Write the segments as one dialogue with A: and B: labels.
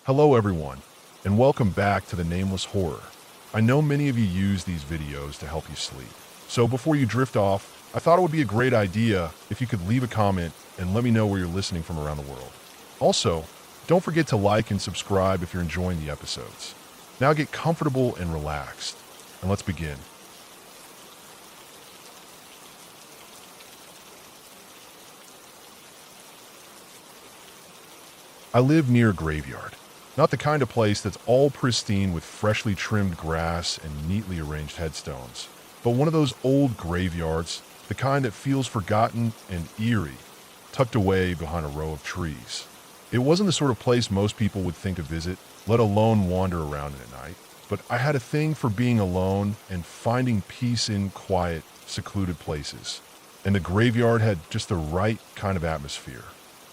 A: Hello everyone, and welcome back to the Nameless Horror. I know many of you use these videos to help you sleep. So before you drift off, I thought it would be a great idea if you could leave a comment and let me know where you're listening from around the world. Also, don't forget to like and subscribe if you're enjoying the episodes. Now get comfortable and relaxed, and let's begin. I live near a graveyard. Not the kind of place that's all pristine with freshly trimmed grass and neatly arranged headstones, but one of those old graveyards, the kind that feels forgotten and eerie, tucked away behind a row of trees. It wasn't the sort of place most people would think to visit, let alone wander around in at night, but I had a thing for being alone and finding peace in quiet, secluded places. And the graveyard had just the right kind of atmosphere.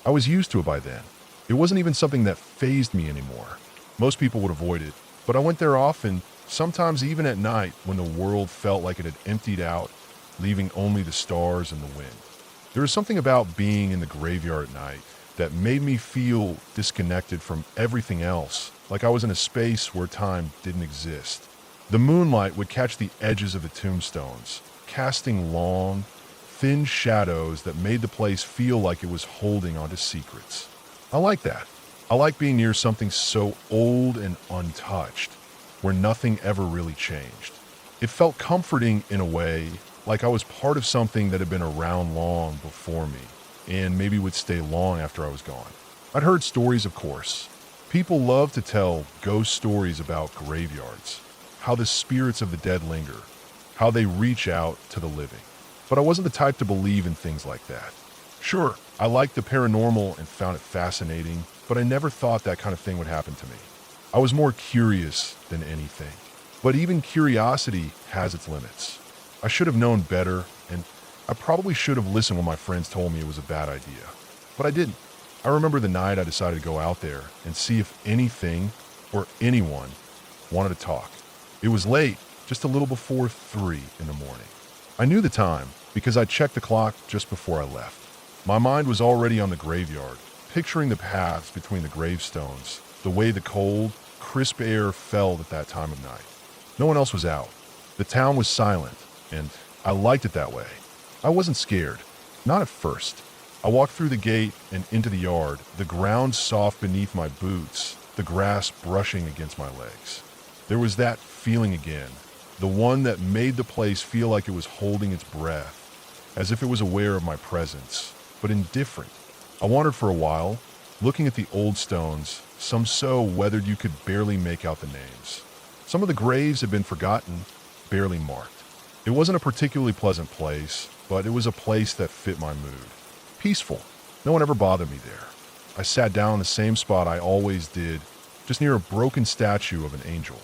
A: I was used to it by then. It wasn't even something that fazed me anymore. Most people would avoid it, but I went there often, sometimes even at night when the world felt like it had emptied out, leaving only the stars and the wind. There was something about being in the graveyard at night that made me feel disconnected from everything else, like I was in a space where time didn't exist. The moonlight would catch the edges of the tombstones, casting long, thin shadows that made the place feel like it was holding onto secrets. I like that. I like being near something so old and untouched, where nothing ever really changed. It felt comforting in a way, like I was part of something that had been around long before me, and maybe would stay long after I was gone. I'd heard stories, of course. People love to tell ghost stories about graveyards, how the spirits of the dead linger, how they reach out to the living. But I wasn't the type to believe in things like that. Sure, I liked the paranormal and found it fascinating, but I never thought that kind of thing would happen to me. I was more curious than anything. But even curiosity has its limits. I should have known better, and I probably should have listened when my friends told me it was a bad idea. But I didn't. I remember the night I decided to go out there and see if anything or anyone wanted to talk. It was late, just a little before 3 in the morning. I knew the time because I checked the clock just before I left. My mind was already on the graveyard, picturing the paths between the gravestones, the way the cold, crisp air felt at that time of night. No one else was out. The town was silent, and I liked it that way. I wasn't scared. Not at first. I walked through the gate and into the yard, the ground soft beneath my boots, the grass brushing against my legs. There was that feeling again, the one that made the place feel like it was holding its breath, as if it was aware of my presence, but indifferent. I wandered for a while, looking at the old stones, some so weathered you could barely make out the names. Some of the graves had been forgotten, barely marked. It wasn't a particularly pleasant place, but it was a place that fit my mood. Peaceful. No one ever bothered me there. I sat down in the same spot I always did, just near a broken statue of an angel.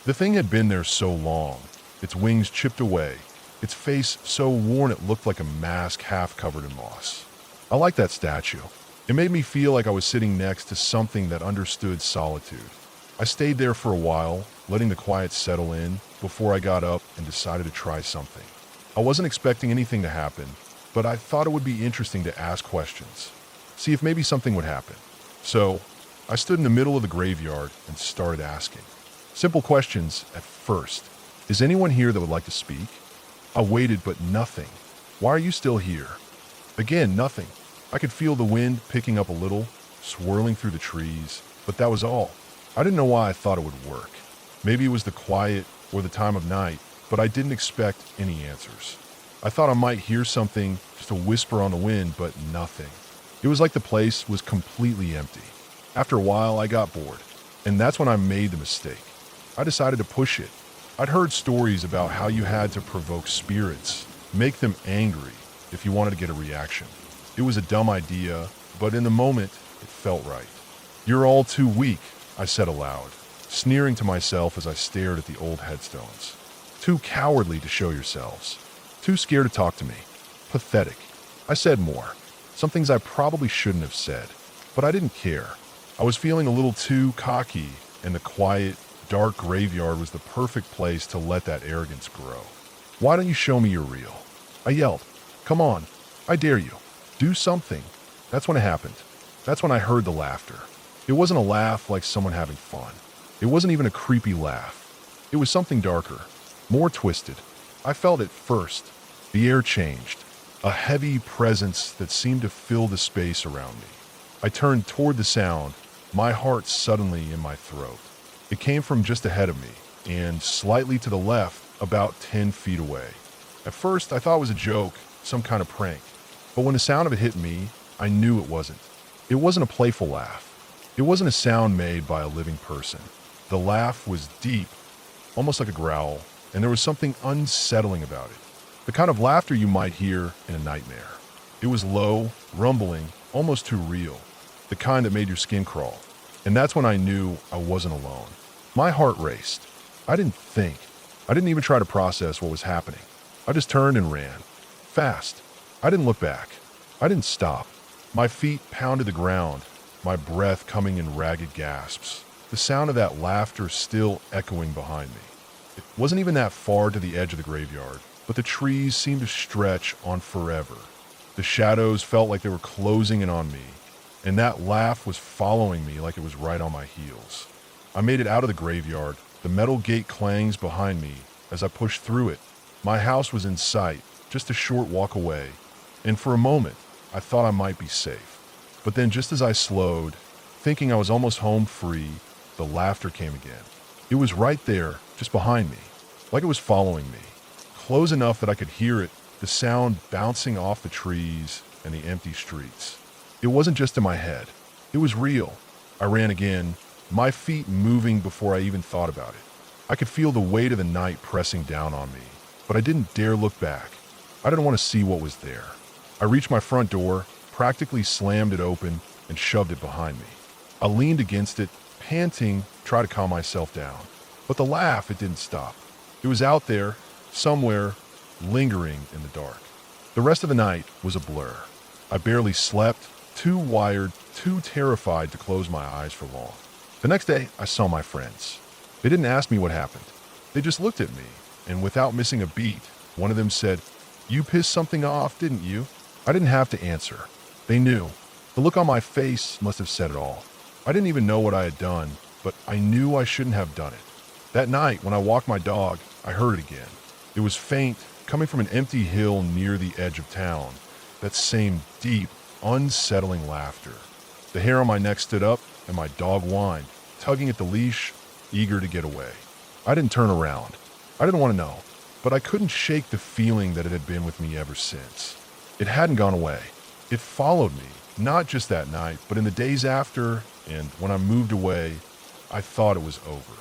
A: The thing had been there so long, its wings chipped away, its face so worn it looked like a mask half covered in moss. I liked that statue. It made me feel like I was sitting next to something that understood solitude. I stayed there for a while, letting the quiet settle in before I got up and decided to try something. I wasn't expecting anything to happen, but I thought it would be interesting to ask questions, see if maybe something would happen. So, I stood in the middle of the graveyard and started asking. Simple questions at first. Is anyone here that would like to speak? I waited, but nothing. Why are you still here? Again, nothing. I could feel the wind picking up a little, swirling through the trees, but that was all. I didn't know why I thought it would work. Maybe it was the quiet or the time of night, but I didn't expect any answers. I thought I might hear something, just a whisper on the wind, but nothing. It was like the place was completely empty. After a while, I got bored, and that's when I made the mistake. I decided to push it. I'd heard stories about how you had to provoke spirits, make them angry if you wanted to get a reaction. It was a dumb idea, but in the moment, it felt right. You're all too weak, I said aloud, sneering to myself as I stared at the old headstones. Too cowardly to show yourselves. Too scared to talk to me. Pathetic. I said more. Some things I probably shouldn't have said, but I didn't care. I was feeling a little too cocky, and the quiet, dark graveyard was the perfect place to let that arrogance grow. Why don't you show me you're real? I yelled. Come on, I dare you. Do something. That's when it happened. That's when I heard the laughter. It wasn't a laugh like someone having fun. It wasn't even a creepy laugh. It was something darker, more twisted. I felt it first. The air changed, a heavy presence that seemed to fill the space around me. I turned toward the sound, my heart suddenly in my throat. It came from just ahead of me, and slightly to the left, about 10 feet away. At first, I thought it was a joke, some kind of prank. But when the sound of it hit me, I knew it wasn't. It wasn't a playful laugh. It wasn't a sound made by a living person. The laugh was deep, almost like a growl, and there was something unsettling about it. The kind of laughter you might hear in a nightmare. It was low, rumbling, almost too real. The kind that made your skin crawl. And that's when I knew I wasn't alone. My heart raced. I didn't think. I didn't even try to process what was happening. I just turned and ran. Fast. I didn't look back. I didn't stop. My feet pounded the ground, my breath coming in ragged gasps. The sound of that laughter still echoing behind me. It wasn't even that far to the edge of the graveyard, but the trees seemed to stretch on forever. The shadows felt like they were closing in on me, and that laugh was following me like it was right on my heels. I made it out of the graveyard. The metal gate clangs behind me as I pushed through it. My house was in sight, just a short walk away, and for a moment, I thought I might be safe. But then just as I slowed, thinking I was almost home free, the laughter came again. It was right there, just behind me, like it was following me, close enough that I could hear it, the sound bouncing off the trees and the empty streets. It wasn't just in my head. It was real. I ran again, my feet moving before I even thought about it. I could feel the weight of the night pressing down on me, but I didn't dare look back. I didn't want to see what was there. I reached my front door, practically slammed it open, and shoved it behind me. I leaned against it, panting, trying to calm myself down. But the laugh, it didn't stop. It was out there, somewhere, lingering in the dark. The rest of the night was a blur. I barely slept, too wired, too terrified to close my eyes for long. The next day, I saw my friends. They didn't ask me what happened. They just looked at me, and without missing a beat, one of them said, "You pissed something off, didn't you?" I didn't have to answer. They knew. The look on my face must have said it all. I didn't even know what I had done, but I knew I shouldn't have done it. That night, when I walked my dog, I heard it again. It was faint, coming from an empty hill near the edge of town. That same deep, unsettling laughter. The hair on my neck stood up, and my dog whined, tugging at the leash, eager to get away. I didn't turn around. I didn't want to know, but I couldn't shake the feeling that it had been with me ever since. It hadn't gone away. It followed me, not just that night, but in the days after, and when I moved away, I thought it was over.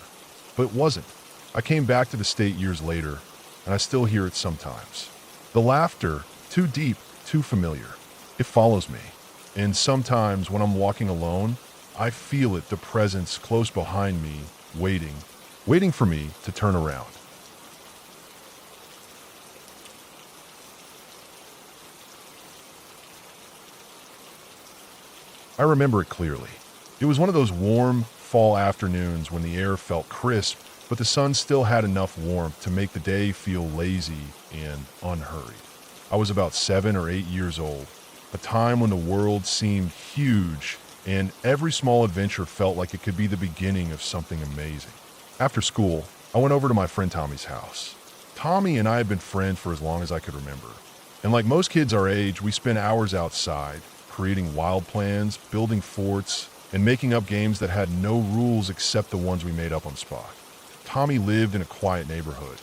A: But it wasn't. I came back to the state years later, and I still hear it sometimes. The laughter, too deep, too familiar. It follows me. And sometimes when I'm walking alone, I feel it, the presence close behind me, waiting for me to turn around. I remember it clearly. It was one of those warm fall afternoons when the air felt crisp, but the sun still had enough warmth to make the day feel lazy and unhurried. I was about 7 or 8 years old, a time when the world seemed huge and every small adventure felt like it could be the beginning of something amazing. After school, I went over to my friend Tommy's house. Tommy and I had been friends for as long as I could remember. And like most kids our age, we spent hours outside, creating wild plans, building forts, and making up games that had no rules except the ones we made up on spot. Tommy lived in a quiet neighborhood,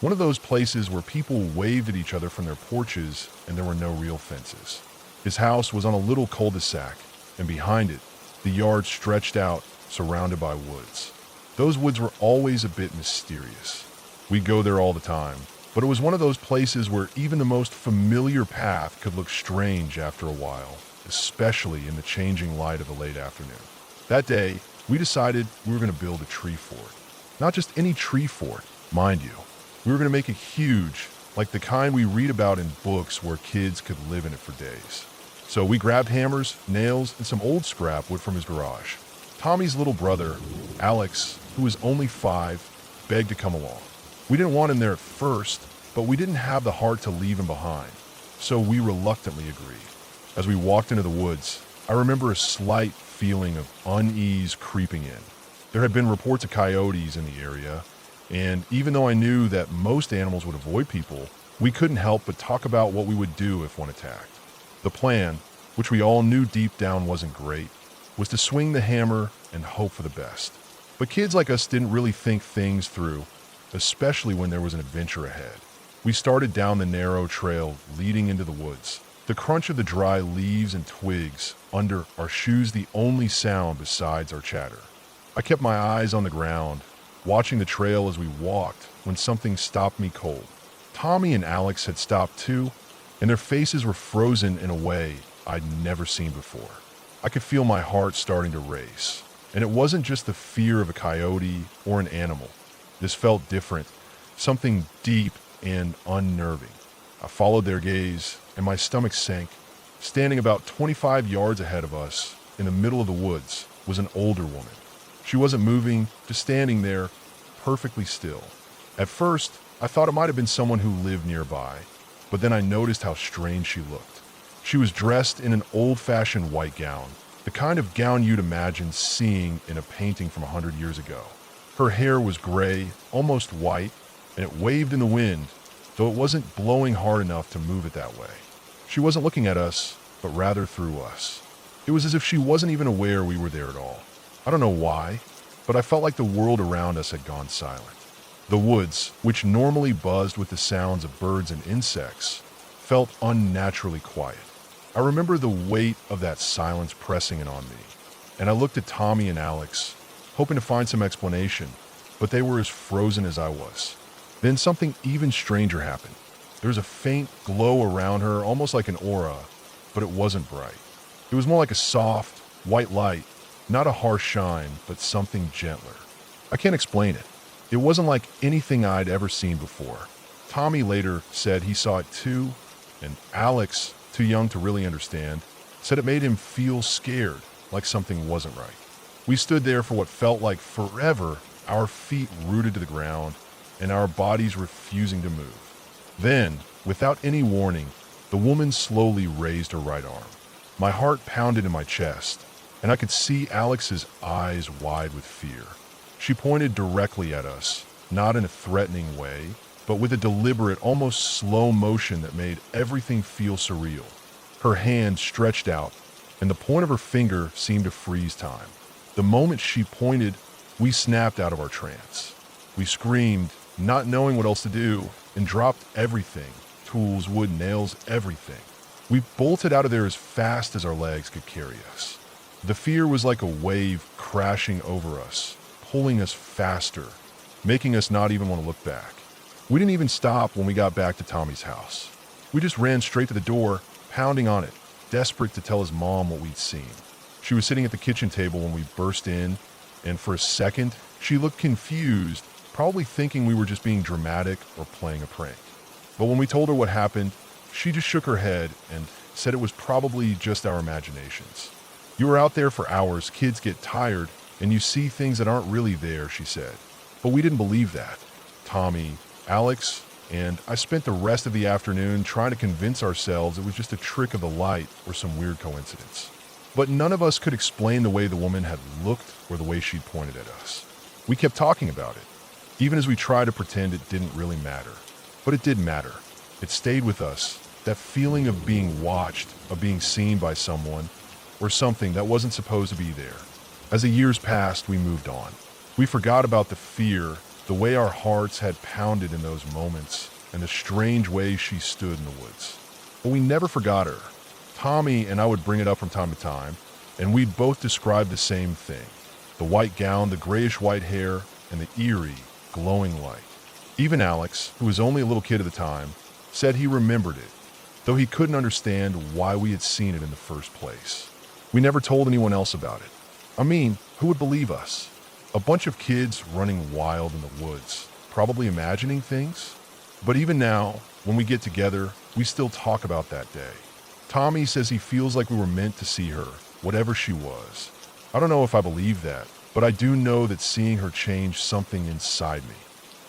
A: one of those places where people waved at each other from their porches and there were no real fences. His house was on a little cul-de-sac, and behind it, the yard stretched out, surrounded by woods. Those woods were always a bit mysterious. We'd go there all the time, but it was one of those places where even the most familiar path could look strange after a while, especially in the changing light of the late afternoon. That day, we decided we were going to build a tree fort. Not just any tree fort, mind you. We were going to make it huge, like the kind we read about in books where kids could live in it for days. So we grabbed hammers, nails, and some old scrap wood from his garage. Tommy's little brother, Alex, who was only 5, begged to come along. We didn't want him there at first, but we didn't have the heart to leave him behind, so we reluctantly agreed. As we walked into the woods, I remember a slight, feeling of unease creeping in. There had been reports of coyotes in the area, and even though I knew that most animals would avoid people, we couldn't help but talk about what we would do if one attacked. The plan, which we all knew deep down wasn't great, was to swing the hammer and hope for the best. But kids like us didn't really think things through, especially when there was an adventure ahead. We started down the narrow trail leading into the woods. The crunch of the dry leaves and twigs under our shoes the only sound besides our chatter. I kept my eyes on the ground, watching the trail as we walked, when something stopped me cold. Tommy and Alex had stopped too, and their faces were frozen in a way I'd never seen before. I could feel my heart starting to race, and it wasn't just the fear of a coyote or an animal. This felt different, something deep and unnerving. I followed their gaze, and my stomach sank. Standing about 25 yards ahead of us, in the middle of the woods, was an older woman. She wasn't moving, just standing there, perfectly still. At first, I thought it might have been someone who lived nearby, but then I noticed how strange she looked. She was dressed in an old-fashioned white gown, the kind of gown you'd imagine seeing in a painting from 100 years ago. Her hair was gray, almost white, and it waved in the wind, though it wasn't blowing hard enough to move it that way. She wasn't looking at us, but rather through us. It was as if she wasn't even aware we were there at all. I don't know why, but I felt like the world around us had gone silent. The woods, which normally buzzed with the sounds of birds and insects, felt unnaturally quiet. I remember the weight of that silence pressing in on me, and I looked at Tommy and Alex, hoping to find some explanation, but they were as frozen as I was. Then something even stranger happened. There was a faint glow around her, almost like an aura, but it wasn't bright. It was more like a soft, white light, not a harsh shine, but something gentler. I can't explain it. It wasn't like anything I'd ever seen before. Tommy later said he saw it too, and Alex, too young to really understand, said it made him feel scared, like something wasn't right. We stood there for what felt like forever, our feet rooted to the ground, and our bodies refusing to move. Then, without any warning, the woman slowly raised her right arm. My heart pounded in my chest, and I could see Alex's eyes wide with fear. She pointed directly at us, not in a threatening way, but with a deliberate, almost slow motion that made everything feel surreal. Her hand stretched out, and the point of her finger seemed to freeze time. The moment she pointed, we snapped out of our trance. We screamed, not knowing what else to do, and dropped everything, tools, wood, nails, everything. We bolted out of there as fast as our legs could carry us. The fear was like a wave crashing over us, pulling us faster, making us not even want to look back. We didn't even stop when we got back to Tommy's house. We just ran straight to the door, pounding on it, desperate to tell his mom what we'd seen. She was sitting at the kitchen table when we burst in, and for a second, she looked confused, probably thinking we were just being dramatic or playing a prank. But when we told her what happened, she just shook her head and said it was probably just our imaginations. You were out there for hours, kids get tired, and you see things that aren't really there, she said. But we didn't believe that. Tommy, Alex, and I spent the rest of the afternoon trying to convince ourselves it was just a trick of the light or some weird coincidence. But none of us could explain the way the woman had looked or the way she'd pointed at us. We kept talking about it, even as we tried to pretend it didn't really matter. But it did matter. It stayed with us, that feeling of being watched, of being seen by someone, or something that wasn't supposed to be there. As the years passed, we moved on. We forgot about the fear, the way our hearts had pounded in those moments, and the strange way she stood in the woods. But we never forgot her. Tommy and I would bring it up from time to time, and we'd both describe the same thing. The white gown, the grayish-white hair, and the eerie, glowing light. Even Alex, who was only a little kid at the time, said he remembered it, though he couldn't understand why we had seen it in the first place. We never told anyone else about it. I mean, who would believe us? A bunch of kids running wild in the woods, probably imagining things. But even now, when we get together, we still talk about that day. Tommy says he feels like we were meant to see her, whatever she was. I don't know if I believe that, but I do know that seeing her changed something inside me.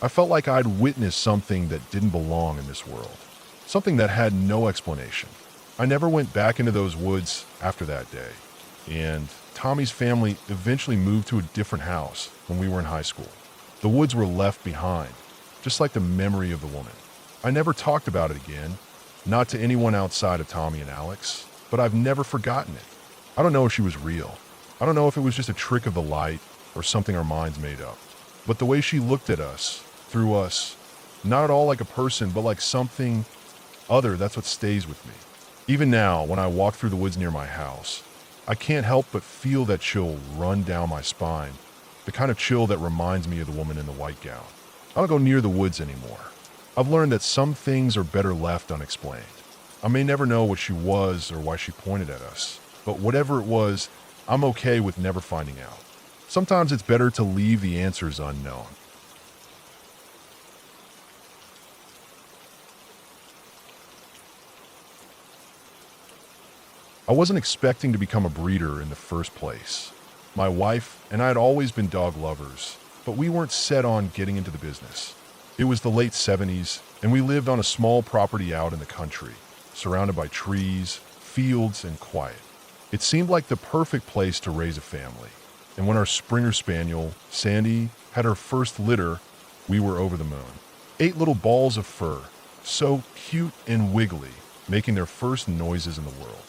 A: I felt like I'd witnessed something that didn't belong in this world, something that had no explanation. I never went back into those woods after that day. and Tommy's family eventually moved to a different house when we were in high school. The woods were left behind, just like the memory of the woman. I never talked about it again, not to anyone outside of Tommy and Alex, but I've never forgotten it. I don't know if she was real. I don't know if it was just a trick of the light or something our minds made up. But the way she looked at us, through us, not at all like a person, but like something other, that's what stays with me. Even now, when I walk through the woods near my house, I can't help but feel that chill run down my spine, the kind of chill that reminds me of the woman in the white gown. I don't go near the woods anymore. I've learned that some things are better left unexplained. I may never know what she was or why she pointed at us, but whatever it was, I'm okay with never finding out. Sometimes it's better to leave the answers unknown. I wasn't expecting to become a breeder in the first place. My wife and I had always been dog lovers, but we weren't set on getting into the business. It was the late 70s, and we lived on a small property out in the country, surrounded by trees, fields, and quiet. It seemed like the perfect place to raise a family. And when our Springer Spaniel, Sandy, had her first litter, we were over the moon. 8 little balls of fur, so cute and wiggly, making their first noises in the world.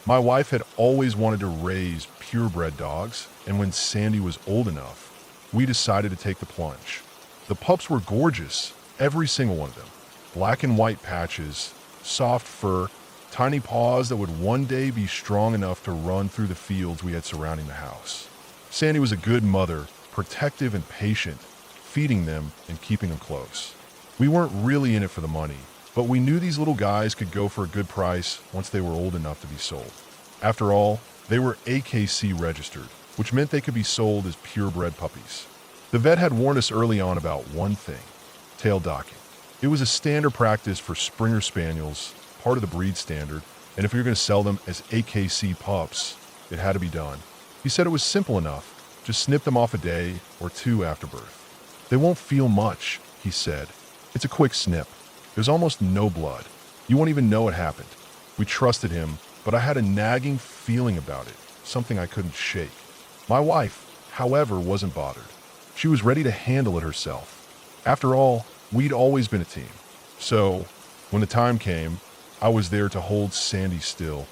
A: My wife had always wanted to raise purebred dogs, and when Sandy was old enough, we decided to take the plunge. The pups were gorgeous, every single one of them. Black and white patches, soft fur, tiny paws that would one day be strong enough to run through the fields we had surrounding the house. Sandy was a good mother, protective and patient, feeding them and keeping them close. We weren't really in it for the money, but we knew these little guys could go for a good price once they were old enough to be sold. After all, they were AKC registered, which meant they could be sold as purebred puppies. The vet had warned us early on about one thing: tail docking. It was a standard practice for Springer Spaniels, part of the breed standard, and if you're going to sell them as AKC pups, it had to be done. He said it was simple enough, just snip them off a day or 2 after birth. They won't feel much, he said. It's a quick snip. There's almost no blood. You won't even know it happened. We trusted him, but I had a nagging feeling about it, something I couldn't shake. My wife, however, wasn't bothered. She was ready to handle it herself. After all, we'd always been a team. So, when the time came, I was there to hold Sandy still,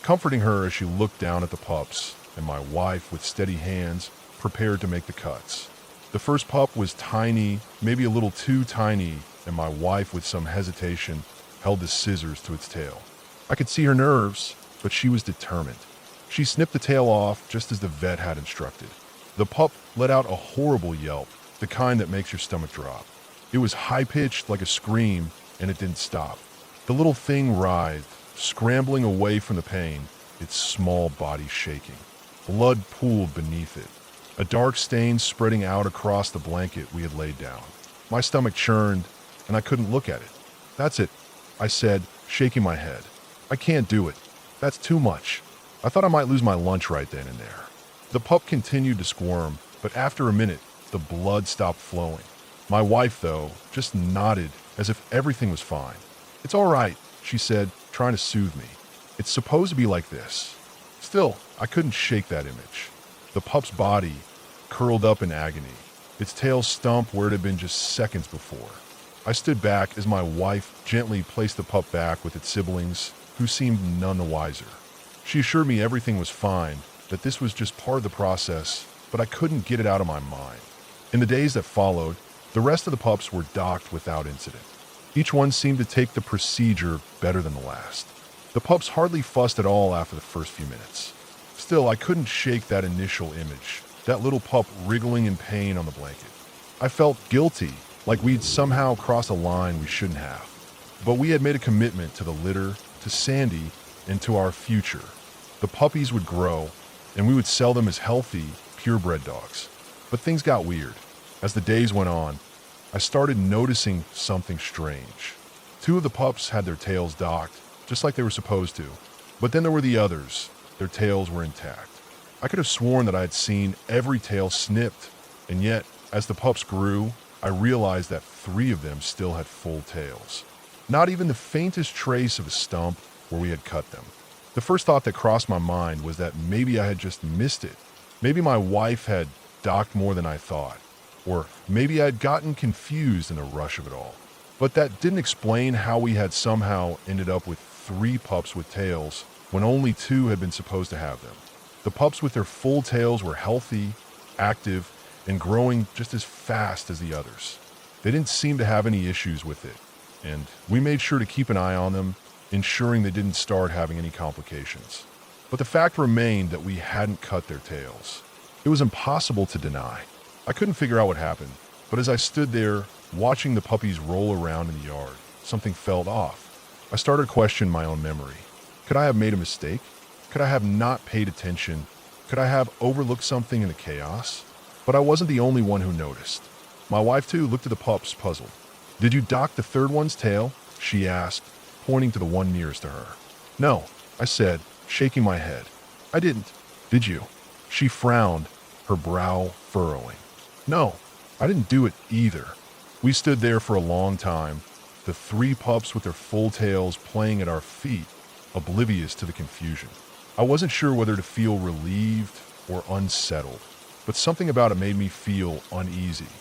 A: comforting her as she looked down at the pups, and my wife, with steady hands, prepared to make the cuts. The first pup was tiny, maybe a little too tiny, and my wife, with some hesitation, held the scissors to its tail. I could see her nerves, but she was determined. She snipped the tail off just as the vet had instructed. The pup let out a horrible yelp, the kind that makes your stomach drop. It was high-pitched like a scream, and it didn't stop. The little thing writhed, scrambling away from the pain, its small body shaking. Blood pooled beneath it, a dark stain spreading out across the blanket we had laid down. My stomach churned, and I couldn't look at it. "That's it," I said, shaking my head. "I can't do it. That's too much." I thought I might lose my lunch right then and there. The pup continued to squirm, but after a minute, the blood stopped flowing. My wife, though, just nodded as if everything was fine. "It's all right," she said, trying to soothe me. "It's supposed to be like this." Still, I couldn't shake that image. The pup's body curled up in agony, its tail stumped where it had been just seconds before. I stood back as my wife gently placed the pup back with its siblings, who seemed none the wiser. She assured me everything was fine, that this was just part of the process, but I couldn't get it out of my mind. In the days that followed, the rest of the pups were docked without incident. Each one seemed to take the procedure better than the last. The pups hardly fussed at all after the first few minutes. Still, I couldn't shake that initial image, that little pup wriggling in pain on the blanket. I felt guilty, like we'd somehow crossed a line we shouldn't have. But we had made a commitment to the litter, to Sandy, and to our future. The puppies would grow, and we would sell them as healthy, purebred dogs. But things got weird. As the days went on, I started noticing something strange. 2 of the pups had their tails docked, just like they were supposed to. But then there were the others. Their tails were intact. I could have sworn that I had seen every tail snipped, and yet, as the pups grew, I realized that 3 of them still had full tails. Not even the faintest trace of a stump where we had cut them. The first thought that crossed my mind was that maybe I had just missed it. Maybe my wife had docked more than I thought. Or maybe I'd gotten confused in the rush of it all. But that didn't explain how we had somehow ended up with 3 pups with tails when only 2 had been supposed to have them. The pups with their full tails were healthy, active, and growing just as fast as the others. They didn't seem to have any issues with it, and we made sure to keep an eye on them, ensuring they didn't start having any complications. But the fact remained that we hadn't cut their tails. It was impossible to deny. I couldn't figure out what happened, but as I stood there, watching the puppies roll around in the yard, something felt off. I started to question my own memory. Could I have made a mistake? Could I have not paid attention? Could I have overlooked something in the chaos? But I wasn't the only one who noticed. My wife, too, looked at the pups, puzzled. "Did you dock the third one's tail?" she asked, pointing to the one nearest to her. "No," I said, shaking my head. "I didn't." "Did you?" She frowned, her brow furrowing. "No, I didn't do it either." We stood there for a long time, the 3 pups with their full tails playing at our feet, oblivious to the confusion. I wasn't sure whether to feel relieved or unsettled, but something about it made me feel uneasy.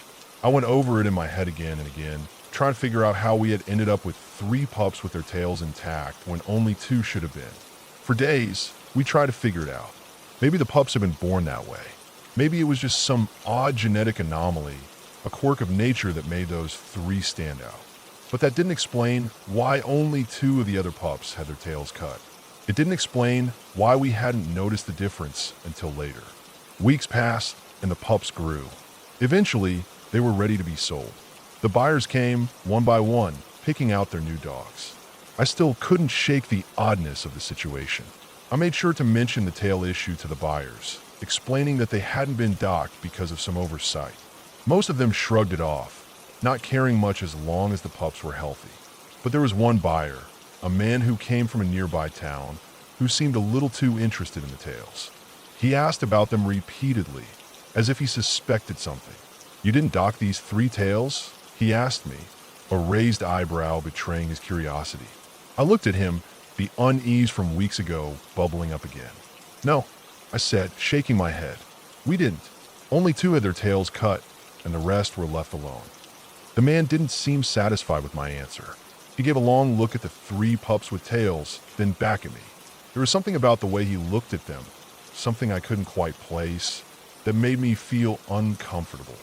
A: I went over it in my head again and again, trying to figure out how we had ended up with 3 pups with their tails intact when only 2 should have been. For days, we tried to figure it out. Maybe the pups had been born that way. Maybe it was just some odd genetic anomaly, a quirk of nature that made those 3 stand out. But that didn't explain why only 2 of the other pups had their tails cut. It didn't explain why we hadn't noticed the difference until later. Weeks passed and the pups grew. Eventually, they were ready to be sold. The buyers came one by one, picking out their new dogs. I still couldn't shake the oddness of the situation. I made sure to mention the tail issue to the buyers, explaining that they hadn't been docked because of some oversight. Most of them shrugged it off, not caring much as long as the pups were healthy. But there was one buyer, a man who came from a nearby town, who seemed a little too interested in the tails. He asked about them repeatedly, as if he suspected something. "You didn't dock these 3 tails?" he asked me, a raised eyebrow betraying his curiosity. I looked at him, the unease from weeks ago bubbling up again. "No," I said, shaking my head. "We didn't. Only 2 had their tails cut, and the rest were left alone." The man didn't seem satisfied with my answer. He gave a long look at the 3 pups with tails, then back at me. There was something about the way he looked at them, something I couldn't quite place, that made me feel uncomfortable.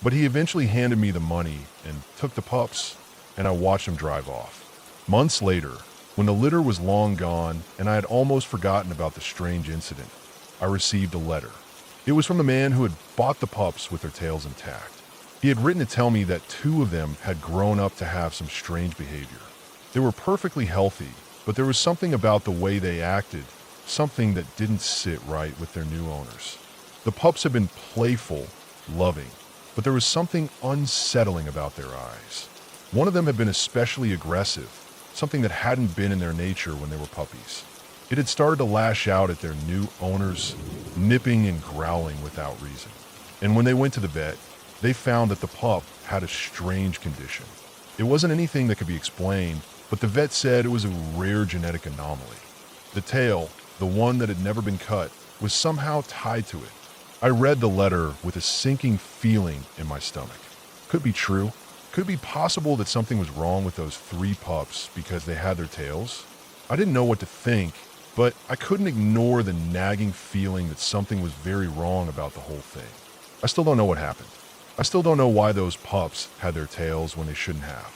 A: But he eventually handed me the money and took the pups, and I watched him drive off. Months later, when the litter was long gone and I had almost forgotten about the strange incident, I received a letter. It was from the man who had bought the pups with their tails intact. He had written to tell me that 2 of them had grown up to have some strange behavior. They were perfectly healthy, but there was something about the way they acted, something that didn't sit right with their new owners. The pups had been playful, loving, but there was something unsettling about their eyes. One of them had been especially aggressive, something that hadn't been in their nature when they were puppies. It had started to lash out at their new owners, nipping and growling without reason. And when they went to the vet, they found that the pup had a strange condition. It wasn't anything that could be explained, but the vet said it was a rare genetic anomaly. The tail, the one that had never been cut, was somehow tied to it. I read the letter with a sinking feeling in my stomach. Could be true. Could it be possible that something was wrong with those 3 pups because they had their tails? I didn't know what to think, but I couldn't ignore the nagging feeling that something was very wrong about the whole thing. I still don't know what happened. I still don't know why those pups had their tails when they shouldn't have.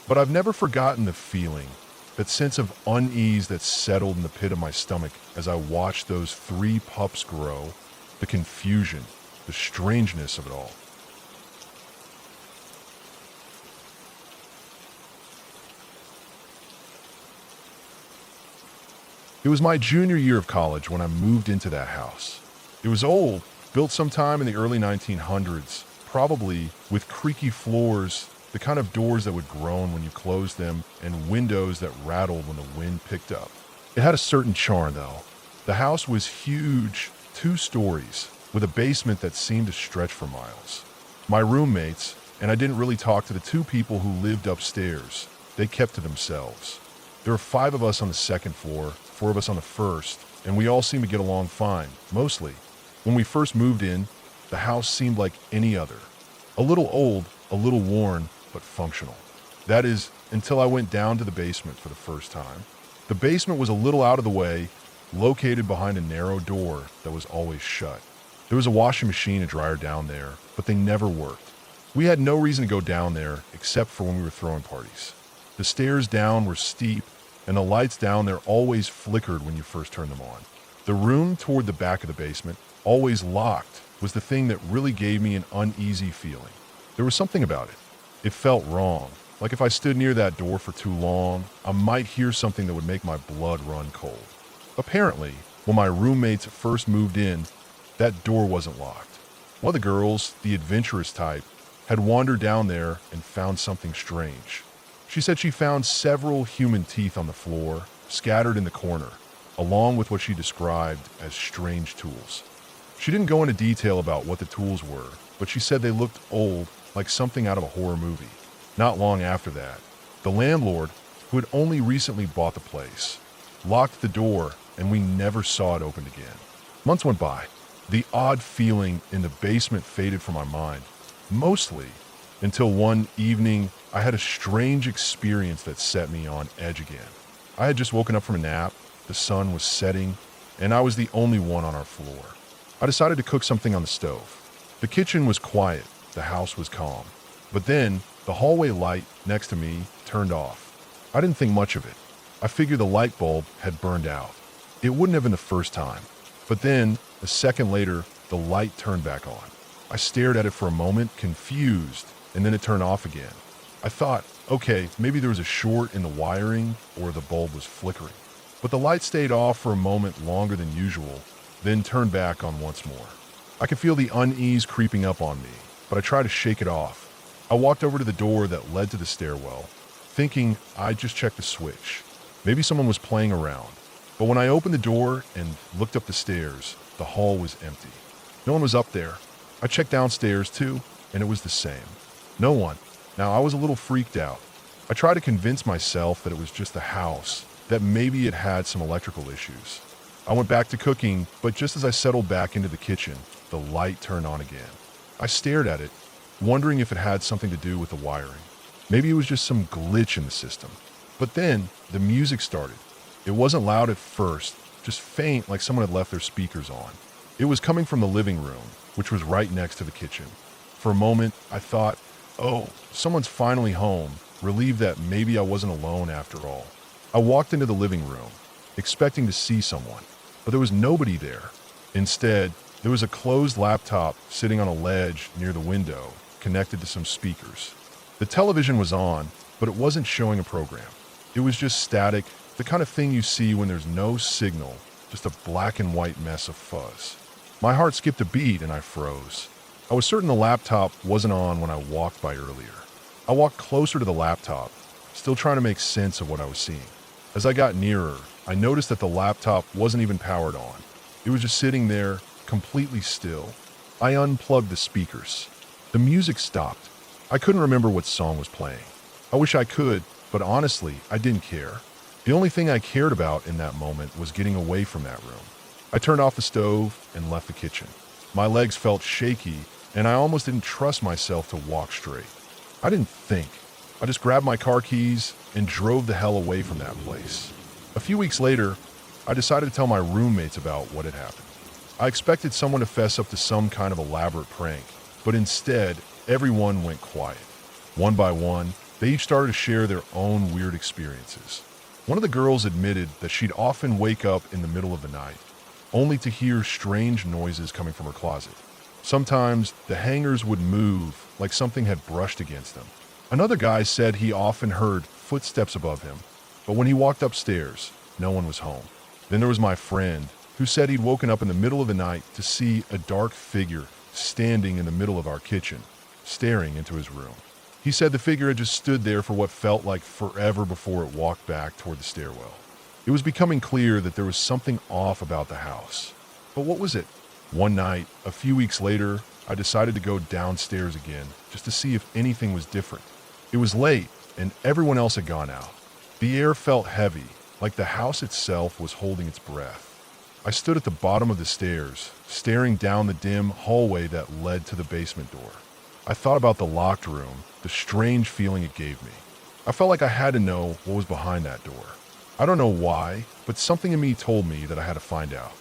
A: But I've never forgotten the feeling, that sense of unease that settled in the pit of my stomach as I watched those 3 pups grow, the confusion, the strangeness of it all. It was my junior year of college when I moved into that house. It was old, built sometime in the early 1900s, probably with creaky floors, the kind of doors that would groan when you closed them, and windows that rattled when the wind picked up. It had a certain charm, though. The house was huge, 2 stories, with a basement that seemed to stretch for miles. My roommates, and I didn't really talk to the 2 people who lived upstairs. They kept to themselves. There were 5 of us on the 2nd floor, four of us on the first, and we all seemed to get along fine, mostly. When we first moved in, the house seemed like any other. A little old, a little worn, but functional. That is, until I went down to the basement for the first time. The basement was a little out of the way, located behind a narrow door that was always shut. There was a washing machine and dryer down there, but they never worked. We had no reason to go down there except for when we were throwing parties. The stairs down were steep, and the lights down there always flickered when you first turned them on. The room toward the back of the basement, always locked, was the thing that really gave me an uneasy feeling. There was something about it. It felt wrong, like if I stood near that door for too long, I might hear something that would make my blood run cold. Apparently, when my roommates first moved in, that door wasn't locked. One of the girls, the adventurous type, had wandered down there and found something strange. She said she found several human teeth on the floor, scattered in the corner, along with what she described as strange tools. She didn't go into detail about what the tools were, but she said they looked old, like something out of a horror movie. Not long after that, the landlord, who had only recently bought the place, locked the door, and we never saw it opened again. Months went by. The odd feeling in the basement faded from my mind, mostly until one evening I had a strange experience that set me on edge again. I had just woken up from a nap, the sun was setting, and I was the only one on our floor. I decided to cook something on the stove. The kitchen was quiet, the house was calm. But then, the hallway light next to me turned off. I didn't think much of it. I figured the light bulb had burned out. It wouldn't have been the first time. But then, a second later, the light turned back on. I stared at it for a moment, confused, and then it turned off again. I thought, okay, maybe there was a short in the wiring or the bulb was flickering. But the light stayed off for a moment longer than usual, then turned back on once more. I could feel the unease creeping up on me, but I tried to shake it off. I walked over to the door that led to the stairwell, thinking I'd just check the switch. Maybe someone was playing around. But when I opened the door and looked up the stairs, the hall was empty. No one was up there. I checked downstairs too, and it was the same. No one. Now I was a little freaked out. I tried to convince myself that it was just the house, that maybe it had some electrical issues. I went back to cooking, but just as I settled back into the kitchen, the light turned on again. I stared at it, wondering if it had something to do with the wiring. Maybe it was just some glitch in the system. But then the music started. It wasn't loud at first, just faint like someone had left their speakers on. It was coming from the living room, which was right next to the kitchen. For a moment, I thought, oh, someone's finally home, relieved that maybe I wasn't alone after all. I walked into the living room, expecting to see someone, but there was nobody there. Instead, there was a closed laptop sitting on a ledge near the window, connected to some speakers. The television was on, but it wasn't showing a program. It was just static, the kind of thing you see when there's no signal, just a black and white mess of fuzz. My heart skipped a beat and I froze. I was certain the laptop wasn't on when I walked by earlier. I walked closer to the laptop, still trying to make sense of what I was seeing. As I got nearer, I noticed that the laptop wasn't even powered on. It was just sitting there, completely still. I unplugged the speakers. The music stopped. I couldn't remember what song was playing. I wish I could, but honestly, I didn't care. The only thing I cared about in that moment was getting away from that room. I turned off the stove and left the kitchen. My legs felt shaky, and I almost didn't trust myself to walk straight. I didn't think. I just grabbed my car keys and drove the hell away from that place. A few weeks later, I decided to tell my roommates about what had happened. I expected someone to fess up to some kind of elaborate prank, but instead, everyone went quiet. One by one, they each started to share their own weird experiences. One of the girls admitted that she'd often wake up in the middle of the night, only to hear strange noises coming from her closet. Sometimes the hangers would move like something had brushed against them. Another guy said he often heard footsteps above him, but when he walked upstairs, no one was home. Then there was my friend, who said he'd woken up in the middle of the night to see a dark figure standing in the middle of our kitchen, staring into his room. He said the figure had just stood there for what felt like forever before it walked back toward the stairwell. It was becoming clear that there was something off about the house. But what was it? One night, a few weeks later, I decided to go downstairs again, just to see if anything was different. It was late, and everyone else had gone out. The air felt heavy, like the house itself was holding its breath. I stood at the bottom of the stairs, staring down the dim hallway that led to the basement door. I thought about the locked room, the strange feeling it gave me. I felt like I had to know what was behind that door. I don't know why, but something in me told me that I had to find out.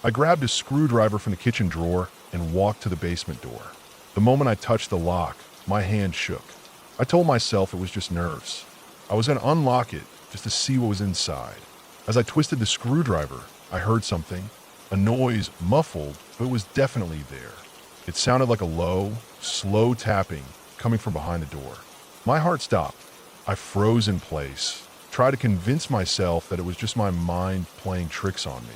A: I grabbed a screwdriver from the kitchen drawer and walked to the basement door. The moment I touched the lock, my hand shook. I told myself it was just nerves. I was going to unlock it just to see what was inside. As I twisted the screwdriver, I heard something, a noise, muffled, but it was definitely there. It sounded like a low, slow tapping coming from behind the door. My heart stopped. I froze in place, tried to convince myself that it was just my mind playing tricks on me.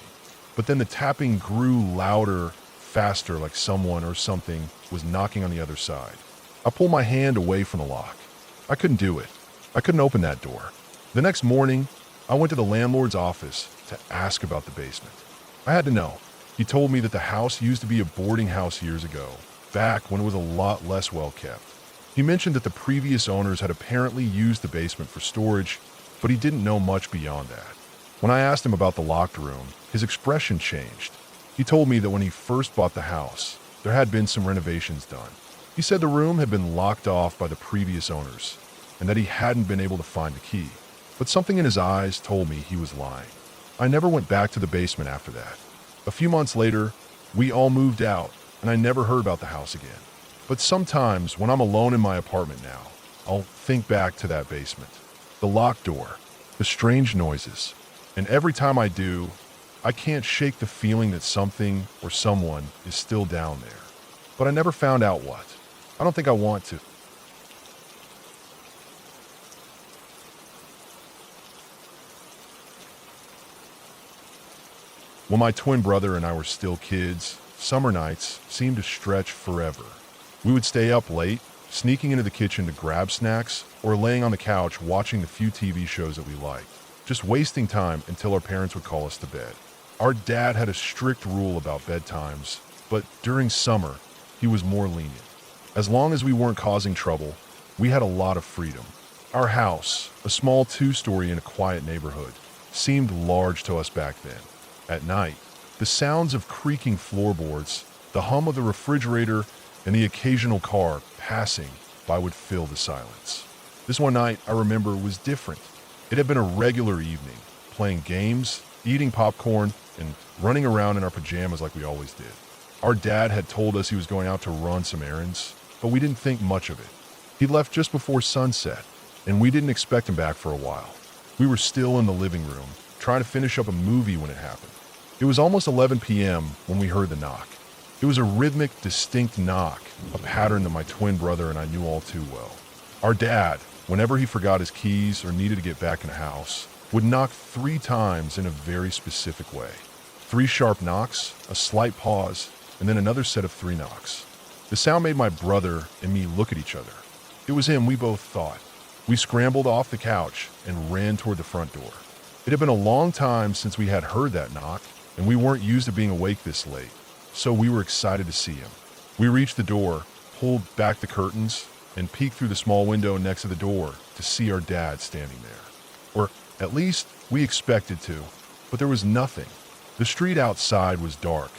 A: But then the tapping grew louder, faster, like someone or something was knocking on the other side. I pulled my hand away from the lock. I couldn't do it. I couldn't open that door. The next morning, I went to the landlord's office to ask about the basement. I had to know. He told me that the house used to be a boarding house years ago, back when it was a lot less well kept. He mentioned that the previous owners had apparently used the basement for storage, but he didn't know much beyond that. When I asked him about the locked room, his expression changed. He told me that when he first bought the house, there had been some renovations done. He said the room had been locked off by the previous owners, and that he hadn't been able to find the key. But something in his eyes told me he was lying. I never went back to the basement after that. A few months later, we all moved out, and I never heard about the house again. But sometimes, when I'm alone in my apartment now, I'll think back to that basement. The locked door, the strange noises, and every time I do, I can't shake the feeling that something or someone is still down there. But I never found out what. I don't think I want to. When my twin brother and I were still kids, summer nights seemed to stretch forever. We would stay up late, sneaking into the kitchen to grab snacks, or laying on the couch watching the few TV shows that we liked, just wasting time until our parents would call us to bed. Our dad had a strict rule about bedtimes, but during summer, he was more lenient. As long as we weren't causing trouble, we had a lot of freedom. Our house, a small two-story in a quiet neighborhood, seemed large to us back then. At night, the sounds of creaking floorboards, the hum of the refrigerator, and the occasional car passing by would fill the silence. This one night, I remember, was different. It had been a regular evening, playing games, eating popcorn, and running around in our pajamas like we always did. Our dad had told us he was going out to run some errands, but we didn't think much of it. He left just before sunset, and we didn't expect him back for a while. We were still in the living room, trying to finish up a movie when it happened. It was almost 11 p.m. when we heard the knock. It was a rhythmic, distinct knock, a pattern that my twin brother and I knew all too well. Our dad, whenever he forgot his keys or needed to get back in the house, would knock 3 times in a very specific way. 3 sharp knocks, a slight pause, and then another set of 3 knocks. The sound made my brother and me look at each other. It was him, we both thought. We scrambled off the couch and ran toward the front door. It had been a long time since we had heard that knock, and we weren't used to being awake this late, so we were excited to see him. We reached the door, pulled back the curtains, and peeked through the small window next to the door to see our dad standing there. Or at least we expected to, but there was nothing. The street outside was dark,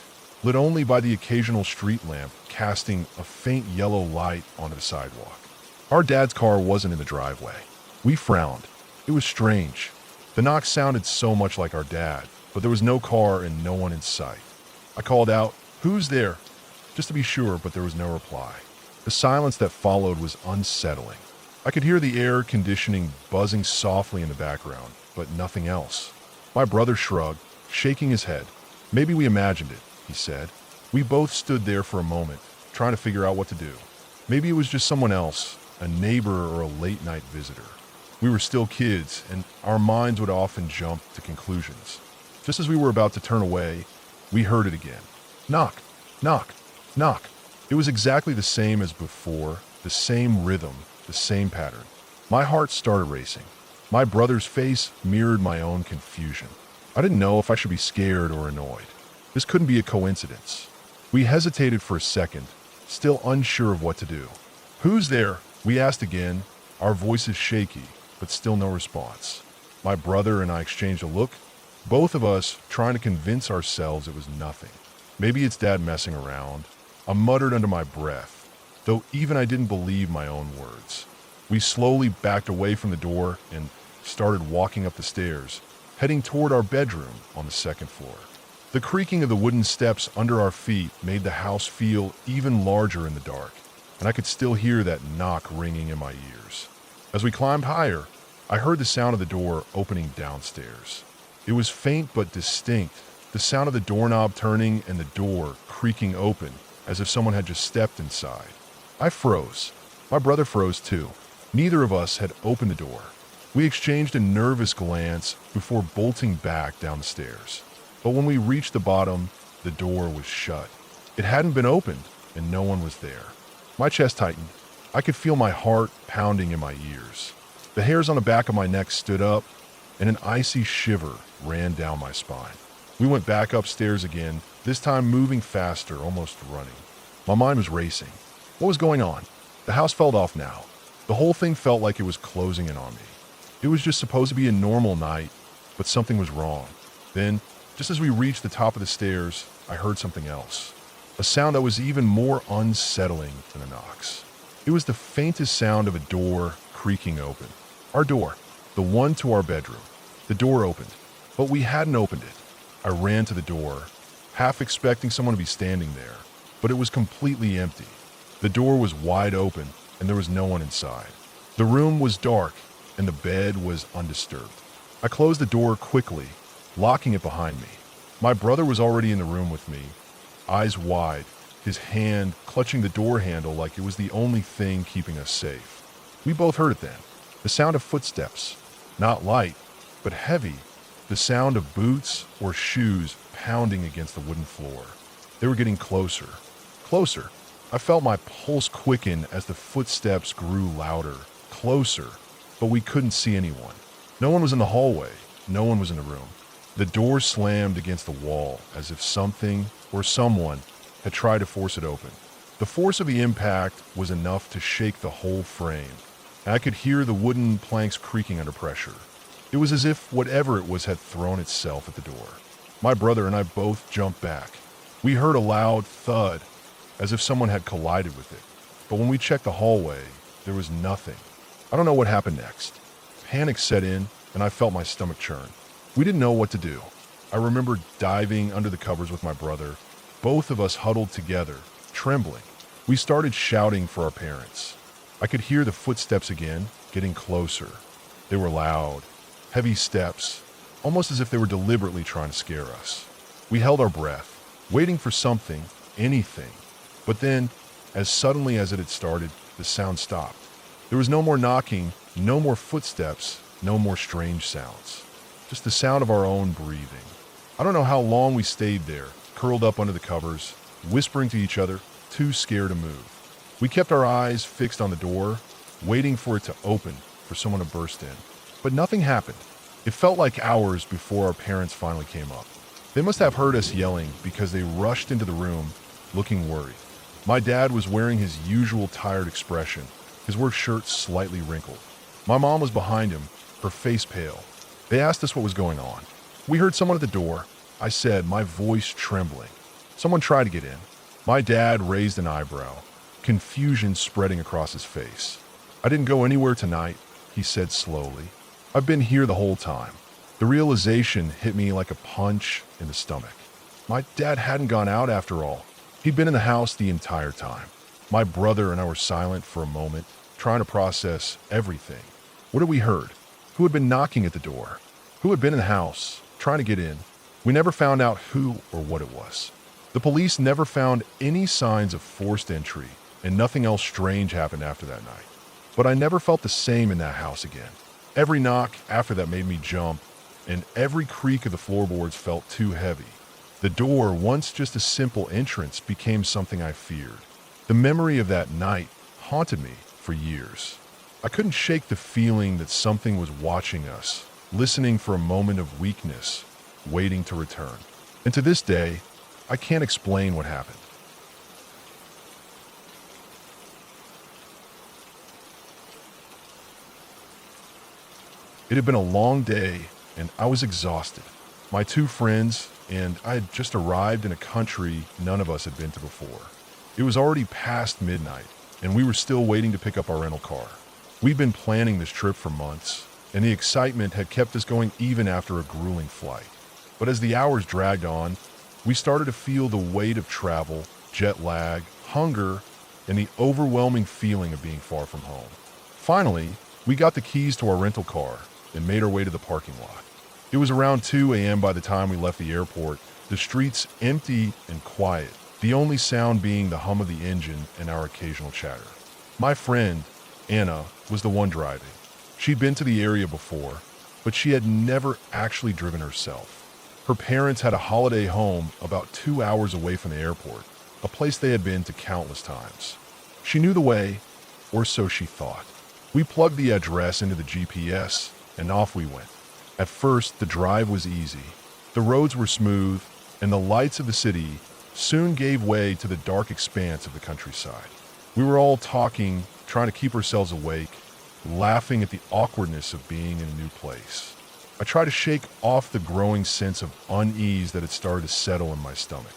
A: lit only by the occasional street lamp casting a faint yellow light onto the sidewalk. Our dad's car wasn't in the driveway. We frowned. It was strange. The knock sounded so much like our dad, but there was no car and no one in sight. I called out, "Who's there?" just to be sure, but there was no reply. The silence that followed was unsettling. I could hear the air conditioning buzzing softly in the background, but nothing else. My brother shrugged, shaking his head. "Maybe we imagined it," he said. We both stood there for a moment, trying to figure out what to do. Maybe it was just someone else, a neighbor or a late-night visitor. We were still kids, and our minds would often jump to conclusions. Just as we were about to turn away, we heard it again. Knock, knock, knock. It was exactly the same as before, the same rhythm, the same pattern. My heart started racing. My brother's face mirrored my own confusion. I didn't know if I should be scared or annoyed. This couldn't be a coincidence. We hesitated for a second, still unsure of what to do. "Who's there?" we asked again, our voices shaky, but still no response. My brother and I exchanged a look, both of us trying to convince ourselves it was nothing. Maybe it's Dad messing around. I muttered under my breath, though even I didn't believe my own words. We slowly backed away from the door and started walking up the stairs, heading toward our bedroom on the second floor. The creaking of the wooden steps under our feet made the house feel even larger in the dark, and I could still hear that knock ringing in my ears. As we climbed higher, I heard the sound of the door opening downstairs. It was faint but distinct, the sound of the doorknob turning and the door creaking open as if someone had just stepped inside. I froze. My brother froze too. Neither of us had opened the door. We exchanged a nervous glance before bolting back down the stairs. But when we reached the bottom, the door was shut. It hadn't been opened, and no one was there. My chest tightened. I could feel my heart pounding in my ears. The hairs on the back of my neck stood up, and an icy shiver ran down my spine. We went back upstairs again, this time moving faster, almost running. My mind was racing. What was going on? The house felt off now. The whole thing felt like it was closing in on me. It was just supposed to be a normal night, but something was wrong. Then, just as we reached the top of the stairs, I heard something else. A sound that was even more unsettling than the knocks. It was the faintest sound of a door creaking open. Our door, the one to our bedroom. The door opened, but we hadn't opened it. I ran to the door, half expecting someone to be standing there, but it was completely empty. The door was wide open, and there was no one inside. The room was dark, and the bed was undisturbed. I closed the door quickly, locking it behind me. My brother was already in the room with me, eyes wide, his hand clutching the door handle like it was the only thing keeping us safe. We both heard it then, the sound of footsteps, not light, but heavy, the sound of boots or shoes pounding against the wooden floor. They were getting closer, closer. I felt my pulse quicken as the footsteps grew louder, closer, but we couldn't see anyone. No one was in the hallway, no one was in the room. The door slammed against the wall as if something or someone had tried to force it open. The force of the impact was enough to shake the whole frame, and I could hear the wooden planks creaking under pressure. It was as if whatever it was had thrown itself at the door. My brother and I both jumped back. We heard a loud thud, as if someone had collided with it. But when we checked the hallway, there was nothing. I don't know what happened next. Panic set in, and I felt my stomach churn. We didn't know what to do. I remember diving under the covers with my brother, both of us huddled together, trembling. We started shouting for our parents. I could hear the footsteps again, getting closer. They were loud, heavy steps, almost as if they were deliberately trying to scare us. We held our breath, waiting for something, anything. But then, as suddenly as it had started, the sound stopped. There was no more knocking, no more footsteps, no more strange sounds. Just the sound of our own breathing. I don't know how long we stayed there, curled up under the covers, whispering to each other, too scared to move. We kept our eyes fixed on the door, waiting for it to open, for someone to burst in. But nothing happened. It felt like hours before our parents finally came up. They must have heard us yelling because they rushed into the room, looking worried. My dad was wearing his usual tired expression, his work shirt slightly wrinkled. My mom was behind him, her face pale. They asked us what was going on. We heard someone at the door, I said, my voice trembling. Someone tried to get in. My dad raised an eyebrow, confusion spreading across his face. I didn't go anywhere tonight, he said slowly. I've been here the whole time. The realization hit me like a punch in the stomach. My dad hadn't gone out after all. He'd been in the house the entire time. My brother and I were silent for a moment, trying to process everything. What had we heard? Who had been knocking at the door? Who had been in the house, trying to get in? We never found out who or what it was. The police never found any signs of forced entry, and nothing else strange happened after that night. But I never felt the same in that house again. Every knock after that made me jump, and every creak of the floorboards felt too heavy. The door, once just a simple entrance, became something I feared. The memory of that night haunted me for years. I couldn't shake the feeling that something was watching us, listening for a moment of weakness, waiting to return. And to this day, I can't explain what happened. It had been a long day, and I was exhausted. My two friends and I had just arrived in a country none of us had been to before. It was already past midnight, and we were still waiting to pick up our rental car. We'd been planning this trip for months, and the excitement had kept us going even after a grueling flight. But as the hours dragged on, we started to feel the weight of travel, jet lag, hunger, and the overwhelming feeling of being far from home. Finally, we got the keys to our rental car and made our way to the parking lot. It was around 2 a.m. by the time we left the airport, the streets empty and quiet, the only sound being the hum of the engine and our occasional chatter. My friend, Anna, was the one driving. She'd been to the area before, but she had never actually driven herself. Her parents had a holiday home about 2 hours away from the airport, a place they had been to countless times. She knew the way, or so she thought. We plugged the address into the GPS, and off we went. At first, the drive was easy. The roads were smooth, and the lights of the city soon gave way to the dark expanse of the countryside. We were all talking, trying to keep ourselves awake, laughing at the awkwardness of being in a new place. I tried to shake off the growing sense of unease that had started to settle in my stomach.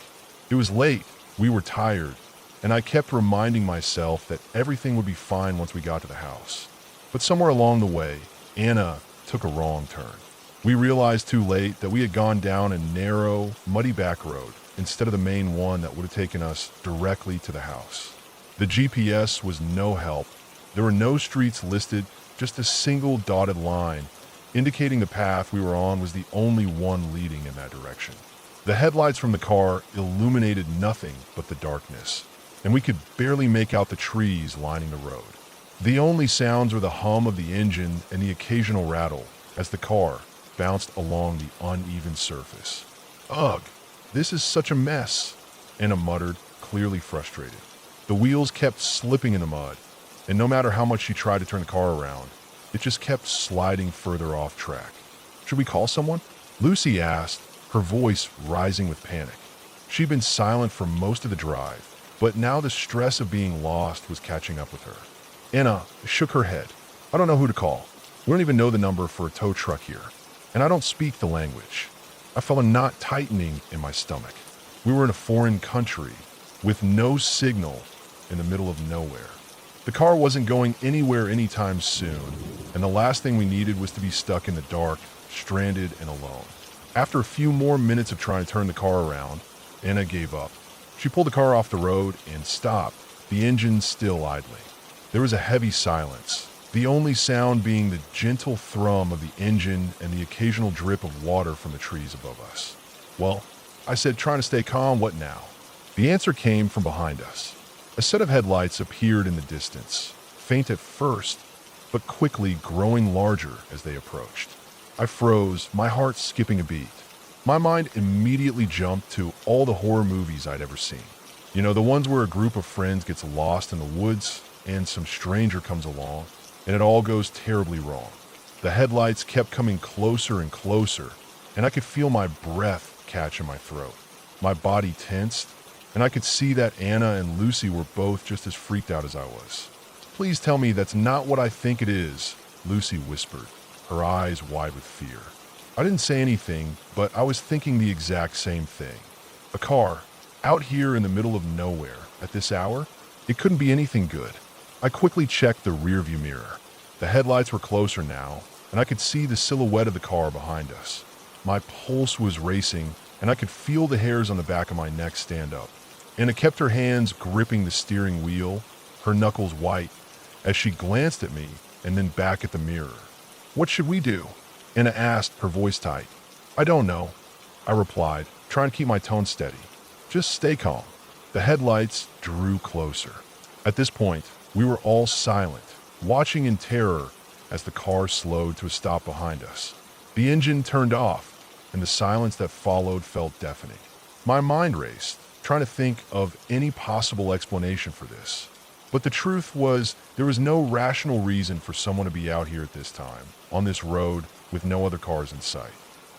A: It was late, we were tired, and I kept reminding myself that everything would be fine once we got to the house. But somewhere along the way, Anna took a wrong turn. We realized too late that we had gone down a narrow, muddy back road instead of the main one that would have taken us directly to the house. The GPS was no help. There were no streets listed, just a single dotted line, indicating the path we were on was the only one leading in that direction. The headlights from the car illuminated nothing but the darkness, and we could barely make out the trees lining the road. The only sounds were the hum of the engine and the occasional rattle as the car bounced along the uneven surface. Ugh, this is such a mess, Anna muttered, clearly frustrated. The wheels kept slipping in the mud, and no matter how much she tried to turn the car around, it just kept sliding further off track. Should we call someone? Lucy asked, her voice rising with panic. She'd been silent for most of the drive, but now the stress of being lost was catching up with her. Anna shook her head. I don't know who to call. We don't even know the number for a tow truck here, and I don't speak the language. I felt a knot tightening in my stomach. We were in a foreign country with no signal in the middle of nowhere. The car wasn't going anywhere anytime soon, and the last thing we needed was to be stuck in the dark, stranded and alone. After a few more minutes of trying to turn the car around, Anna gave up. She pulled the car off the road and stopped, the engine still idling. There was a heavy silence, the only sound being the gentle thrum of the engine and the occasional drip of water from the trees above us. Well, I said, trying to stay calm, what now? The answer came from behind us. A set of headlights appeared in the distance, faint at first, but quickly growing larger as they approached. I froze, my heart skipping a beat. My mind immediately jumped to all the horror movies I'd ever seen. You know, the ones where a group of friends gets lost in the woods and some stranger comes along, and it all goes terribly wrong. The headlights kept coming closer and closer, and I could feel my breath catch in my throat. My body tensed, and I could see that Anna and Lucy were both just as freaked out as I was. Please tell me that's not what I think it is, Lucy whispered, her eyes wide with fear. I didn't say anything, but I was thinking the exact same thing. A car, out here in the middle of nowhere, at this hour? It couldn't be anything good. I quickly checked the rearview mirror. The headlights were closer now, and I could see the silhouette of the car behind us. My pulse was racing, and I could feel the hairs on the back of my neck stand up. Anna kept her hands gripping the steering wheel, her knuckles white, as she glanced at me and then back at the mirror. What should we do? Anna asked, her voice tight. I don't know, I replied, trying to keep my tone steady. Just stay calm. The headlights drew closer. At this point, we were all silent, watching in terror as the car slowed to a stop behind us. The engine turned off, and the silence that followed felt deafening. My mind raced, trying to think of any possible explanation for this. But the truth was, there was no rational reason for someone to be out here at this time, on this road, with no other cars in sight.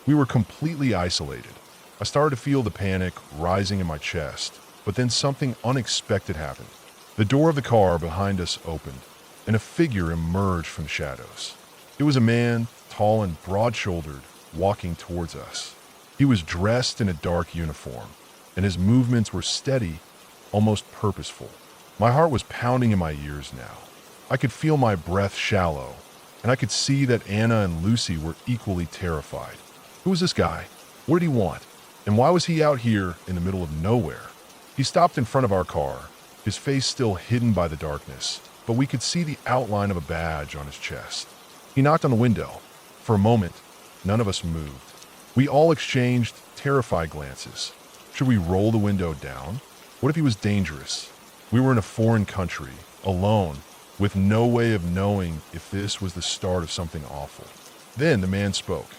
A: We were completely isolated. I started to feel the panic rising in my chest, but then something unexpected happened. The door of the car behind us opened, and a figure emerged from the shadows. It was a man, tall and broad-shouldered, walking towards us. He was dressed in a dark uniform, and his movements were steady, almost purposeful. My heart was pounding in my ears now. I could feel my breath shallow, and I could see that Anna and Lucy were equally terrified. Who was this guy? What did he want? And why was he out here in the middle of nowhere? He stopped in front of our car, his face still hidden by the darkness, but we could see the outline of a badge on his chest. He knocked on the window. For a moment, none of us moved. We all exchanged terrified glances. Should we roll the window down? What if he was dangerous? We were in a foreign country, alone, with no way of knowing if this was the start of something awful. Then the man spoke.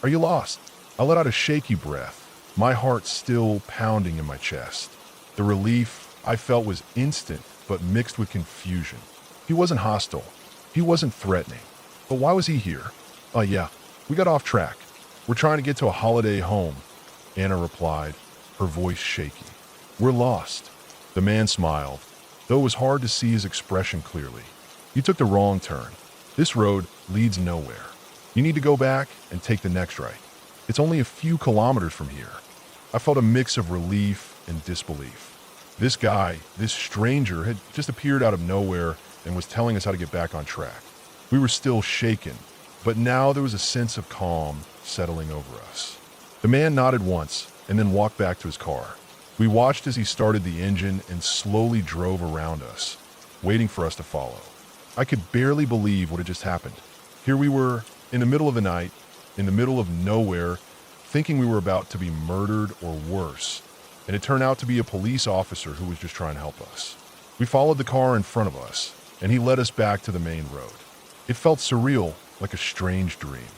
A: "Are you lost?" I let out a shaky breath, my heart still pounding in my chest. The relief I felt was instant, but mixed with confusion. He wasn't hostile. He wasn't threatening. But why was he here? Yeah, we got off track. We're trying to get to a holiday home," Anna replied, her voice shaky. "We're lost." The man smiled, though it was hard to see his expression clearly. "You took the wrong turn. This road leads nowhere. You need to go back and take the next right. It's only a few kilometers from here." I felt a mix of relief and disbelief. This guy, this stranger, had just appeared out of nowhere and was telling us how to get back on track. We were still shaken, but now there was a sense of calm settling over us. The man nodded once and then walked back to his car. We watched as he started the engine and slowly drove around us, waiting for us to follow. I could barely believe what had just happened. Here we were, in the middle of the night, in the middle of nowhere, thinking we were about to be murdered or worse, and it turned out to be a police officer who was just trying to help us. We followed the car in front of us, and he led us back to the main road. It felt surreal, like a strange dream.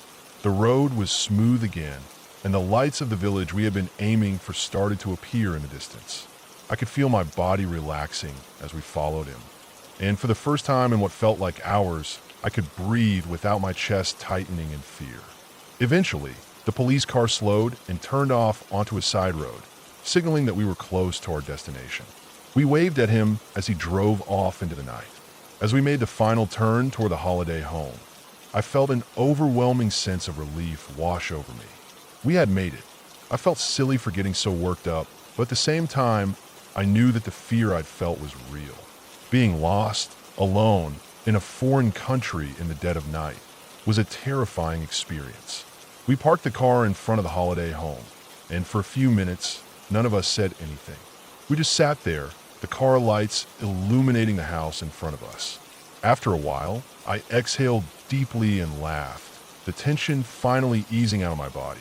A: The road was smooth again, and the lights of the village we had been aiming for started to appear in the distance. I could feel my body relaxing as we followed him, and for the first time in what felt like hours, I could breathe without my chest tightening in fear. Eventually, the police car slowed and turned off onto a side road, signaling that we were close to our destination. We waved at him as he drove off into the night. As we made the final turn toward the holiday home, I felt an overwhelming sense of relief wash over me. We had made it. I felt silly for getting so worked up, but at the same time, I knew that the fear I'd felt was real. Being lost, alone, in a foreign country in the dead of night, was a terrifying experience. We parked the car in front of the holiday home, and for a few minutes, none of us said anything. We just sat there, the car lights illuminating the house in front of us. After a while, I exhaled deeply and laughed, the tension finally easing out of my body.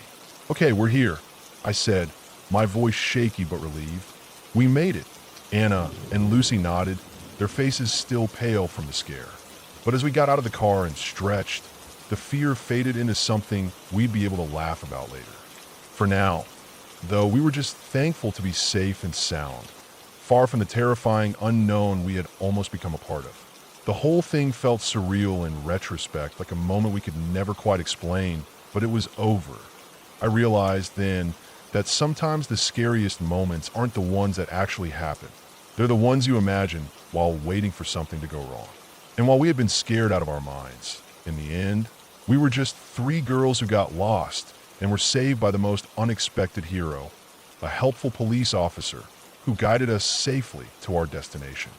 A: "Okay, we're here," I said, my voice shaky but relieved. "We made it." Anna and Lucy nodded, their faces still pale from the scare. But as we got out of the car and stretched, the fear faded into something we'd be able to laugh about later. For now, though, we were just thankful to be safe and sound, far from the terrifying unknown we had almost become a part of. The whole thing felt surreal in retrospect, like a moment we could never quite explain, but it was over. I realized then that sometimes the scariest moments aren't the ones that actually happen. They're the ones you imagine while waiting for something to go wrong. And while we had been scared out of our minds, in the end, we were just 3 girls who got lost and were saved by the most unexpected hero, a helpful police officer who guided us safely to our destination.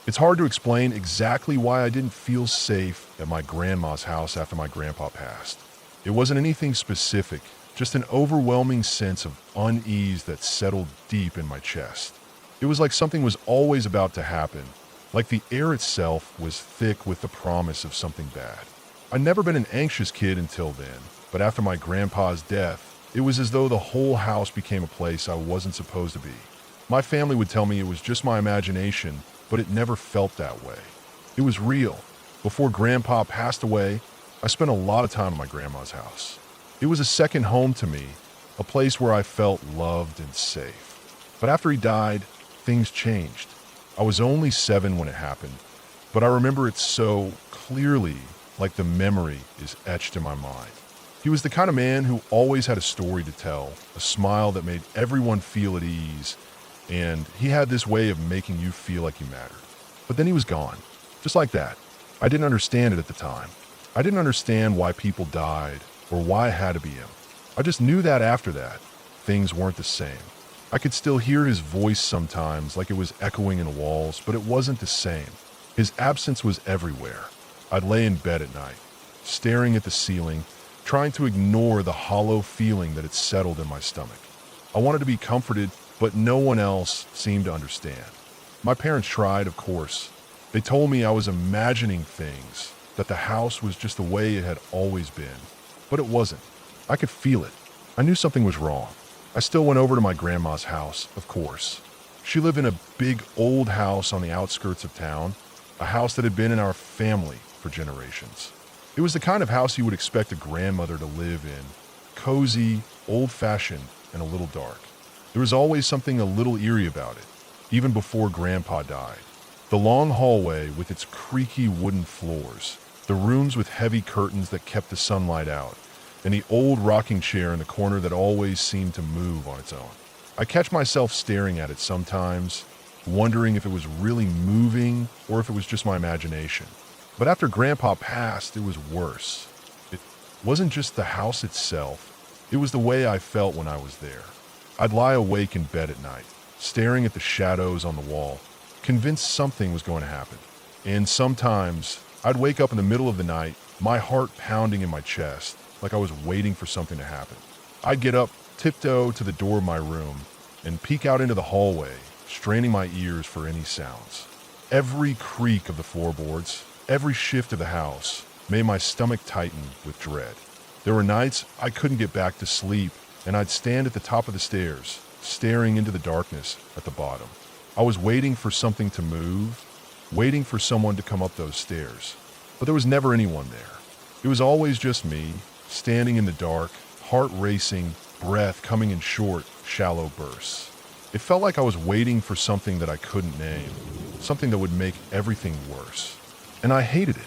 A: It's hard to explain exactly why I didn't feel safe at my grandma's house after my grandpa passed. It wasn't anything specific, just an overwhelming sense of unease that settled deep in my chest. It was like something was always about to happen, like the air itself was thick with the promise of something bad. I'd never been an anxious kid until then, but after my grandpa's death, it was as though the whole house became a place I wasn't supposed to be. My family would tell me it was just my imagination, but it never felt that way. It was real. Before Grandpa passed away, I spent a lot of time at my grandma's house. It was a second home to me, a place where I felt loved and safe. But after he died, things changed. I was only 7 when it happened, but I remember it so clearly, like the memory is etched in my mind. He was the kind of man who always had a story to tell, a smile that made everyone feel at ease, and he had this way of making you feel like you mattered. But then he was gone, just like that. I didn't understand it at the time. I didn't understand why people died or why it had to be him. I just knew that after that, things weren't the same. I could still hear his voice sometimes, like it was echoing in the walls, but it wasn't the same. His absence was everywhere. I'd lay in bed at night, staring at the ceiling, trying to ignore the hollow feeling that had settled in my stomach. I wanted to be comforted, but no one else seemed to understand. My parents tried, of course. They told me I was imagining things, that the house was just the way it had always been. But it wasn't. I could feel it. I knew something was wrong. I still went over to my grandma's house, of course. She lived in a big old house on the outskirts of town, a house that had been in our family for generations. It was the kind of house you would expect a grandmother to live in, cozy, old-fashioned, and a little dark. There was always something a little eerie about it, even before Grandpa died. The long hallway with its creaky wooden floors, the rooms with heavy curtains that kept the sunlight out, and the old rocking chair in the corner that always seemed to move on its own. I catch myself staring at it sometimes, wondering if it was really moving or if it was just my imagination. But after Grandpa passed, it was worse. It wasn't just the house itself, it was the way I felt when I was there. I'd lie awake in bed at night, staring at the shadows on the wall, convinced something was going to happen. And sometimes I'd wake up in the middle of the night, my heart pounding in my chest, like I was waiting for something to happen. I'd get up, tiptoe to the door of my room, and peek out into the hallway, straining my ears for any sounds. Every creak of the floorboards, every shift of the house, made my stomach tighten with dread. There were nights I couldn't get back to sleep, and I'd stand at the top of the stairs, staring into the darkness at the bottom. I was waiting for something to move, waiting for someone to come up those stairs. But there was never anyone there. It was always just me, standing in the dark, heart racing, breath coming in short, shallow bursts. It felt like I was waiting for something that I couldn't name, something that would make everything worse. And I hated it.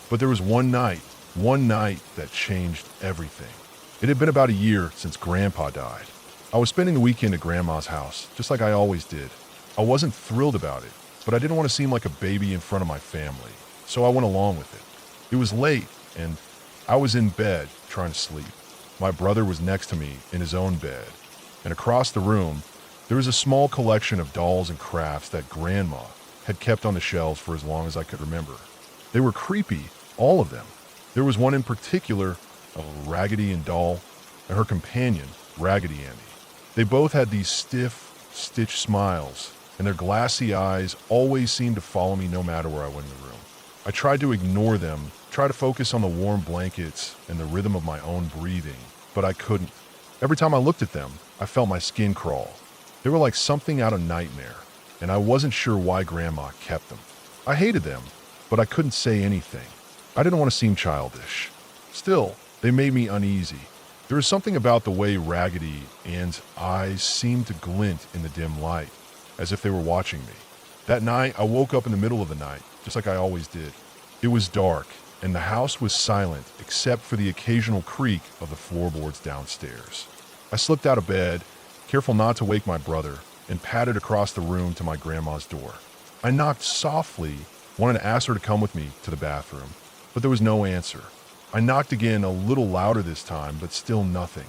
A: But there was one night that changed everything. It had been about a year since Grandpa died. I was spending the weekend at Grandma's house, just like I always did. I wasn't thrilled about it, but I didn't want to seem like a baby in front of my family, so I went along with it. It was late, and I was in bed trying to sleep. My brother was next to me in his own bed, and across the room, there was a small collection of dolls and crafts that Grandma had kept on the shelves for as long as I could remember. They were creepy, all of them. There was one in particular, a Raggedy Ann doll, and her companion, Raggedy Andy. They both had these stiff, stitched smiles, and their glassy eyes always seemed to follow me no matter where I went in the room. I tried to ignore them, try to focus on the warm blankets and the rhythm of my own breathing, but I couldn't. Every time I looked at them, I felt my skin crawl. They were like something out of nightmare, and I wasn't sure why Grandma kept them. I hated them, but I couldn't say anything. I didn't want to seem childish. Still, they made me uneasy. There was something about the way Raggedy Ann's eyes seemed to glint in the dim light, as if they were watching me. That night, I woke up in the middle of the night, just like I always did. It was dark, and the house was silent except for the occasional creak of the floorboards downstairs. I slipped out of bed, careful not to wake my brother, and padded across the room to my grandma's door. I knocked softly, wanted to ask her to come with me to the bathroom, but there was no answer. I knocked again a little louder this time, but still nothing.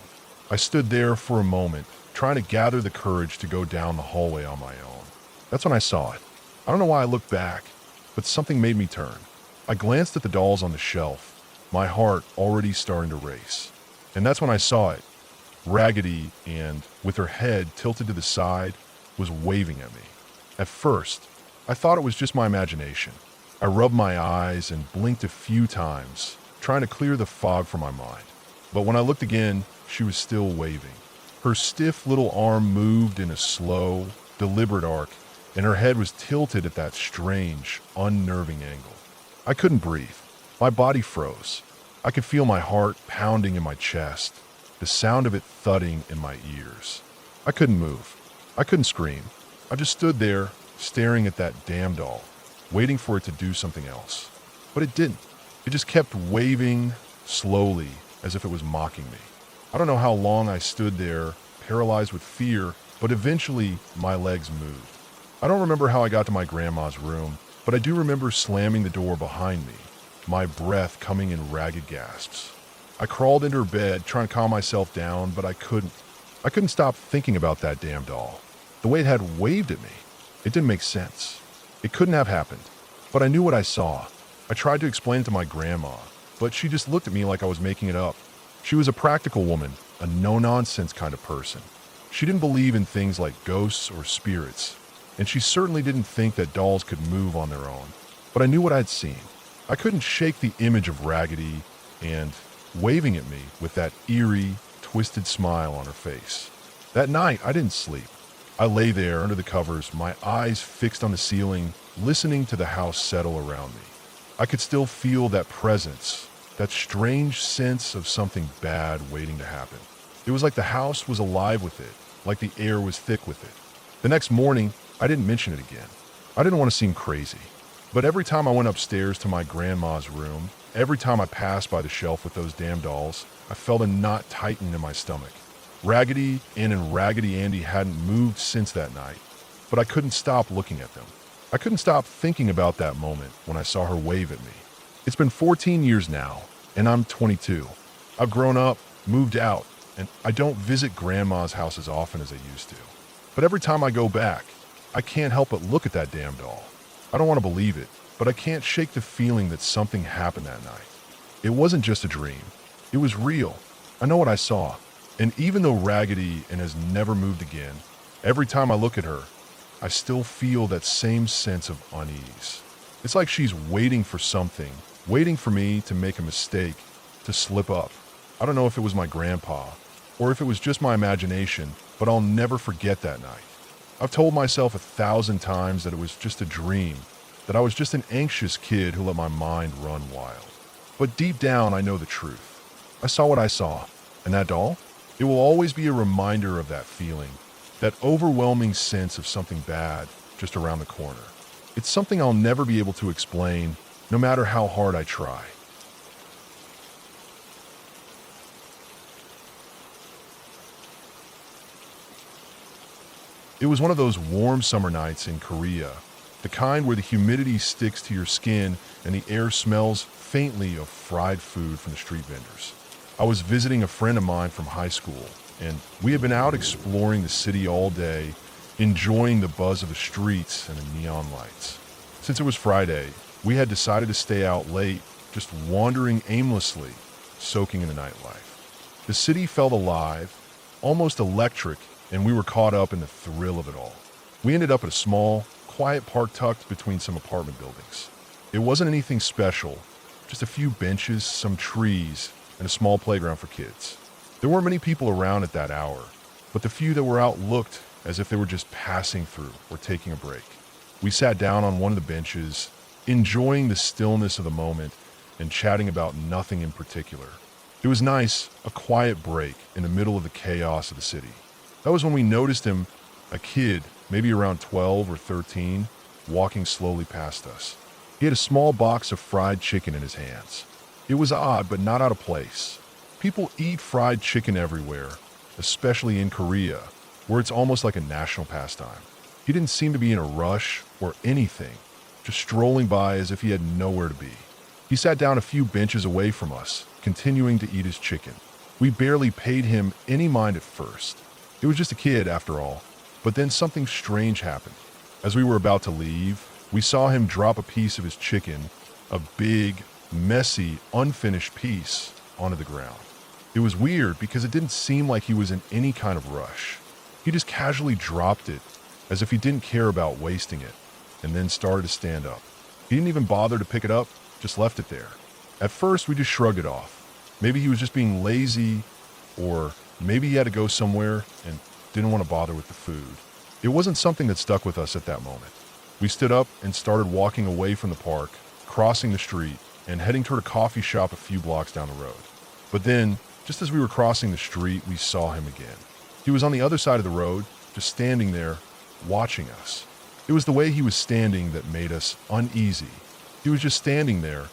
A: I stood there for a moment, trying to gather the courage to go down the hallway on my own. That's when I saw it. I don't know why I looked back, but something made me turn. I glanced at the dolls on the shelf, my heart already starting to race. And that's when I saw it. Raggedy Ann, with her head tilted to the side, was waving at me. At first, I thought it was just my imagination. I rubbed my eyes and blinked a few times, trying to clear the fog from my mind. But when I looked again, she was still waving. Her stiff little arm moved in a slow, deliberate arc, and her head was tilted at that strange, unnerving angle. I couldn't breathe. My body froze. I could feel my heart pounding in my chest, the sound of it thudding in my ears. I couldn't move. I couldn't scream. I just stood there, staring at that damn doll, waiting for it to do something else. But it didn't. It just kept waving slowly, as if it was mocking me. I don't know how long I stood there, paralyzed with fear, but eventually my legs moved. I don't remember how I got to my grandma's room, but I do remember slamming the door behind me, my breath coming in ragged gasps. I crawled into her bed, trying to calm myself down, but I couldn't. I couldn't stop thinking about that damn doll. The way it had waved at me. It didn't make sense. It couldn't have happened. But I knew what I saw. I tried to explain it to my grandma, but she just looked at me like I was making it up. She was a practical woman, a no-nonsense kind of person. She didn't believe in things like ghosts or spirits, and she certainly didn't think that dolls could move on their own. But I knew what I'd seen. I couldn't shake the image of Raggedy and waving at me with that eerie, twisted smile on her face. That night, I didn't sleep. I lay there under the covers, my eyes fixed on the ceiling, listening to the house settle around me. I could still feel that presence, that strange sense of something bad waiting to happen. It was like the house was alive with it, like the air was thick with it. The next morning, I didn't mention it again. I didn't want to seem crazy. But every time I went upstairs to my grandma's room, every time I passed by the shelf with those damn dolls, I felt a knot tighten in my stomach. Raggedy Ann and Raggedy Andy hadn't moved since that night, but I couldn't stop looking at them. I couldn't stop thinking about that moment when I saw her wave at me. It's been 14 years now, and I'm 22. I've grown up, moved out, and I don't visit Grandma's house as often as I used to. But every time I go back, I can't help but look at that damn doll. I don't want to believe it, but I can't shake the feeling that something happened that night. It wasn't just a dream. It was real. I know what I saw. And even though Raggedy Ann has never moved again, every time I look at her, I still feel that same sense of unease. It's like she's waiting for something, waiting for me to make a mistake, to slip up. I don't know if it was my grandpa, or if it was just my imagination, but I'll never forget that night. I've told myself 1,000 times that it was just a dream, that I was just an anxious kid who let my mind run wild. But deep down, I know the truth. I saw what I saw, and that doll? It will always be a reminder of that feeling, that overwhelming sense of something bad just around the corner. It's something I'll never be able to explain, no matter how hard I try. It was one of those warm summer nights in Korea, the kind where the humidity sticks to your skin and the air smells faintly of fried food from the street vendors. I was visiting a friend of mine from high school, and we had been out exploring the city all day, enjoying the buzz of the streets and the neon lights. Since it was Friday, we had decided to stay out late, just wandering aimlessly, soaking in the nightlife. The city felt alive, almost electric, and we were caught up in the thrill of it all. We ended up at a small, quiet park tucked between some apartment buildings. It wasn't anything special, just a few benches, some trees, and a small playground for kids. There weren't many people around at that hour, but the few that were out looked as if they were just passing through or taking a break. We sat down on one of the benches, enjoying the stillness of the moment and chatting about nothing in particular. It was nice, a quiet break in the middle of the chaos of the city. That was when we noticed him, a kid, maybe around 12 or 13, walking slowly past us. He had a small box of fried chicken in his hands. It was odd, but not out of place. People eat fried chicken everywhere, especially in Korea, where it's almost like a national pastime. He didn't seem to be in a rush or anything, just strolling by as if he had nowhere to be. He sat down a few benches away from us, continuing to eat his chicken. We barely paid him any mind at first. It was just a kid, after all. But then something strange happened. As we were about to leave, we saw him drop a piece of his chicken, a big, messy, unfinished piece, onto the ground. It was weird because it didn't seem like he was in any kind of rush. He just casually dropped it, as if he didn't care about wasting it, and then started to stand up. He didn't even bother to pick it up, just left it there. At first, we just shrugged it off. Maybe he was just being lazy, or maybe he had to go somewhere and didn't want to bother with the food. It wasn't something that stuck with us at that moment. We stood up and started walking away from the park, crossing the street, and heading toward a coffee shop a few blocks down the road. But then, just as we were crossing the street, we saw him again. He was on the other side of the road, just standing there, watching us. It was the way he was standing that made us uneasy. He was just standing there,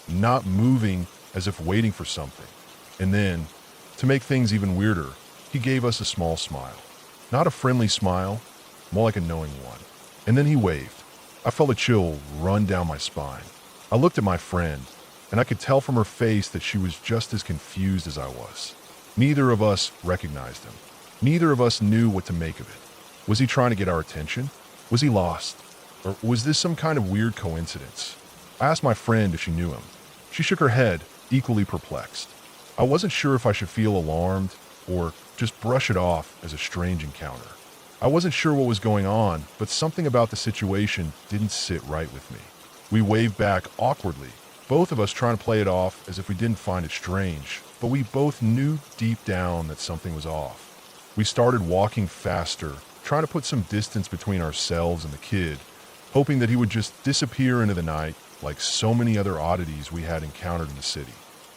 A: not moving, as if waiting for something. And then, to make things even weirder, he gave us a small smile. Not a friendly smile, more like a knowing one. And then he waved. I felt a chill run down my spine. I looked at my friend, and I could tell from her face that she was just as confused as I was. Neither of us recognized him. Neither of us knew what to make of it. Was he trying to get our attention? Was he lost? Or was this some kind of weird coincidence? I asked my friend if she knew him. She shook her head, equally perplexed. I wasn't sure if I should feel alarmed or just brush it off as a strange encounter. I wasn't sure what was going on, but something about the situation didn't sit right with me. We waved back awkwardly, both of us trying to play it off as if we didn't find it strange, but we both knew deep down that something was off. We started walking faster, trying to put some distance between ourselves and the kid, hoping that he would just disappear into the night like so many other oddities we had encountered in the city.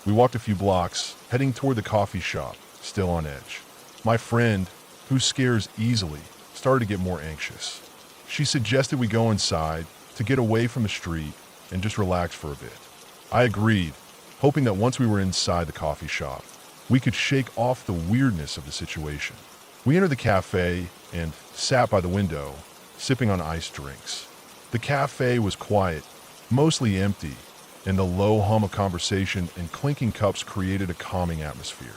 A: We walked a few blocks, heading toward the coffee shop, still on edge. My friend, who scares easily, started to get more anxious. She suggested we go inside to get away from the street and just relax for a bit. I agreed, hoping that once we were inside the coffee shop, we could shake off the weirdness of the situation. We entered the cafe and sat by the window, sipping on iced drinks. The cafe was quiet, mostly empty, and the low hum of conversation and clinking cups created a calming atmosphere.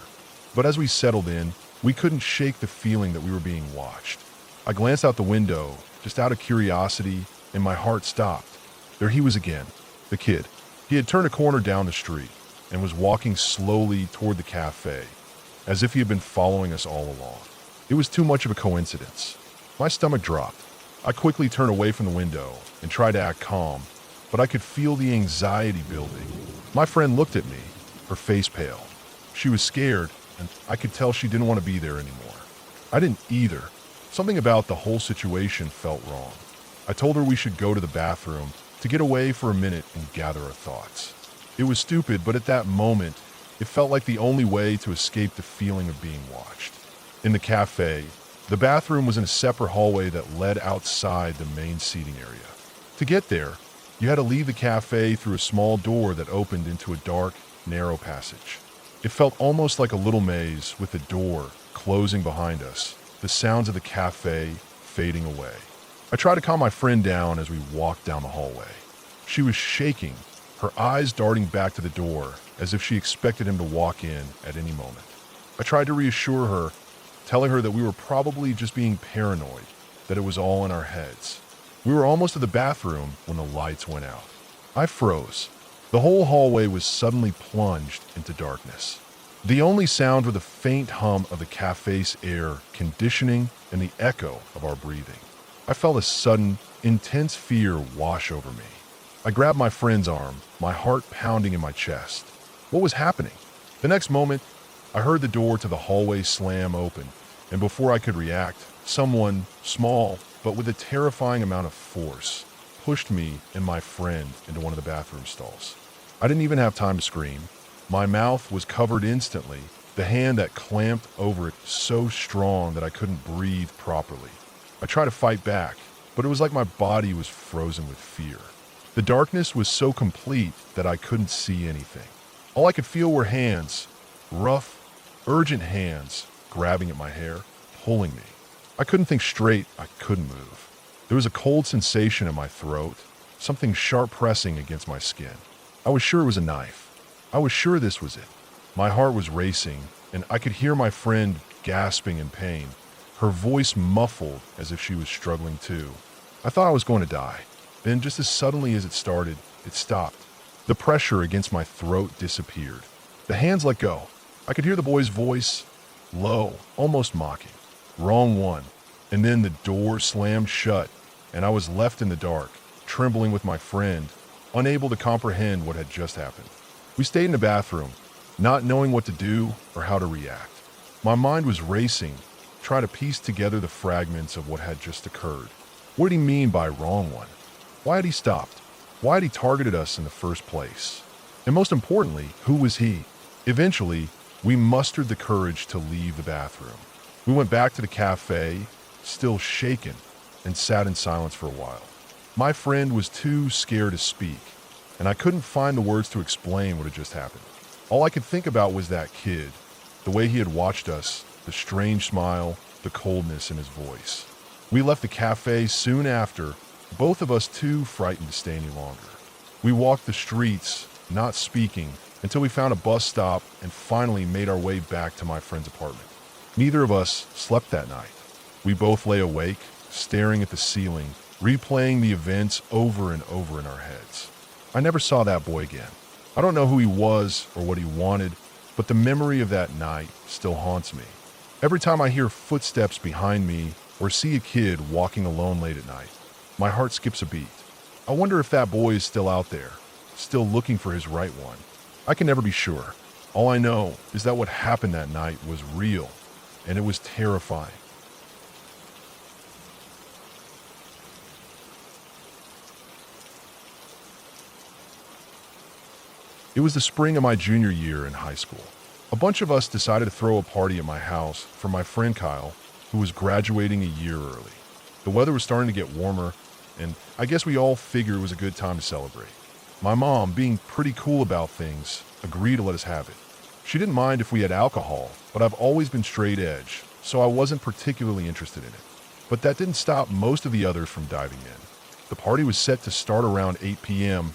A: But as we settled in, we couldn't shake the feeling that we were being watched. I glanced out the window, just out of curiosity, and my heart stopped. There he was again, the kid. He had turned a corner down the street and was walking slowly toward the cafe, as if he had been following us all along. It was too much of a coincidence. My stomach dropped. I quickly turned away from the window and tried to act calm, but I could feel the anxiety building. My friend looked at me, her face pale. She was scared, and I could tell she didn't want to be there anymore. I didn't either. Something about the whole situation felt wrong. I told her we should go to the bathroom to get away for a minute and gather our thoughts. It was stupid, but at that moment, it felt like the only way to escape the feeling of being watched. In the cafe, the bathroom was in a separate hallway that led outside the main seating area. To get there, you had to leave the cafe through a small door that opened into a dark, narrow passage. It felt almost like a little maze with the door closing behind us, the sounds of the cafe fading away. I tried to calm my friend down as we walked down the hallway. She was shaking, her eyes darting back to the door as if she expected him to walk in at any moment. I tried to reassure her, telling her that we were probably just being paranoid, that it was all in our heads. We were almost to the bathroom when the lights went out. I froze. The whole hallway was suddenly plunged into darkness. The only sound were the faint hum of the cafe's air conditioning and the echo of our breathing. I felt a sudden, intense fear wash over me. I grabbed my friend's arm, my heart pounding in my chest. What was happening? The next moment, I heard the door to the hallway slam open, and before I could react, someone, small but with a terrifying amount of force, pushed me and my friend into one of the bathroom stalls. I didn't even have time to scream. My mouth was covered instantly, the hand that clamped over it so strong that I couldn't breathe properly. I tried to fight back, but it was like my body was frozen with fear. The darkness was so complete that I couldn't see anything. All I could feel were hands, rough, urgent hands, grabbing at my hair, pulling me. I couldn't think straight, I couldn't move. There was a cold sensation in my throat, something sharp pressing against my skin. I was sure it was a knife. I was sure this was it. My heart was racing, and I could hear my friend gasping in pain, her voice muffled as if she was struggling too. I thought I was going to die. Then, just as suddenly as it started, it stopped. The pressure against my throat disappeared. The hands let go. I could hear the boy's voice, low, almost mocking. Wrong one. And then the door slammed shut, and I was left in the dark, trembling with my friend, unable to comprehend what had just happened. We stayed in the bathroom, not knowing what to do or how to react. My mind was racing, trying to piece together the fragments of what had just occurred. What did he mean by wrong one? Why had he stopped? Why had he targeted us in the first place? And most importantly, who was he? Eventually, we mustered the courage to leave the bathroom. We went back to the cafe, still shaken, and sat in silence for a while. My friend was too scared to speak, and I couldn't find the words to explain what had just happened. All I could think about was that kid, the way he had watched us, the strange smile, the coldness in his voice. We left the cafe soon after, both of us too frightened to stay any longer. We walked the streets, not speaking, until we found a bus stop and finally made our way back to my friend's apartment. Neither of us slept that night. We both lay awake, staring at the ceiling, replaying the events over and over in our heads. I never saw that boy again. I don't know who he was or what he wanted, but the memory of that night still haunts me. Every time I hear footsteps behind me or see a kid walking alone late at night, my heart skips a beat. I wonder if that boy is still out there, still looking for his right one. I can never be sure. All I know is that what happened that night was real, and it was terrifying. It was the spring of my junior year in high school. A bunch of us decided to throw a party at my house for my friend Kyle, who was graduating a year early. The weather was starting to get warmer, and I guess we all figured it was a good time to celebrate. My mom, being pretty cool about things, agreed to let us have it. She didn't mind if we had alcohol, but I've always been straight edge, so I wasn't particularly interested in it. But that didn't stop most of the others from diving in. The party was set to start around 8 p.m.,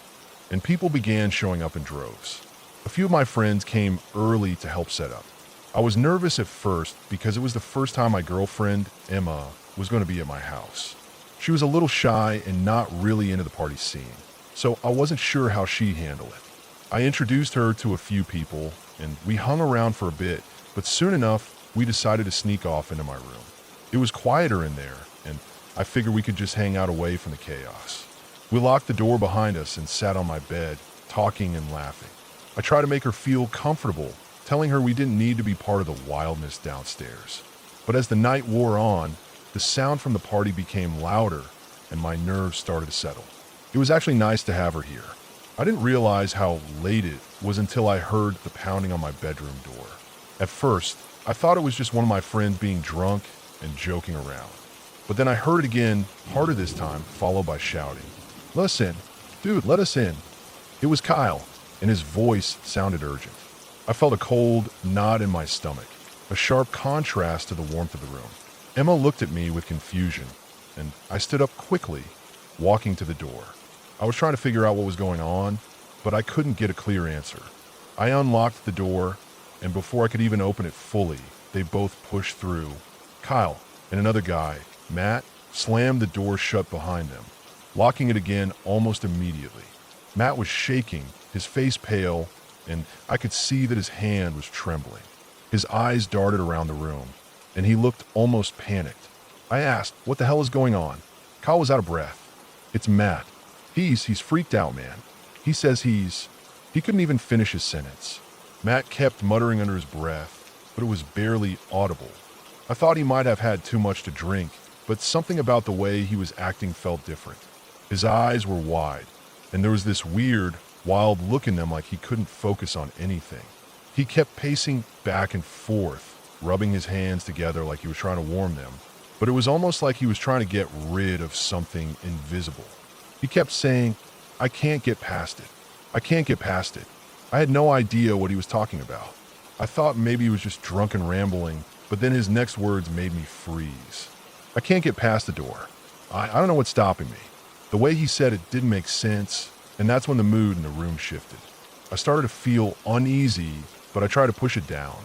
A: and people began showing up in droves. A few of my friends came early to help set up. I was nervous at first because it was the first time my girlfriend, Emma, was going to be at my house. She was a little shy and not really into the party scene, so I wasn't sure how she'd handle it. I introduced her to a few people, and we hung around for a bit, but soon enough, we decided to sneak off into my room. It was quieter in there, and I figured we could just hang out away from the chaos. We locked the door behind us and sat on my bed, talking and laughing. I tried to make her feel comfortable, telling her we didn't need to be part of the wildness downstairs. But as the night wore on, the sound from the party became louder, and my nerves started to settle. It was actually nice to have her here. I didn't realize how late it was until I heard the pounding on my bedroom door. At first, I thought it was just one of my friends being drunk and joking around. But then I heard it again, harder this time, followed by shouting. "Let us in. Dude, let us in." It was Kyle, and his voice sounded urgent. I felt a cold knot in my stomach, a sharp contrast to the warmth of the room. Emma looked at me with confusion, and I stood up quickly, walking to the door. I was trying to figure out what was going on, but I couldn't get a clear answer. I unlocked the door, and before I could even open it fully, they both pushed through. Kyle and another guy, Matt, slammed the door shut behind them, locking it again almost immediately. Matt was shaking, his face pale, and I could see that his hand was trembling. His eyes darted around the room, and he looked almost panicked. I asked, "What the hell is going on?" Kyle was out of breath. "It's Matt. He's freaked out, man. He says He couldn't even finish his sentence. Matt kept muttering under his breath, but it was barely audible. I thought he might have had too much to drink, but something about the way he was acting felt different. His eyes were wide, and there was this weird, wild look in them like he couldn't focus on anything. He kept pacing back and forth, rubbing his hands together like he was trying to warm them, but it was almost like he was trying to get rid of something invisible. He kept saying, "I can't get past it. I can't get past it." I had no idea what he was talking about. I thought maybe he was just drunk and rambling, but then his next words made me freeze. "I can't get past the door. I don't know what's stopping me." The way he said it didn't make sense, and that's when the mood in the room shifted. I started to feel uneasy, but I tried to push it down.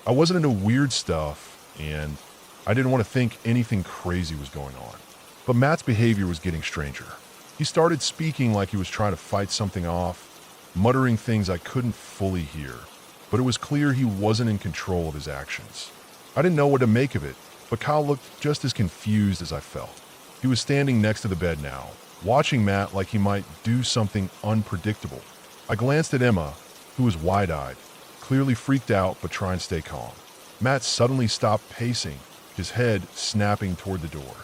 A: I wasn't into weird stuff, and I didn't want to think anything crazy was going on. But Matt's behavior was getting stranger. He started speaking like he was trying to fight something off, muttering things I couldn't fully hear, but it was clear he wasn't in control of his actions. I didn't know what to make of it, but Kyle looked just as confused as I felt. He was standing next to the bed now, watching Matt like he might do something unpredictable. I glanced at Emma, who was wide-eyed, clearly freaked out but trying to stay calm. Matt suddenly stopped pacing, his head snapping toward the door.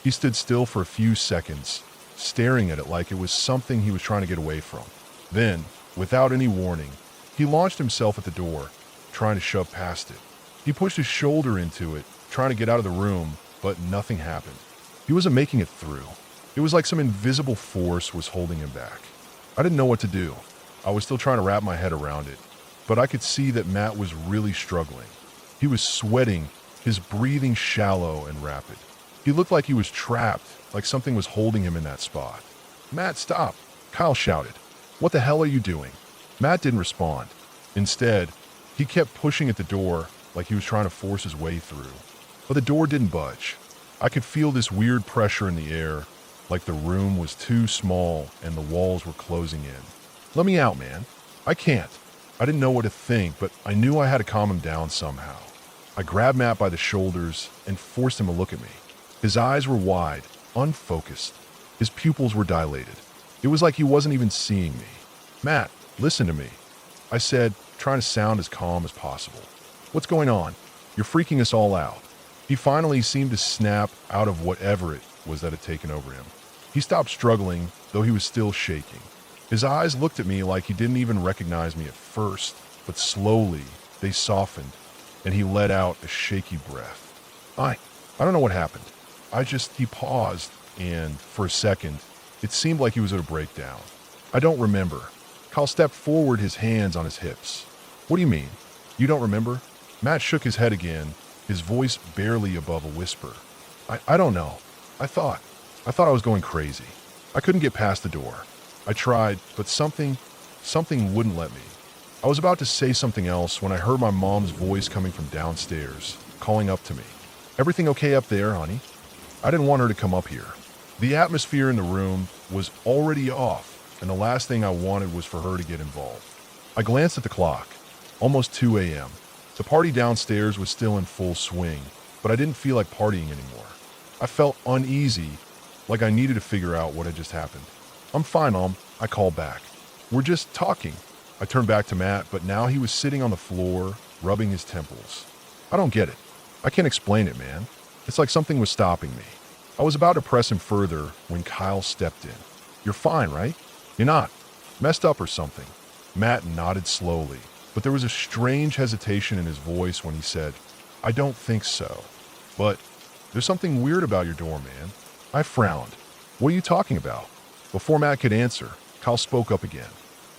A: He stood still for a few seconds, staring at it like it was something he was trying to get away from. Then, without any warning, he launched himself at the door, trying to shove past it. He pushed his shoulder into it, trying to get out of the room, but nothing happened. He wasn't making it through. It was like some invisible force was holding him back. I didn't know what to do. I was still trying to wrap my head around it, but I could see that Matt was really struggling. He was sweating, his breathing shallow and rapid. He looked like he was trapped, like something was holding him in that spot. "Matt, stop!" Kyle shouted. "What the hell are you doing?" Matt didn't respond. Instead, he kept pushing at the door like he was trying to force his way through. But the door didn't budge. I could feel this weird pressure in the air, like the room was too small and the walls were closing in. "Let me out, man." "I can't." I didn't know what to think, but I knew I had to calm him down somehow. I grabbed Matt by the shoulders and forced him to look at me. His eyes were wide, unfocused. His pupils were dilated. It was like he wasn't even seeing me. "Matt, listen to me," I said, trying to sound as calm as possible. "What's going on? You're freaking us all out." He finally seemed to snap out of whatever it was that had taken over him. He stopped struggling, though he was still shaking. His eyes looked at me like he didn't even recognize me at first, but slowly they softened, and he let out a shaky breath. I don't know what happened. He paused, and for a second, it seemed like he was at a breakdown. "I don't remember." Kyle stepped forward, his hands on his hips. "What do you mean? You don't remember?" Matt shook his head again, his voice barely above a whisper. I don't know. I thought I was going crazy. I couldn't get past the door. I tried, but something wouldn't let me. I was about to say something else when I heard my mom's voice coming from downstairs, calling up to me. "Everything okay up there, honey?" I didn't want her to come up here. The atmosphere in the room was already off, and the last thing I wanted was for her to get involved. I glanced at the clock. Almost 2 a.m. The party downstairs was still in full swing, but I didn't feel like partying anymore. I felt uneasy, like I needed to figure out what had just happened. "I'm fine, Mom," I called back. "We're just talking." I turned back to Matt, but now he was sitting on the floor, rubbing his temples. "I don't get it. I can't explain it, man. It's like something was stopping me." I was about to press him further when Kyle stepped in. "You're fine, right? You're not messed up or something?" Matt nodded slowly, but there was a strange hesitation in his voice when he said, "I don't think so. But there's something weird about your door, man." I frowned. "What are you talking about?" Before Matt could answer, Kyle spoke up again.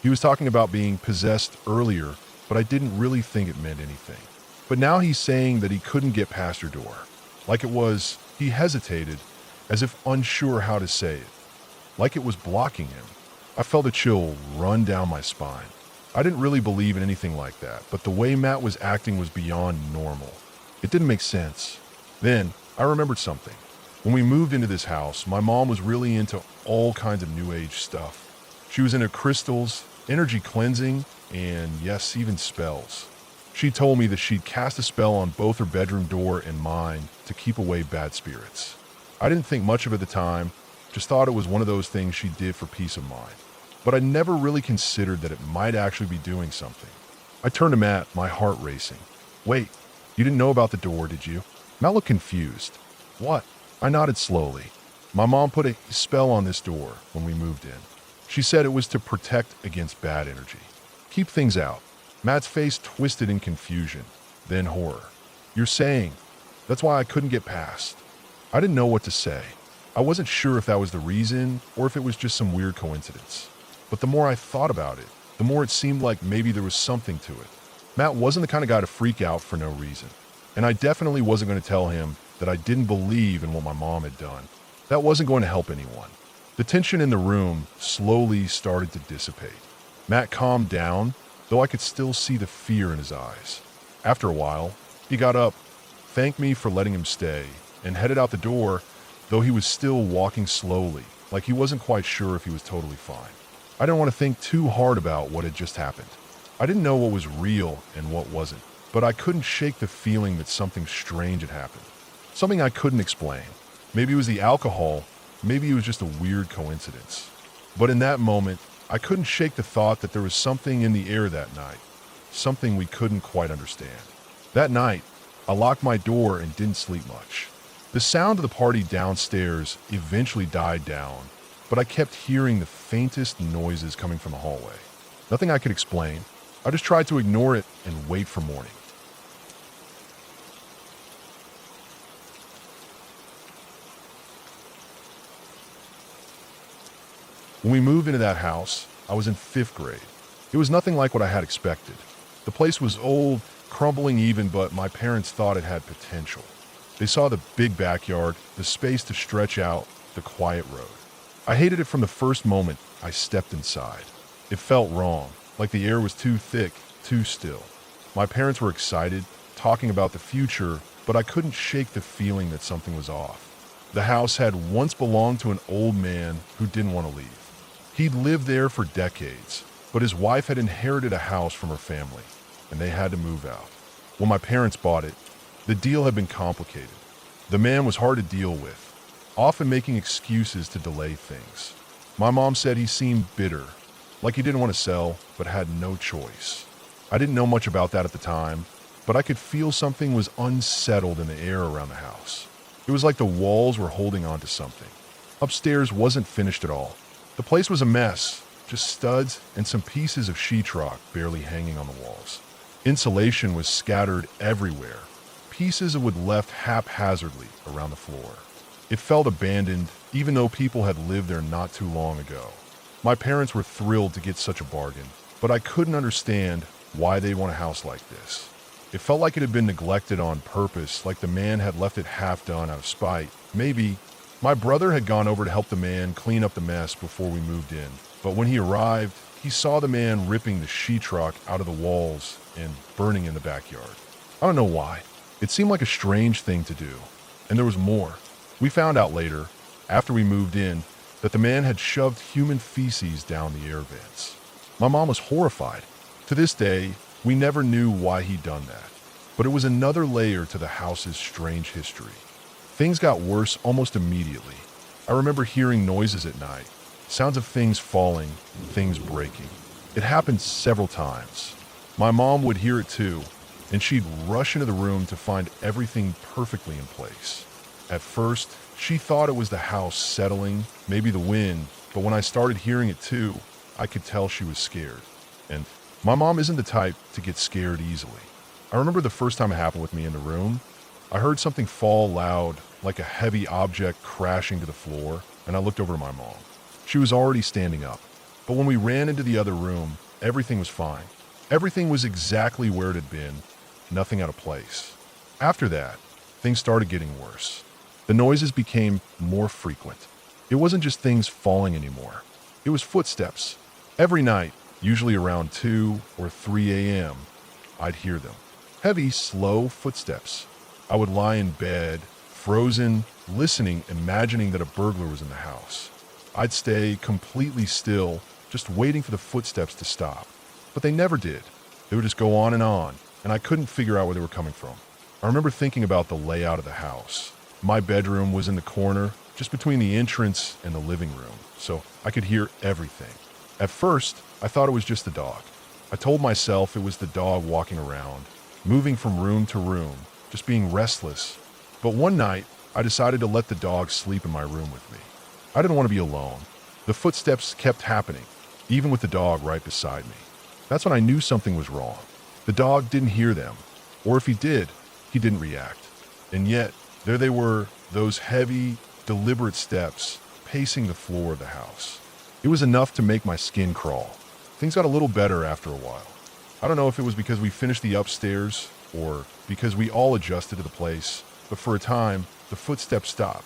A: He was talking about being possessed earlier, but I didn't really think it meant anything. But now he's saying that he couldn't get past your door. He hesitated, as if unsure how to say it. Like it was blocking him. I felt a chill run down my spine. I didn't really believe in anything like that, but the way Matt was acting was beyond normal. It didn't make sense. Then, I remembered something. When we moved into this house, my mom was really into all kinds of new age stuff. She was into crystals, energy cleansing, and yes, even spells. She told me that she'd cast a spell on both her bedroom door and mine to keep away bad spirits. I didn't think much of it at the time, just thought it was one of those things she did for peace of mind. But I never really considered that it might actually be doing something. I turned to Matt, my heart racing. "Wait, you didn't know about the door, did you?" Matt looked confused. "What?" I nodded slowly. "My mom put a spell on this door when we moved in. She said it was to protect against bad energy. Keep things out." Matt's face twisted in confusion, then horror. "You're saying that's why I couldn't get past?" I didn't know what to say. I wasn't sure if that was the reason or if it was just some weird coincidence. But the more I thought about it, the more it seemed like maybe there was something to it. Matt wasn't the kind of guy to freak out for no reason. And I definitely wasn't going to tell him that I didn't believe in what my mom had done. That wasn't going to help anyone. The tension in the room slowly started to dissipate. Matt calmed down, though I could still see the fear in his eyes. After a while, he got up, thanked me for letting him stay, and headed out the door, though he was still walking slowly, like he wasn't quite sure if he was totally fine. I didn't want to think too hard about what had just happened. I didn't know what was real and what wasn't, but I couldn't shake the feeling that something strange had happened. Something I couldn't explain. Maybe it was the alcohol, maybe it was just a weird coincidence. But in that moment, I couldn't shake the thought that there was something in the air that night, something we couldn't quite understand. That night, I locked my door and didn't sleep much. The sound of the party downstairs eventually died down, but I kept hearing the faintest noises coming from the hallway. Nothing I could explain. I just tried to ignore it and wait for morning. When we moved into that house, I was in 5th grade. It was nothing like what I had expected. The place was old, crumbling even, but my parents thought it had potential. They saw the big backyard, the space to stretch out, the quiet road. I hated it from the first moment I stepped inside. It felt wrong, like the air was too thick, too still. My parents were excited, talking about the future, but I couldn't shake the feeling that something was off. The house had once belonged to an old man who didn't want to leave. He'd lived there for decades, but his wife had inherited a house from her family, and they had to move out. When my parents bought it, the deal had been complicated. The man was hard to deal with, often making excuses to delay things. My mom said he seemed bitter, like he didn't want to sell, but had no choice. I didn't know much about that at the time, but I could feel something was unsettled in the air around the house. It was like the walls were holding on to something. Upstairs wasn't finished at all. The place was a mess, just studs and some pieces of sheetrock barely hanging on the walls. Insulation was scattered everywhere. Pieces would left haphazardly around the floor. It felt abandoned, even though people had lived there not too long ago. My parents were thrilled to get such a bargain, but I couldn't understand why they'd want a house like this. It felt like it had been neglected on purpose, like the man had left it half done out of spite. Maybe my brother had gone over to help the man clean up the mess before we moved in, but when he arrived, he saw the man ripping the sheetrock out of the walls and burning in the backyard. I don't know why. It seemed like a strange thing to do, and there was more. We found out later, after we moved in, that the man had shoved human feces down the air vents. My mom was horrified. To this day, we never knew why he'd done that, but it was another layer to the house's strange history. Things got worse almost immediately. I remember hearing noises at night, sounds of things falling, things breaking. It happened several times. My mom would hear it too, and she'd rush into the room to find everything perfectly in place. At first, she thought it was the house settling, maybe the wind, but when I started hearing it too, I could tell she was scared. And my mom isn't the type to get scared easily. I remember the first time it happened with me in the room. I heard something fall loud, like a heavy object crashing to the floor, and I looked over to my mom. She was already standing up, but when we ran into the other room, everything was fine. Everything was exactly where it had been, nothing out of place. After that, things started getting worse. The noises became more frequent. It wasn't just things falling anymore. It was footsteps. Every night, usually around 2 or 3 a.m., I'd hear them. Heavy, slow footsteps. I would lie in bed, frozen, listening, imagining that a burglar was in the house. I'd stay completely still, just waiting for the footsteps to stop. But they never did. They would just go on, and I couldn't figure out where they were coming from. I remember thinking about the layout of the house. My bedroom was in the corner, just between the entrance and the living room, so I could hear everything. At first, I thought it was just the dog. I told myself it was the dog walking around, moving from room to room, just being restless. But one night, I decided to let the dog sleep in my room with me. I didn't want to be alone. The footsteps kept happening, even with the dog right beside me. That's when I knew something was wrong. The dog didn't hear them, or if he did, he didn't react. And yet, there they were, those heavy, deliberate steps, pacing the floor of the house. It was enough to make my skin crawl. Things got a little better after a while. I don't know if it was because we finished the upstairs, or because we all adjusted to the place, but for a time, the footsteps stopped.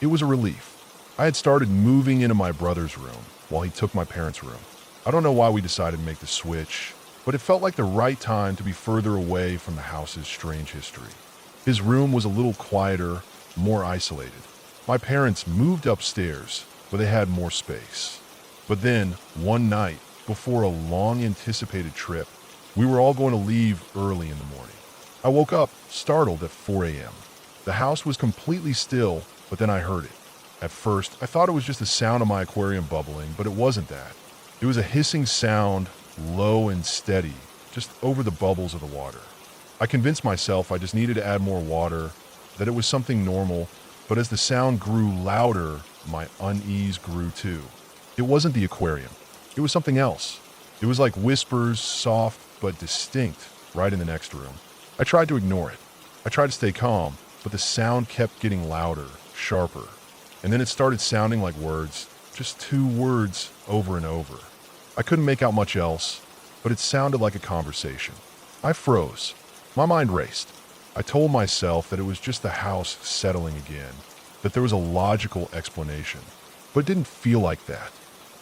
A: It was a relief. I had started moving into my brother's room while he took my parents' room. I don't know why we decided to make the switch, but it felt like the right time to be further away from the house's strange history. His room was a little quieter, more isolated. My parents moved upstairs, where they had more space. But then, one night, before a long-anticipated trip, we were all going to leave early in the morning. I woke up, startled at 4 a.m. The house was completely still, but then I heard it. At first, I thought it was just the sound of my aquarium bubbling, but it wasn't that. It was a hissing sound, low and steady, just over the bubbles of the water. I convinced myself I just needed to add more water, that it was something normal, but as the sound grew louder, my unease grew too. It wasn't the aquarium. It was something else. It was like whispers, soft but distinct, right in the next room. I tried to ignore it. I tried to stay calm, but the sound kept getting louder, sharper. And then it started sounding like words, just 2 words over and over. I couldn't make out much else, but it sounded like a conversation. I froze. My mind raced. I told myself that it was just the house settling again, that there was a logical explanation. But it didn't feel like that.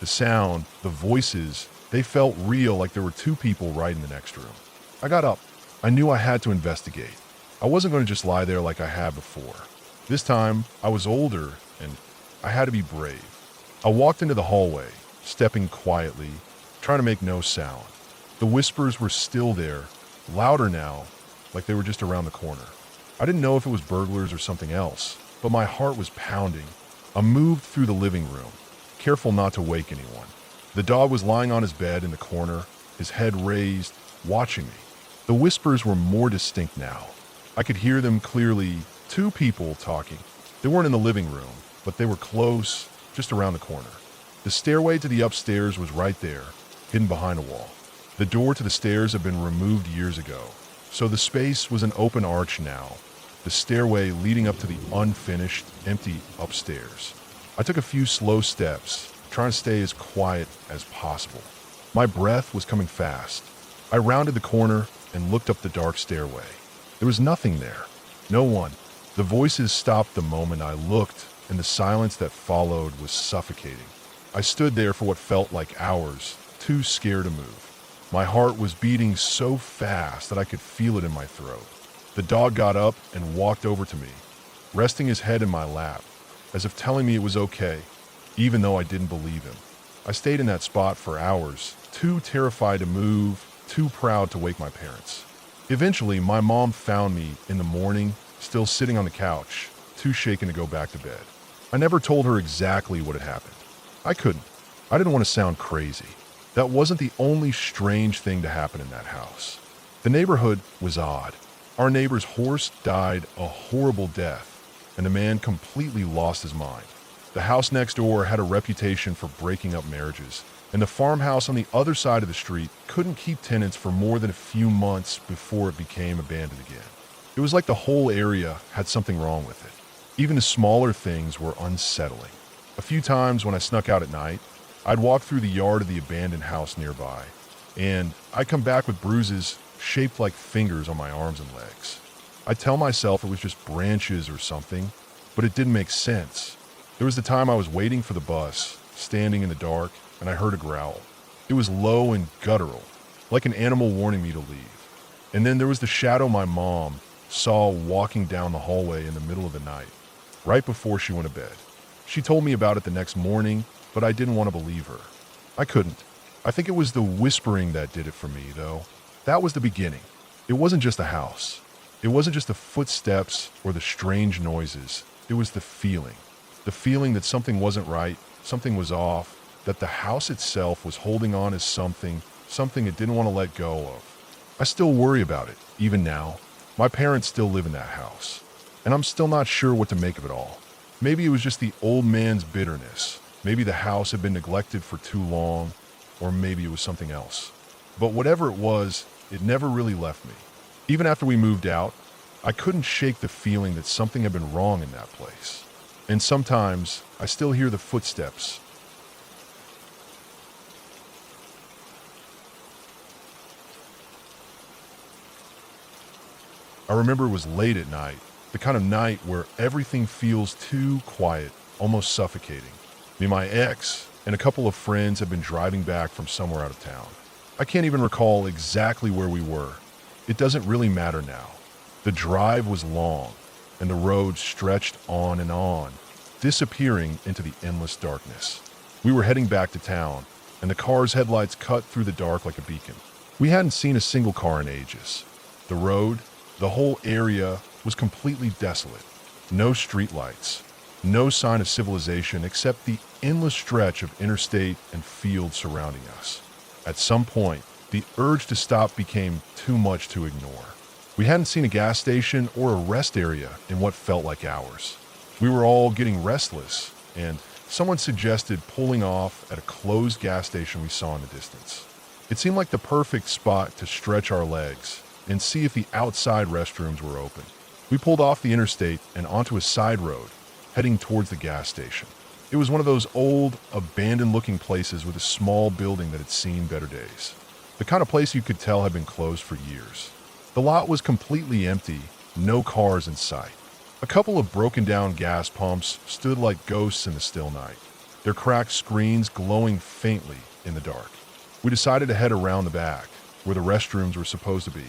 A: The sound, the voices, they felt real, like there were two people right in the next room. I got up. I knew I had to investigate. I wasn't going to just lie there like I had before. This time, I was older, and I had to be brave. I walked into the hallway, stepping quietly, trying to make no sound. The whispers were still there, louder now, like they were just around the corner. I didn't know if it was burglars or something else, but my heart was pounding. I moved through the living room, careful not to wake anyone. The dog was lying on his bed in the corner, his head raised, watching me. The whispers were more distinct now. I could hear them clearly, two people talking. They weren't in the living room, but they were close, just around the corner. The stairway to the upstairs was right there, hidden behind a wall. The door to the stairs had been removed years ago, so the space was an open arch now, the stairway leading up to the unfinished, empty upstairs. I took a few slow steps, trying to stay as quiet as possible. My breath was coming fast. I rounded the corner and looked up the dark stairway. There was nothing there. No one. The voices stopped the moment I looked, and the silence that followed was suffocating. I stood there for what felt like hours, too scared to move. My heart was beating so fast that I could feel it in my throat. The dog got up and walked over to me, resting his head in my lap, as if telling me it was okay, even though I didn't believe him. I stayed in that spot for hours, too terrified to move, too proud to wake my parents. Eventually, my mom found me in the morning, still sitting on the couch, too shaken to go back to bed. I never told her exactly what had happened. I couldn't. I didn't want to sound crazy. That wasn't the only strange thing to happen in that house. The neighborhood was odd. Our neighbor's horse died a horrible death, and the man completely lost his mind. The house next door had a reputation for breaking up marriages, and the farmhouse on the other side of the street couldn't keep tenants for more than a few months before it became abandoned again. It was like the whole area had something wrong with it. Even the smaller things were unsettling. A few times when I snuck out at night, I'd walk through the yard of the abandoned house nearby, and I'd come back with bruises shaped like fingers on my arms and legs. I'd tell myself it was just branches or something, but it didn't make sense. There was the time I was waiting for the bus, standing in the dark, and I heard a growl. It was low and guttural, like an animal warning me to leave. And then there was the shadow my mom saw walking down the hallway in the middle of the night, right before she went to bed. She told me about it the next morning, but I didn't want to believe her. I couldn't. I think it was the whispering that did it for me, though. That was the beginning. It wasn't just the house. It wasn't just the footsteps or the strange noises. It was the feeling that something wasn't right, something was off, that the house itself was holding on as something it didn't want to let go of. I still worry about it, even now. My parents still live in that house, and I'm still not sure what to make of it all. Maybe it was just the old man's bitterness. Maybe the house had been neglected for too long, or maybe it was something else. But whatever it was, it never really left me. Even after we moved out, I couldn't shake the feeling that something had been wrong in that place. And sometimes, I still hear the footsteps. I remember it was late at night, the kind of night where everything feels too quiet, almost suffocating. Me and my ex and a couple of friends had been driving back from somewhere out of town. I can't even recall exactly where we were. It doesn't really matter now. The drive was long, and the road stretched on, disappearing into the endless darkness. We were heading back to town, and the car's headlights cut through the dark like a beacon. We hadn't seen a single car in ages. The road, the whole area, was completely desolate. No streetlights, no sign of civilization except the endless stretch of interstate and fields surrounding us. At some point, the urge to stop became too much to ignore. We hadn't seen a gas station or a rest area in what felt like hours. We were all getting restless, and someone suggested pulling off at a closed gas station we saw in the distance. It seemed like the perfect spot to stretch our legs and see if the outside restrooms were open. We pulled off the interstate and onto a side road, heading towards the gas station. It was one of those old, abandoned-looking places with a small building that had seen better days. The kind of place you could tell had been closed for years. The lot was completely empty, no cars in sight. A couple of broken down gas pumps stood like ghosts in the still night, their cracked screens glowing faintly in the dark. We decided to head around the back, where the restrooms were supposed to be.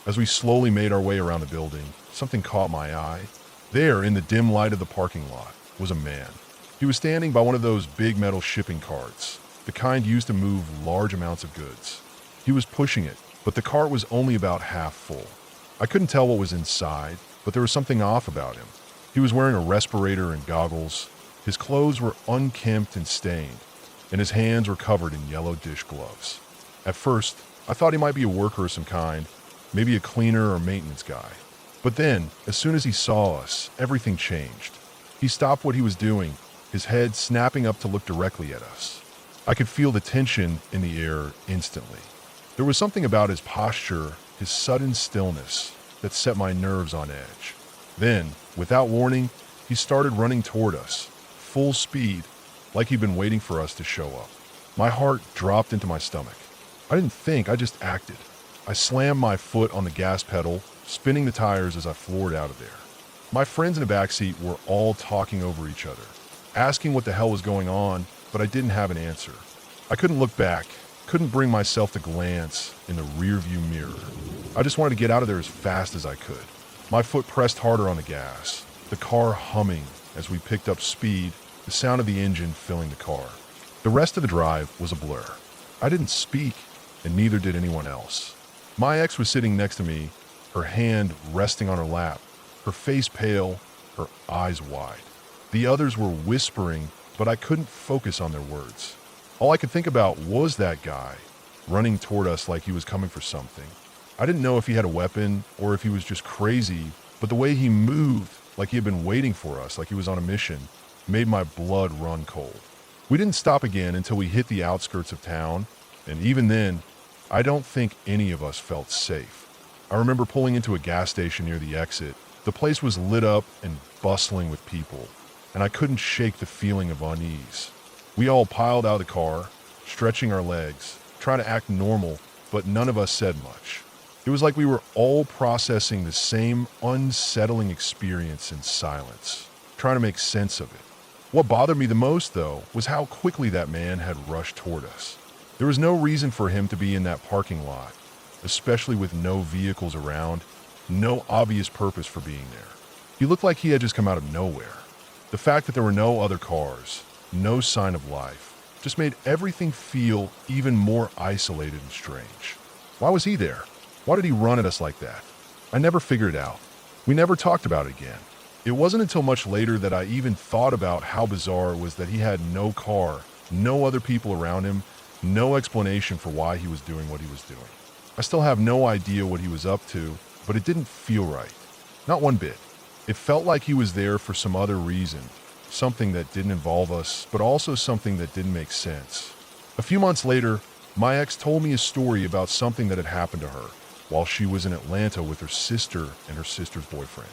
A: As we slowly made our way around the building, something caught my eye. There, in the dim light of the parking lot, was a man. He was standing by one of those big metal shipping carts, the kind used to move large amounts of goods. He was pushing it, but the cart was only about half full. I couldn't tell what was inside, but there was something off about him. He was wearing a respirator and goggles. His clothes were unkempt and stained, and his hands were covered in yellow dish gloves. At first, I thought he might be a worker of some kind, maybe a cleaner or maintenance guy. But then, as soon as he saw us, everything changed. He stopped what he was doing, his head snapping up to look directly at us. I could feel the tension in the air instantly. There was something about his posture, his sudden stillness, that set my nerves on edge. Then, without warning, he started running toward us, full speed, like he'd been waiting for us to show up. My heart dropped into my stomach. I didn't think, I just acted. I slammed my foot on the gas pedal, spinning the tires as I floored out of there. My friends in the backseat were all talking over each other, asking what the hell was going on, but I didn't have an answer. I couldn't look back, couldn't bring myself to glance in the rearview mirror. I just wanted to get out of there as fast as I could. My foot pressed harder on the gas, the car humming as we picked up speed, the sound of the engine filling the car. The rest of the drive was a blur. I didn't speak, and neither did anyone else. My ex was sitting next to me, her hand resting on her lap, her face pale, her eyes wide. The others were whispering, but I couldn't focus on their words. All I could think about was that guy, running toward us like he was coming for something. I didn't know if he had a weapon or if he was just crazy, but the way he moved, like he had been waiting for us, like he was on a mission, made my blood run cold. We didn't stop again until we hit the outskirts of town, and even then, I don't think any of us felt safe. I remember pulling into a gas station near the exit. The place was lit up and bustling with people, and I couldn't shake the feeling of unease. We all piled out of the car, stretching our legs, trying to act normal, but none of us said much. It was like we were all processing the same unsettling experience in silence, trying to make sense of it. What bothered me the most, though, was how quickly that man had rushed toward us. There was no reason for him to be in that parking lot, especially with no vehicles around, no obvious purpose for being there. He looked like he had just come out of nowhere. The fact that there were no other cars, no sign of life, just made everything feel even more isolated and strange. Why was he there? Why did he run at us like that? I never figured it out. We never talked about it again. It wasn't until much later that I even thought about how bizarre it was that he had no car, no other people around him, no explanation for why he was doing what he was doing. I still have no idea what he was up to, but it didn't feel right. Not one bit. It felt like he was there for some other reason, something that didn't involve us, but also something that didn't make sense. A few months later, my ex told me a story about something that had happened to her while she was in Atlanta with her sister and her sister's boyfriend.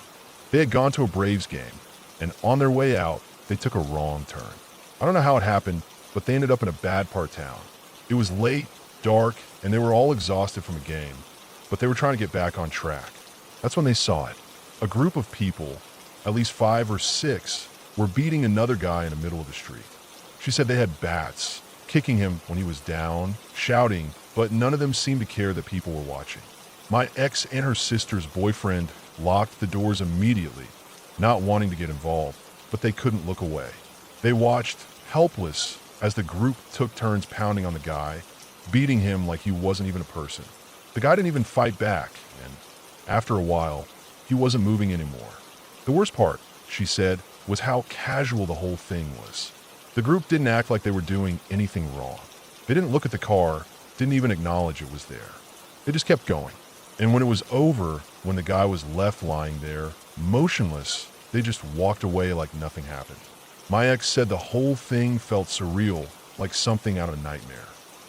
A: They had gone to a Braves game, and on their way out, they took a wrong turn. I don't know how it happened, but they ended up in a bad part of town. It was late, dark, and they were all exhausted from a game, but they were trying to get back on track. That's when they saw it. A group of people, at least 5 or 6, were beating another guy in the middle of the street. She said they had bats, kicking him when he was down, shouting, but none of them seemed to care that people were watching. My ex and her sister's boyfriend locked the doors immediately, not wanting to get involved, but they couldn't look away. They watched, helpless, as the group took turns pounding on the guy, beating him like he wasn't even a person. The guy didn't even fight back, and after a while, he wasn't moving anymore. The worst part, she said, was how casual the whole thing was. The group didn't act like they were doing anything wrong. They didn't look at the car, didn't even acknowledge it was there. They just kept going. And when it was over, when the guy was left lying there, motionless, they just walked away like nothing happened. My ex said the whole thing felt surreal, like something out of a nightmare.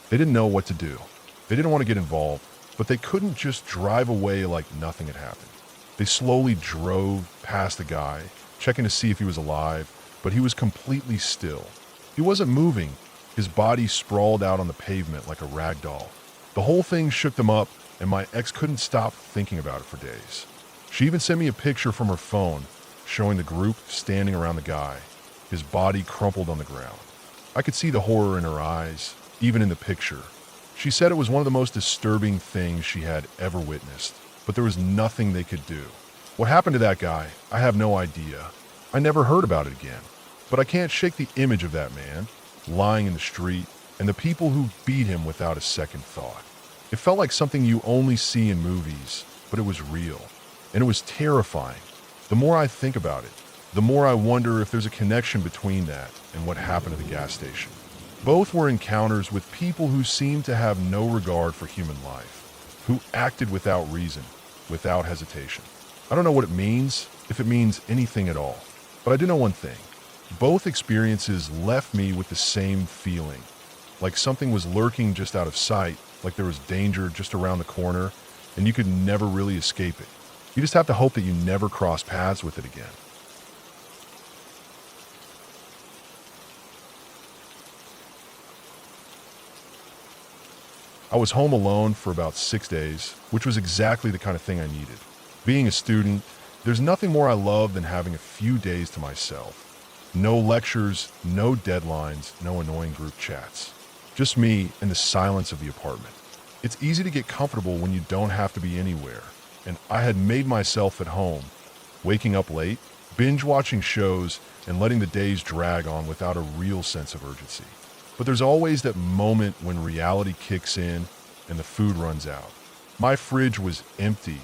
A: They didn't know what to do. They didn't want to get involved, but they couldn't just drive away like nothing had happened. They slowly drove past the guy, checking to see if he was alive, but he was completely still. He wasn't moving. His body sprawled out on the pavement like a rag doll. The whole thing shook them up, and my ex couldn't stop thinking about it for days. She even sent me a picture from her phone showing the group standing around the guy, his body crumpled on the ground. I could see the horror in her eyes, even in the picture. She said it was one of the most disturbing things she had ever witnessed, but there was nothing they could do. What happened to that guy, I have no idea. I never heard about it again. But I can't shake the image of that man, lying in the street, and the people who beat him without a second thought. It felt like something you only see in movies, but it was real. And it was terrifying. The more I think about it, the more I wonder if there's a connection between that and what happened at the gas station. Both were encounters with people who seemed to have no regard for human life, who acted without reason, without hesitation. I don't know what it means, if it means anything at all, but I do know one thing. Both experiences left me with the same feeling, like something was lurking just out of sight, like there was danger just around the corner, and you could never really escape it. You just have to hope that you never cross paths with it again. I was home alone for about 6 days, which was exactly the kind of thing I needed. Being a student, there's nothing more I love than having a few days to myself. No lectures, no deadlines, no annoying group chats. Just me and the silence of the apartment. It's easy to get comfortable when you don't have to be anywhere, and I had made myself at home, waking up late, binge watching shows, and letting the days drag on without a real sense of urgency. But there's always that moment when reality kicks in and the food runs out. My fridge was empty,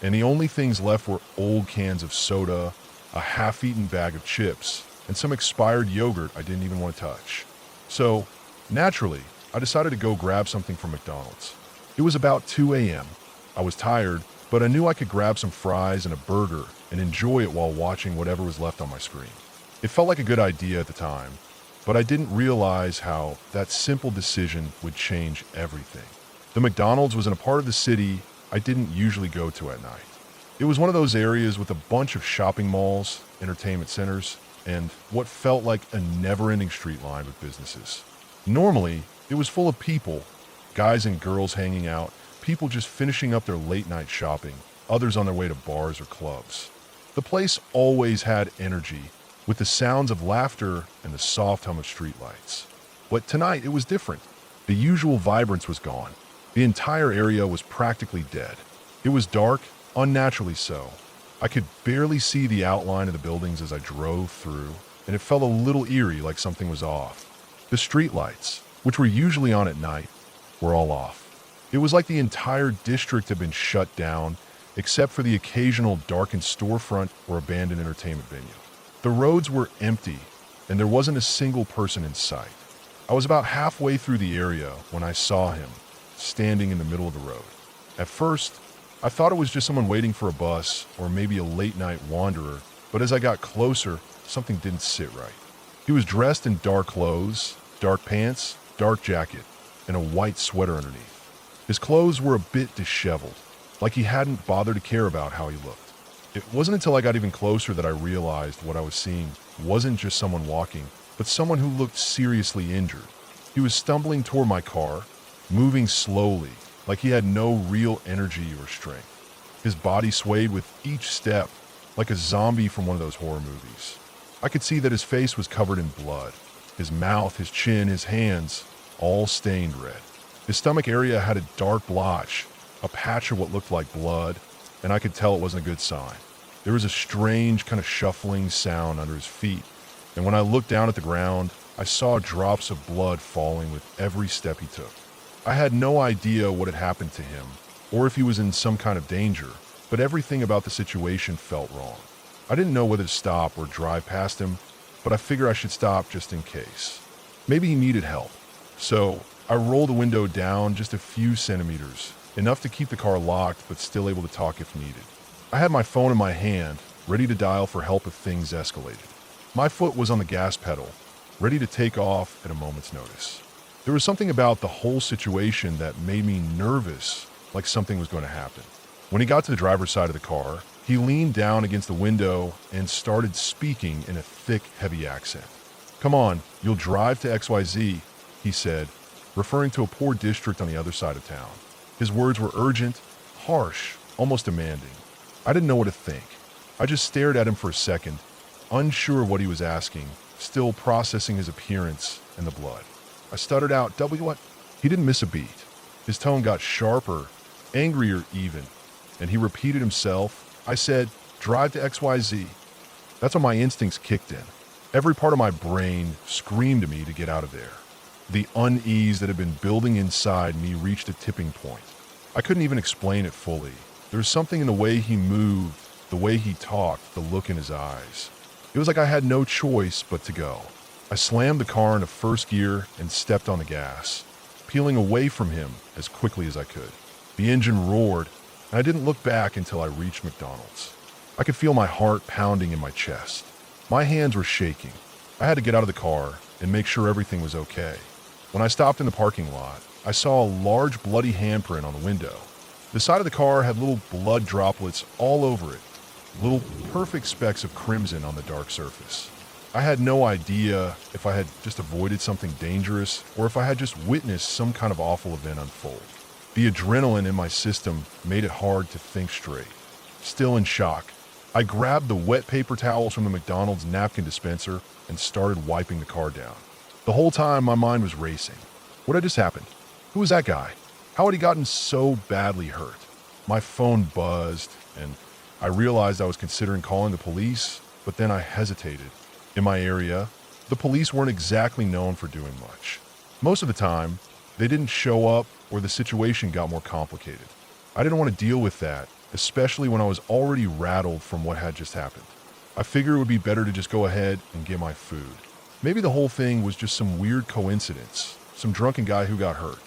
A: and the only things left were old cans of soda, a half-eaten bag of chips, and some expired yogurt I didn't even want to touch. So, naturally, I decided to go grab something from McDonald's. It was about 2 a.m. I was tired, but I knew I could grab some fries and a burger and enjoy it while watching whatever was left on my screen. It felt like a good idea at the time, but I didn't realize how that simple decision would change everything. The McDonald's was in a part of the city I didn't usually go to at night. It was one of those areas with a bunch of shopping malls, entertainment centers, and what felt like a never-ending street lined with businesses. Normally, it was full of people, guys and girls hanging out, people just finishing up their late-night shopping, others on their way to bars or clubs. The place always had energy, with the sounds of laughter and the soft hum of streetlights. But tonight, it was different. The usual vibrance was gone. The entire area was practically dead. It was dark, unnaturally so. I could barely see the outline of the buildings as I drove through, and it felt a little eerie, like something was off. The streetlights, which were usually on at night, were all off. It was like the entire district had been shut down, except for the occasional darkened storefront or abandoned entertainment venue. The roads were empty, and there wasn't a single person in sight. I was about halfway through the area when I saw him, standing in the middle of the road. At first, I thought it was just someone waiting for a bus or maybe a late-night wanderer, but as I got closer, something didn't sit right. He was dressed in dark clothes, dark pants, dark jacket, and a white sweater underneath. His clothes were a bit disheveled, like he hadn't bothered to care about how he looked. It wasn't until I got even closer that I realized what I was seeing wasn't just someone walking, but someone who looked seriously injured. He was stumbling toward my car, moving slowly, like he had no real energy or strength. His body swayed with each step, like a zombie from one of those horror movies. I could see that his face was covered in blood. His mouth, his chin, his hands, all stained red. His stomach area had a dark blotch, a patch of what looked like blood, and I could tell it wasn't a good sign. There was a strange kind of shuffling sound under his feet, and when I looked down at the ground, I saw drops of blood falling with every step he took. I had no idea what had happened to him, or if he was in some kind of danger, but everything about the situation felt wrong. I didn't know whether to stop or drive past him, but I figured I should stop just in case. Maybe he needed help. So I rolled the window down just a few centimeters, enough to keep the car locked but still able to talk if needed. I had my phone in my hand, ready to dial for help if things escalated. My foot was on the gas pedal, ready to take off at a moment's notice. There was something about the whole situation that made me nervous, like something was going to happen. When he got to the driver's side of the car, he leaned down against the window and started speaking in a thick, heavy accent. "Come on, you'll drive to XYZ, he said, referring to a poor district on the other side of town. His words were urgent, harsh, almost demanding. I didn't know what to think. I just stared at him for a second, unsure what he was asking, still processing his appearance and the blood. I stuttered out, "What?" He didn't miss a beat. His tone got sharper, angrier even, and he repeated himself. I said, "Drive to XYZ." That's when my instincts kicked in. Every part of my brain screamed at me to get out of there. The unease that had been building inside me reached a tipping point. I couldn't even explain it fully. There was something in the way he moved, the way he talked, the look in his eyes. It was like I had no choice but to go. I slammed the car into first gear and stepped on the gas, peeling away from him as quickly as I could. The engine roared, and I didn't look back until I reached McDonald's. I could feel my heart pounding in my chest. My hands were shaking. I had to get out of the car and make sure everything was okay. When I stopped in the parking lot, I saw a large bloody handprint on the window. The side of the car had little blood droplets all over it, little perfect specks of crimson on the dark surface. I had no idea if I had just avoided something dangerous or if I had just witnessed some kind of awful event unfold. The adrenaline in my system made it hard to think straight. Still in shock, I grabbed the wet paper towels from the McDonald's napkin dispenser and started wiping the car down. The whole time, my mind was racing. What had just happened? Who was that guy? How had he gotten so badly hurt? My phone buzzed, and I realized I was considering calling the police, but then I hesitated. In my area, the police weren't exactly known for doing much. Most of the time, they didn't show up or the situation got more complicated. I didn't want to deal with that, especially when I was already rattled from what had just happened. I figured it would be better to just go ahead and get my food. Maybe the whole thing was just some weird coincidence, some drunken guy who got hurt.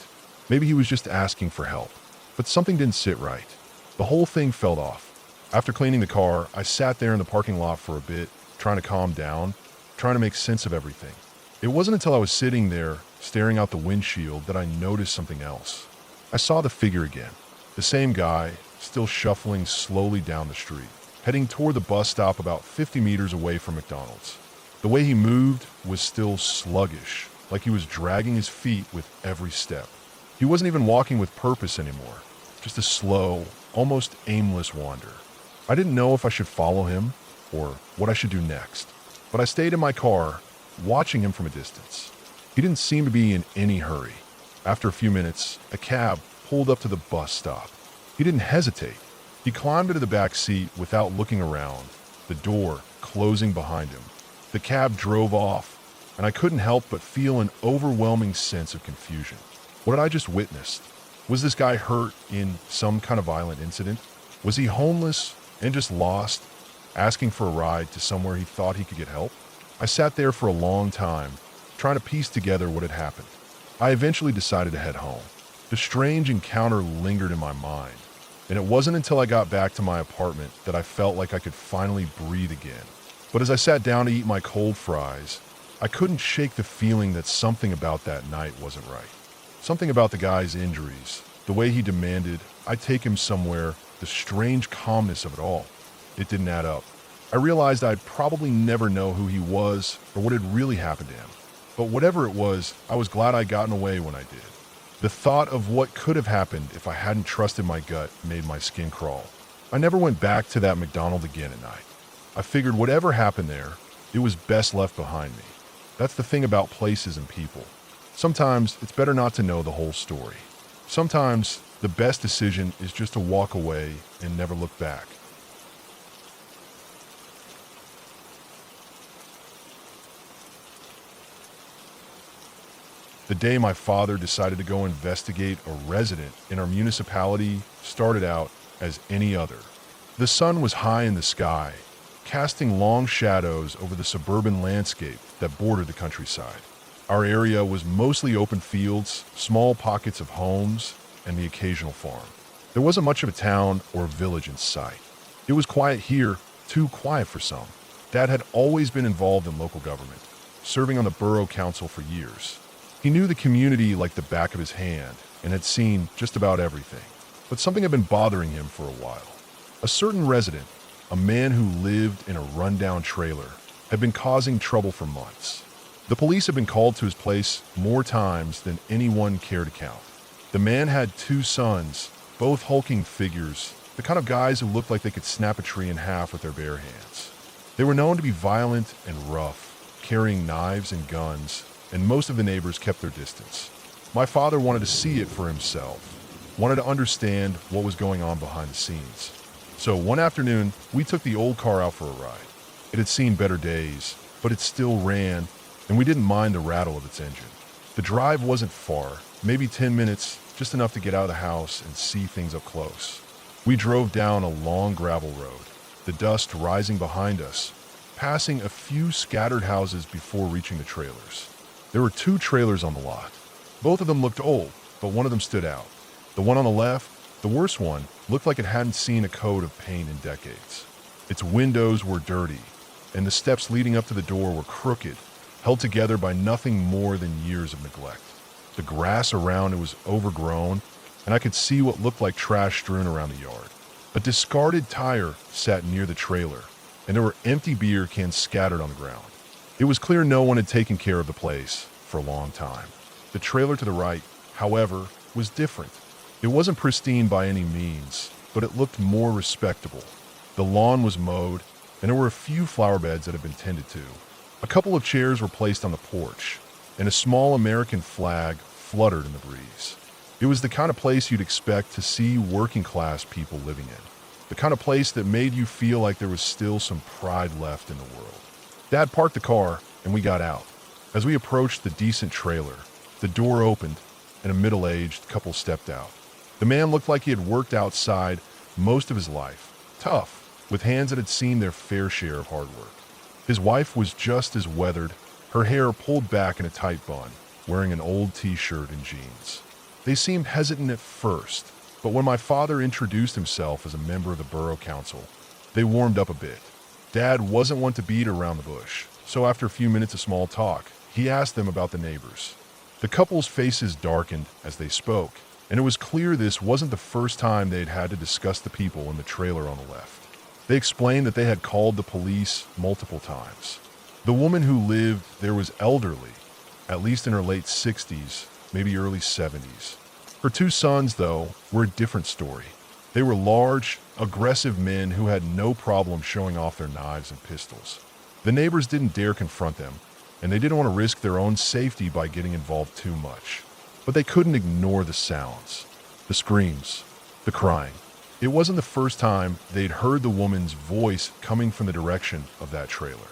A: Maybe he was just asking for help. But something didn't sit right. The whole thing felt off. After cleaning the car, I sat there in the parking lot for a bit, trying to calm down, trying to make sense of everything. It wasn't until I was sitting there, staring out the windshield, that I noticed something else. I saw the figure again. The same guy, still shuffling slowly down the street, heading toward the bus stop about 50 meters away from McDonald's. The way he moved was still sluggish, like he was dragging his feet with every step. He wasn't even walking with purpose anymore, just a slow, almost aimless wander. I didn't know if I should follow him or what I should do next, but I stayed in my car, watching him from a distance. He didn't seem to be in any hurry. After a few minutes, a cab pulled up to the bus stop. He didn't hesitate. He climbed into the back seat without looking around, the door closing behind him. The cab drove off, and I couldn't help but feel an overwhelming sense of confusion. What had I just witnessed? Was this guy hurt in some kind of violent incident? Was he homeless and just lost, asking for a ride to somewhere he thought he could get help? I sat there for a long time, trying to piece together what had happened. I eventually decided to head home. The strange encounter lingered in my mind, and it wasn't until I got back to my apartment that I felt like I could finally breathe again. But as I sat down to eat my cold fries, I couldn't shake the feeling that something about that night wasn't right. Something about the guy's injuries, the way he demanded I take him somewhere, the strange calmness of it all. It didn't add up. I realized I'd probably never know who he was or what had really happened to him. But whatever it was, I was glad I'd gotten away when I did. The thought of what could have happened if I hadn't trusted my gut made my skin crawl. I never went back to that McDonald's again at night. I figured whatever happened there, it was best left behind me. That's the thing about places and people. Sometimes it's better not to know the whole story. Sometimes the best decision is just to walk away and never look back. The day my father decided to go investigate a resident in our municipality started out as any other. The sun was high in the sky, casting long shadows over the suburban landscape that bordered the countryside. Our area was mostly open fields, small pockets of homes, and the occasional farm. There wasn't much of a town or village in sight. It was quiet here, too quiet for some. Dad had always been involved in local government, serving on the borough council for years. He knew the community like the back of his hand and had seen just about everything. But something had been bothering him for a while. A certain resident, a man who lived in a rundown trailer, had been causing trouble for months. The police had been called to his place more times than anyone cared to count. The man had two sons, both hulking figures, the kind of guys who looked like they could snap a tree in half with their bare hands. They were known to be violent and rough, carrying knives and guns, and most of the neighbors kept their distance. My father wanted to see it for himself, wanted to understand what was going on behind the scenes. So one afternoon, we took the old car out for a ride. It had seen better days, but it still ran, and we didn't mind the rattle of its engine. The drive wasn't far, maybe 10 minutes, just enough to get out of the house and see things up close. We drove down a long gravel road, the dust rising behind us, passing a few scattered houses before reaching the trailers. There were two trailers on the lot. Both of them looked old, but one of them stood out. The one on the left, the worst one, looked like it hadn't seen a coat of paint in decades. Its windows were dirty, and the steps leading up to the door were crooked, held together by nothing more than years of neglect. The grass around it was overgrown, and I could see what looked like trash strewn around the yard. A discarded tire sat near the trailer, and there were empty beer cans scattered on the ground. It was clear no one had taken care of the place for a long time. The trailer to the right, however, was different. It wasn't pristine by any means, but it looked more respectable. The lawn was mowed, and there were a few flower beds that had been tended to. A couple of chairs were placed on the porch, and a small American flag fluttered in the breeze. It was the kind of place you'd expect to see working-class people living in. The kind of place that made you feel like there was still some pride left in the world. Dad parked the car, and we got out. As we approached the decent trailer, the door opened, and a middle-aged couple stepped out. The man looked like he had worked outside most of his life, tough, with hands that had seen their fair share of hard work. His wife was just as weathered, her hair pulled back in a tight bun, wearing an old t-shirt and jeans. They seemed hesitant at first, but when my father introduced himself as a member of the borough council, they warmed up a bit. Dad wasn't one to beat around the bush, so after a few minutes of small talk, he asked them about the neighbors. The couple's faces darkened as they spoke, and it was clear this wasn't the first time they'd had to discuss the people in the trailer on the left. They explained that they had called the police multiple times. The woman who lived there was elderly, at least in her late 60s, maybe early 70s. Her two sons, though, were a different story. They were large, aggressive men who had no problem showing off their knives and pistols. The neighbors didn't dare confront them, and they didn't want to risk their own safety by getting involved too much. But they couldn't ignore the sounds, the screams, the crying. It wasn't the first time they'd heard the woman's voice coming from the direction of that trailer.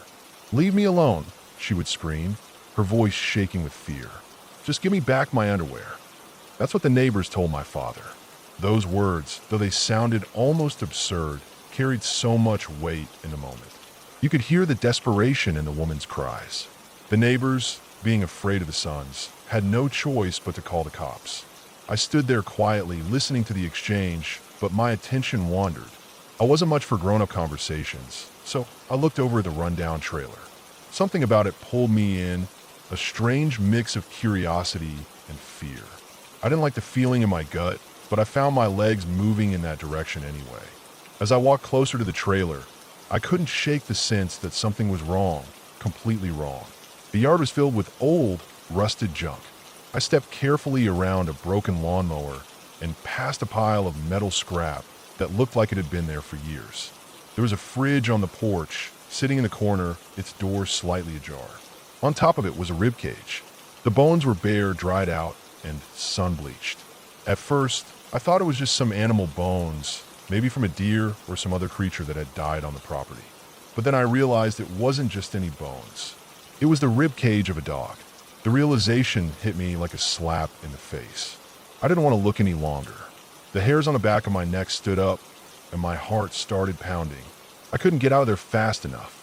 A: "Leave me alone," she would scream, her voice shaking with fear. "Just give me back my underwear." That's what the neighbors told my father. Those words, though they sounded almost absurd, carried so much weight in the moment. You could hear the desperation in the woman's cries. The neighbors, being afraid of the sons, had no choice but to call the cops. I stood there quietly, listening to the exchange, but my attention wandered. I wasn't much for grown-up conversations, so I looked over at the rundown trailer. Something about it pulled me in, a strange mix of curiosity and fear. I didn't like the feeling in my gut, but I found my legs moving in that direction anyway. As I walked closer to the trailer, I couldn't shake the sense that something was wrong, completely wrong. The yard was filled with old, rusted junk. I stepped carefully around a broken lawnmower and past a pile of metal scrap that looked like it had been there for years. There was a fridge on the porch, sitting in the corner, its door slightly ajar. On top of it was a rib cage. The bones were bare, dried out, and sun-bleached. At first, I thought it was just some animal bones, maybe from a deer or some other creature that had died on the property. But then I realized it wasn't just any bones. It was the rib cage of a dog. The realization hit me like a slap in the face. I didn't want to look any longer. The hairs on the back of my neck stood up, and my heart started pounding. I couldn't get out of there fast enough.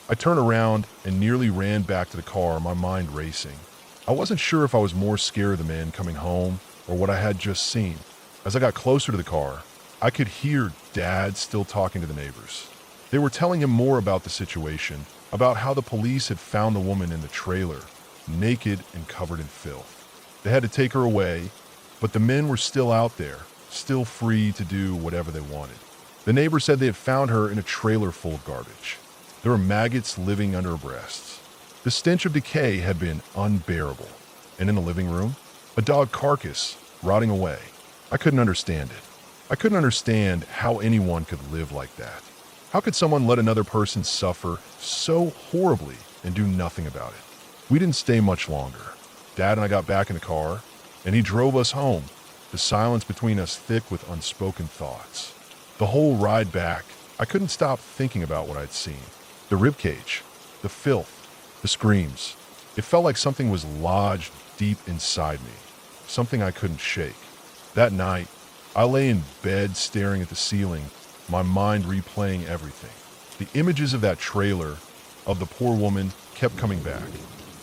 A: I turned around and nearly ran back to the car, my mind racing. I wasn't sure if I was more scared of the man coming home or what I had just seen. As I got closer to the car, I could hear Dad still talking to the neighbors. They were telling him more about the situation, about how the police had found the woman in the trailer, naked and covered in filth. They had to take her away, but the men were still out there, still free to do whatever they wanted. The neighbors said they had found her in a trailer full of garbage. There were maggots living under her breasts. The stench of decay had been unbearable. And in the living room, a dog carcass, rotting away. I couldn't understand it. I couldn't understand how anyone could live like that. How could someone let another person suffer so horribly and do nothing about it? We didn't stay much longer. Dad and I got back in the car, and he drove us home, the silence between us thick with unspoken thoughts. The whole ride back, I couldn't stop thinking about what I'd seen. The ribcage, the filth, the screams. It felt like something was lodged deep inside me, something I couldn't shake. That night, I lay in bed staring at the ceiling, my mind replaying everything. The images of that trailer, of the poor woman, kept coming back.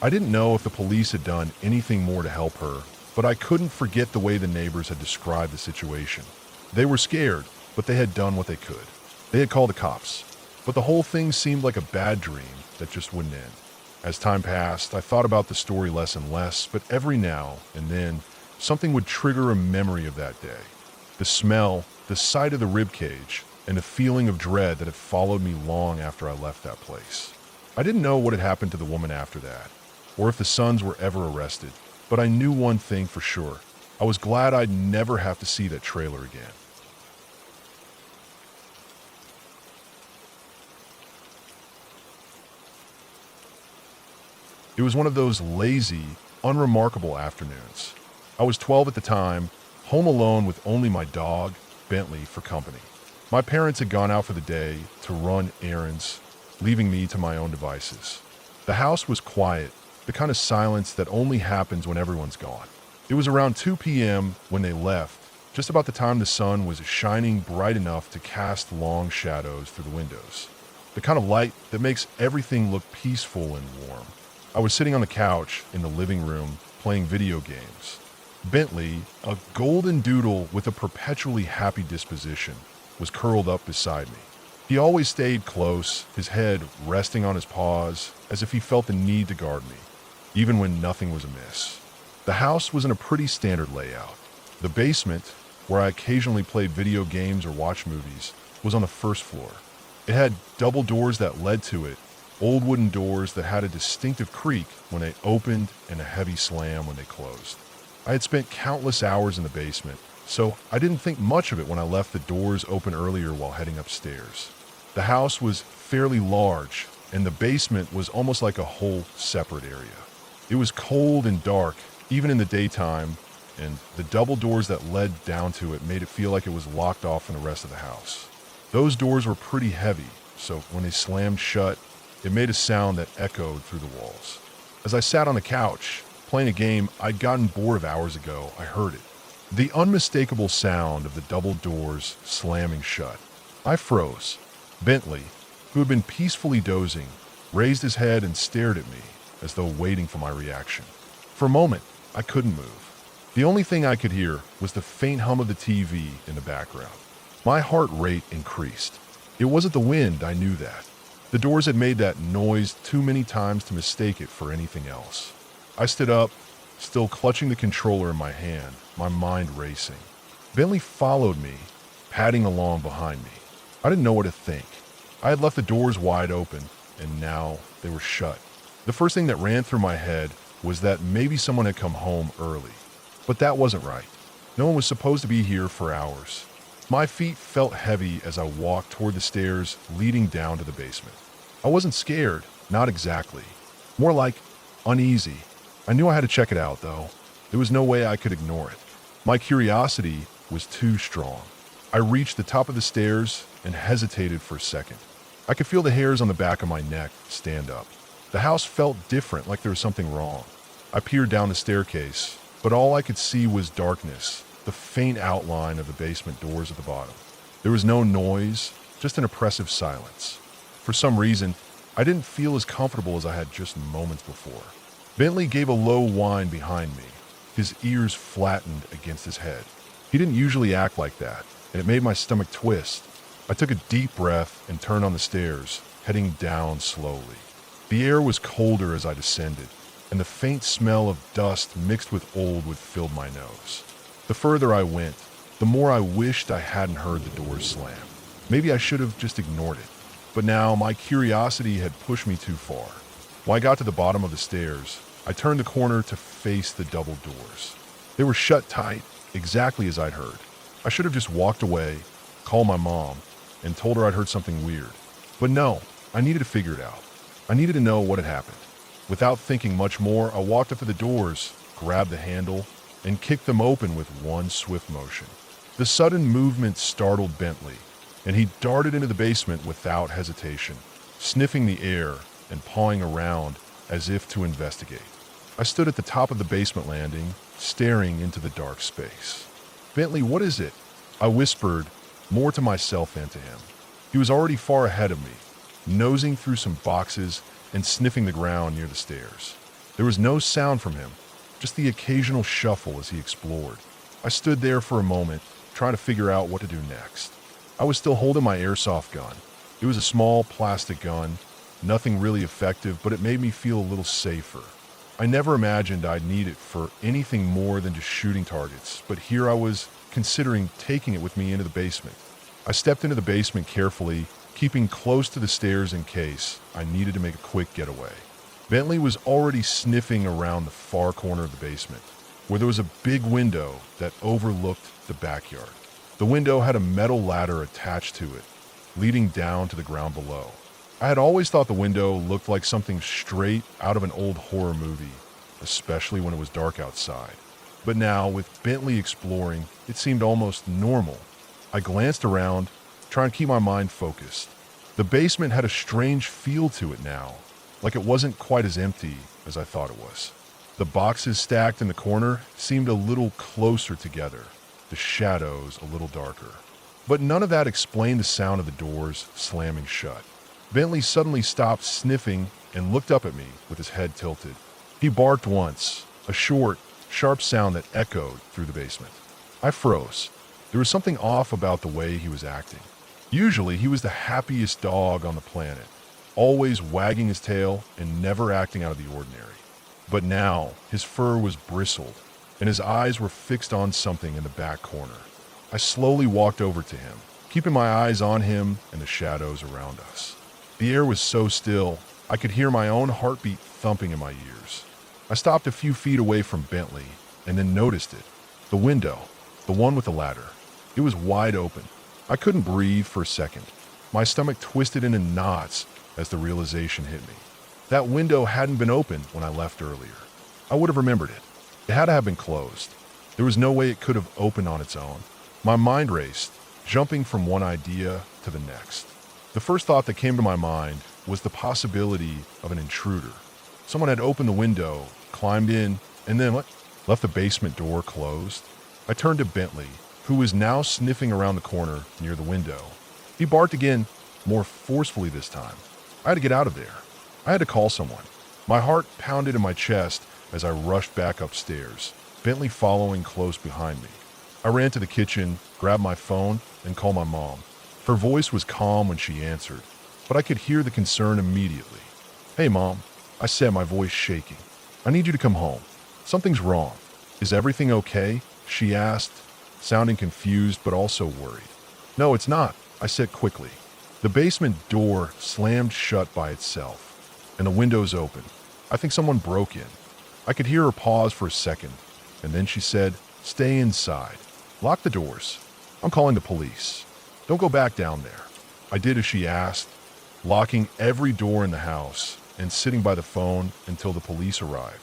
A: I didn't know if the police had done anything more to help her, but I couldn't forget the way the neighbors had described the situation. They were scared, but they had done what they could. They had called the cops, but the whole thing seemed like a bad dream that just wouldn't end. As time passed, I thought about the story less and less, but every now and then, something would trigger a memory of that day. The smell, the sight of the ribcage, and the feeling of dread that had followed me long after I left that place. I didn't know what had happened to the woman after that, or if the sons were ever arrested, but I knew one thing for sure. I was glad I'd never have to see that trailer again. It was one of those lazy, unremarkable afternoons. I was 12 at the time, home alone with only my dog, Bentley, for company. My parents had gone out for the day to run errands, leaving me to my own devices. The house was quiet, the kind of silence that only happens when everyone's gone. It was around 2 p.m. when they left, just about the time the sun was shining bright enough to cast long shadows through the windows. The kind of light that makes everything look peaceful and warm. I was sitting on the couch in the living room playing video games. Bentley, a golden doodle with a perpetually happy disposition, was curled up beside me. He always stayed close, his head resting on his paws, as if he felt the need to guard me, even when nothing was amiss. The house was in a pretty standard layout. The basement, where I occasionally played video games or watched movies, was on the first floor. It had double doors that led to it, old wooden doors that had a distinctive creak when they opened and a heavy slam when they closed. I had spent countless hours in the basement, so I didn't think much of it when I left the doors open earlier while heading upstairs. The house was fairly large, and the basement was almost like a whole separate area. It was cold and dark, even in the daytime, and the double doors that led down to it made it feel like it was locked off from the rest of the house. Those doors were pretty heavy, so when they slammed shut, it made a sound that echoed through the walls. As I sat on the couch, playing a game I'd gotten bored of hours ago, I heard it. The unmistakable sound of the double doors slamming shut. I froze. Bentley, who had been peacefully dozing, raised his head and stared at me, as though waiting for my reaction. For a moment, I couldn't move. The only thing I could hear was the faint hum of the TV in the background. My heart rate increased. It wasn't the wind, I knew that. The doors had made that noise too many times to mistake it for anything else. I stood up, still clutching the controller in my hand, my mind racing. Bentley followed me, padding along behind me. I didn't know what to think. I had left the doors wide open, and now they were shut. The first thing that ran through my head was that maybe someone had come home early. But that wasn't right. No one was supposed to be here for hours. My feet felt heavy as I walked toward the stairs leading down to the basement. I wasn't scared, not exactly. More like uneasy. I knew I had to check it out, though. There was no way I could ignore it. My curiosity was too strong. I reached the top of the stairs and hesitated for a second. I could feel the hairs on the back of my neck stand up. The house felt different, like there was something wrong. I peered down the staircase, but all I could see was darkness, the faint outline of the basement doors at the bottom. There was no noise, just an oppressive silence. For some reason, I didn't feel as comfortable as I had just moments before. Bentley gave a low whine behind me, his ears flattened against his head. He didn't usually act like that, and it made my stomach twist. I took a deep breath and turned on the stairs, heading down slowly. The air was colder as I descended, and the faint smell of dust mixed with old wood filled my nose. The further I went, the more I wished I hadn't heard the doors slam. Maybe I should have just ignored it. But now my curiosity had pushed me too far. When I got to the bottom of the stairs, I turned the corner to face the double doors. They were shut tight, exactly as I'd heard. I should have just walked away, called my mom, and told her I'd heard something weird. But no, I needed to figure it out. I needed to know what had happened. Without thinking much more, I walked up to the doors, grabbed the handle, and kicked them open with one swift motion. The sudden movement startled Bentley, and he darted into the basement without hesitation, sniffing the air and pawing around as if to investigate. I stood at the top of the basement landing, staring into the dark space. "Bentley, what is it?" I whispered, more to myself than to him. He was already far ahead of me, nosing through some boxes and sniffing the ground near the stairs. There was no sound from him, just the occasional shuffle as he explored. I stood there for a moment, trying to figure out what to do next. I was still holding my airsoft gun. It was a small plastic gun, nothing really effective, but it made me feel a little safer. I never imagined I'd need it for anything more than just shooting targets, but here I was considering taking it with me into the basement. I stepped into the basement carefully, keeping close to the stairs in case I needed to make a quick getaway. Bentley was already sniffing around the far corner of the basement, where there was a big window that overlooked the backyard. The window had a metal ladder attached to it, leading down to the ground below. I had always thought the window looked like something straight out of an old horror movie, especially when it was dark outside. But now, with Bentley exploring, it seemed almost normal. I glanced around, trying to keep my mind focused. The basement had a strange feel to it now, like it wasn't quite as empty as I thought it was. The boxes stacked in the corner seemed a little closer together, the shadows a little darker. But none of that explained the sound of the doors slamming shut. Bentley suddenly stopped sniffing and looked up at me with his head tilted. He barked once, a short, sharp sound that echoed through the basement. I froze. There was something off about the way he was acting. Usually, he was the happiest dog on the planet, always wagging his tail and never acting out of the ordinary. But now, his fur was bristled, and his eyes were fixed on something in the back corner. I slowly walked over to him, keeping my eyes on him and the shadows around us. The air was so still, I could hear my own heartbeat thumping in my ears. I stopped a few feet away from Bentley and then noticed it. The window, the one with the ladder. It was wide open. I couldn't breathe for a second. My stomach twisted into knots as the realization hit me. That window hadn't been open when I left earlier. I would have remembered it. It had to have been closed. There was no way it could have opened on its own. My mind raced, jumping from one idea to the next. The first thought that came to my mind was the possibility of an intruder. Someone had opened the window, climbed in, and then left the basement door closed. I turned to Bentley, who was now sniffing around the corner near the window. He barked again, more forcefully this time. I had to get out of there. I had to call someone. My heart pounded in my chest as I rushed back upstairs, Bentley following close behind me. I ran to the kitchen, grabbed my phone, and called my mom. Her voice was calm when she answered, but I could hear the concern immediately. "Hey, Mom," I said, my voice shaking. "I need you to come home. Something's wrong." "Is everything okay?" she asked, sounding confused but also worried. "No, it's not," I said quickly. The basement door slammed shut by itself, and the windows open. I think someone broke in. I could hear her pause for a second, and then she said, "Stay inside. Lock the doors. I'm calling the police. Don't go back down there." I did as she asked, locking every door in the house and sitting by the phone until the police arrived.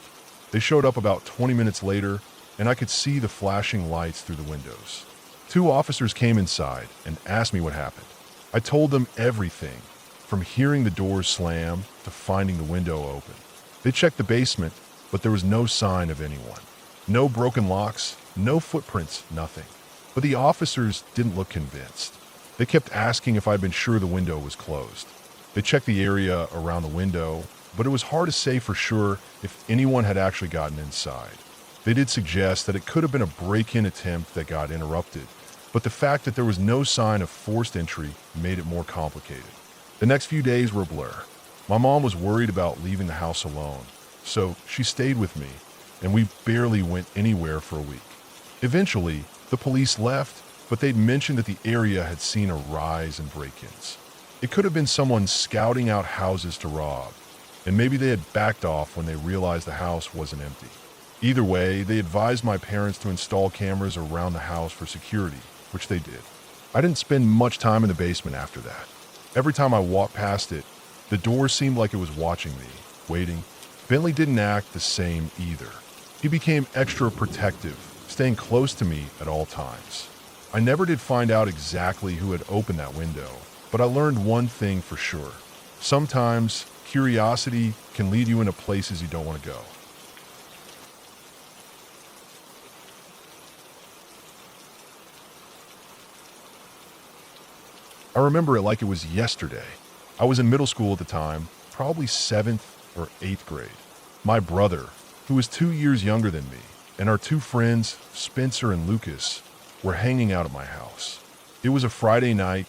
A: They showed up about 20 minutes later, and I could see the flashing lights through the windows. 2 officers came inside and asked me what happened. I told them everything, from hearing the doors slam to finding the window open. They checked the basement, but there was no sign of anyone. No broken locks, no footprints, nothing. But the officers didn't look convinced. They kept asking if I'd been sure the window was closed. They checked the area around the window, but it was hard to say for sure if anyone had actually gotten inside. They did suggest that it could have been a break-in attempt that got interrupted, but the fact that there was no sign of forced entry made it more complicated. The next few days were a blur. My mom was worried about leaving the house alone, so she stayed with me, and we barely went anywhere for a week. Eventually, the police left, but they'd mentioned that the area had seen a rise in break-ins. It could have been someone scouting out houses to rob, and maybe they had backed off when they realized the house wasn't empty. Either way, they advised my parents to install cameras around the house for security, which they did. I didn't spend much time in the basement after that. Every time I walked past it, the door seemed like it was watching me, waiting. Bentley didn't act the same either. He became extra protective, staying close to me at all times. I never did find out exactly who had opened that window, but I learned one thing for sure. Sometimes curiosity can lead you into places you don't want to go. I remember it like it was yesterday. I was in middle school at the time, probably 7th or 8th grade. My brother, who was 2 years younger than me, and our two friends, Spencer and Lucas, were hanging out at my house. It was a Friday night,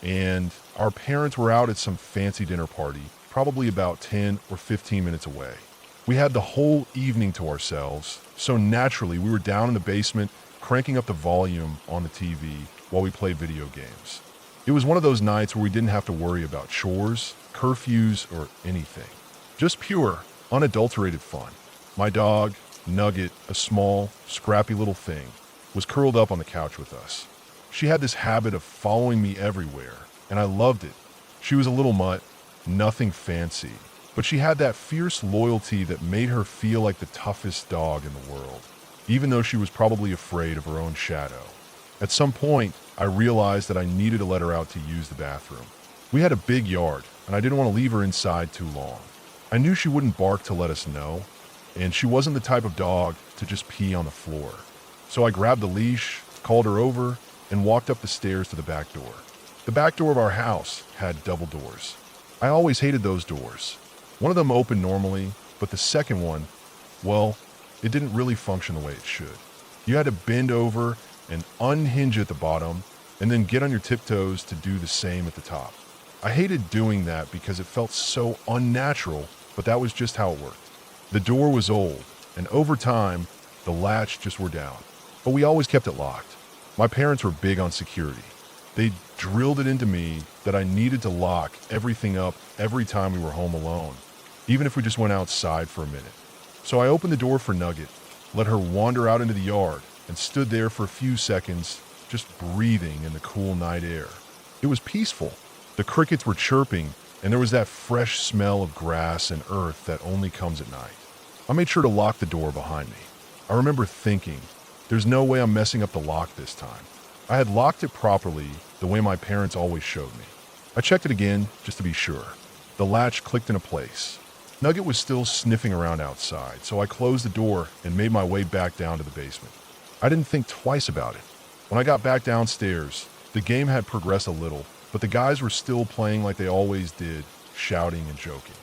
A: and our parents were out at some fancy dinner party, probably about 10 or 15 minutes away. We had the whole evening to ourselves, so naturally we were down in the basement, cranking up the volume on the TV while we played video games. It was one of those nights where we didn't have to worry about chores, curfews, or anything. Just pure, unadulterated fun. My dog, Nugget, a small, scrappy little thing, was curled up on the couch with us. She had this habit of following me everywhere, and I loved it. She was a little mutt, nothing fancy, but she had that fierce loyalty that made her feel like the toughest dog in the world, even though she was probably afraid of her own shadow. At some point, I realized that I needed to let her out to use the bathroom. We had a big yard, and I didn't want to leave her inside too long. I knew she wouldn't bark to let us know, and she wasn't the type of dog to just pee on the floor. So I grabbed the leash, called her over, and walked up the stairs to the back door. The back door of our house had double doors. I always hated those doors. One of them opened normally, but the second one, well, it didn't really function the way it should. You had to bend over and unhinge at the bottom, and then get on your tiptoes to do the same at the top. I hated doing that because it felt so unnatural, but that was just how it worked. The door was old, and over time, the latch just wore down. But we always kept it locked. My parents were big on security. They drilled it into me that I needed to lock everything up every time we were home alone, even if we just went outside for a minute. So I opened the door for Nugget, let her wander out into the yard, and stood there for a few seconds, just breathing in the cool night air. It was peaceful. The crickets were chirping, and there was that fresh smell of grass and earth that only comes at night. I made sure to lock the door behind me. I remember thinking, there's no way I'm messing up the lock this time. I had locked it properly, the way my parents always showed me. I checked it again, just to be sure. The latch clicked into place. Nugget was still sniffing around outside, so I closed the door and made my way back down to the basement. I didn't think twice about it. When I got back downstairs, the game had progressed a little, but the guys were still playing like they always did, shouting and joking.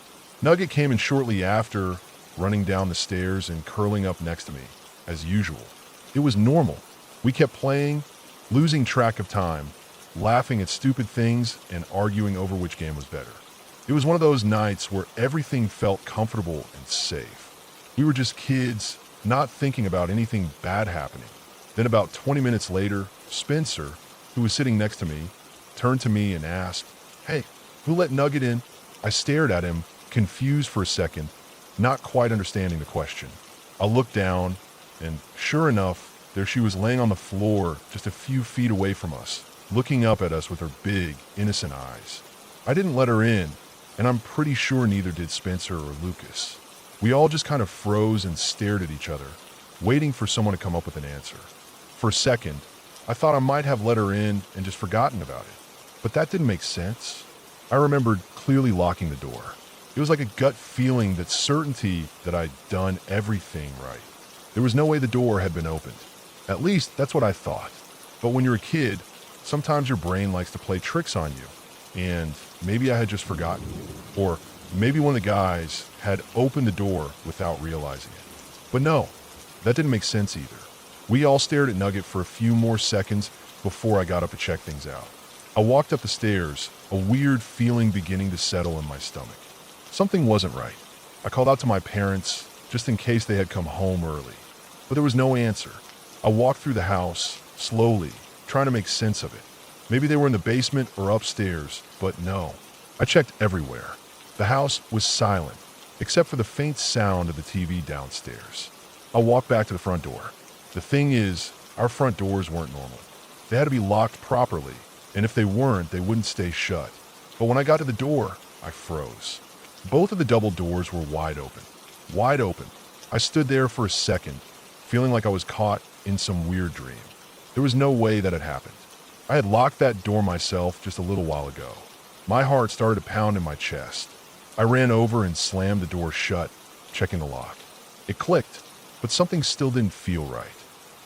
A: Nugget came in shortly after, running down the stairs and curling up next to me, as usual. It was normal. We kept playing, losing track of time, laughing at stupid things, and arguing over which game was better. It was one of those nights where everything felt comfortable and safe. We were just kids, not thinking about anything bad happening. Then about 20 minutes later, Spencer, who was sitting next to me, turned to me and asked, "Hey, who let Nugget in?" I stared at him, confused for a second, not quite understanding the question. I looked down, and sure enough, there she was laying on the floor just a few feet away from us, looking up at us with her big, innocent eyes. I didn't let her in, and I'm pretty sure neither did Spencer or Lucas. We all just kind of froze and stared at each other, waiting for someone to come up with an answer. For a second, I thought I might have let her in and just forgotten about it, but that didn't make sense. I remembered clearly locking the door. It was like a gut feeling, that certainty that I'd done everything right. There was no way the door had been opened. At least, that's what I thought. But when you're a kid, sometimes your brain likes to play tricks on you. And maybe I had just forgotten. Or maybe one of the guys had opened the door without realizing it. But no, that didn't make sense either. We all stared at Nugget for a few more seconds before I got up to check things out. I walked up the stairs, a weird feeling beginning to settle in my stomach. Something wasn't right. I called out to my parents, just in case they had come home early. But there was no answer. I walked through the house, slowly, trying to make sense of it. Maybe they were in the basement or upstairs, but no. I checked everywhere. The house was silent, except for the faint sound of the TV downstairs. I walked back to the front door. The thing is, our front doors weren't normal. They had to be locked properly, and if they weren't, they wouldn't stay shut. But when I got to the door, I froze. Both of the double doors were wide open. Wide open. I stood there for a second, feeling like I was caught in some weird dream. There was no way that had happened. I had locked that door myself just a little while ago. My heart started to pound in my chest. I ran over and slammed the door shut, checking the lock. It clicked, but something still didn't feel right.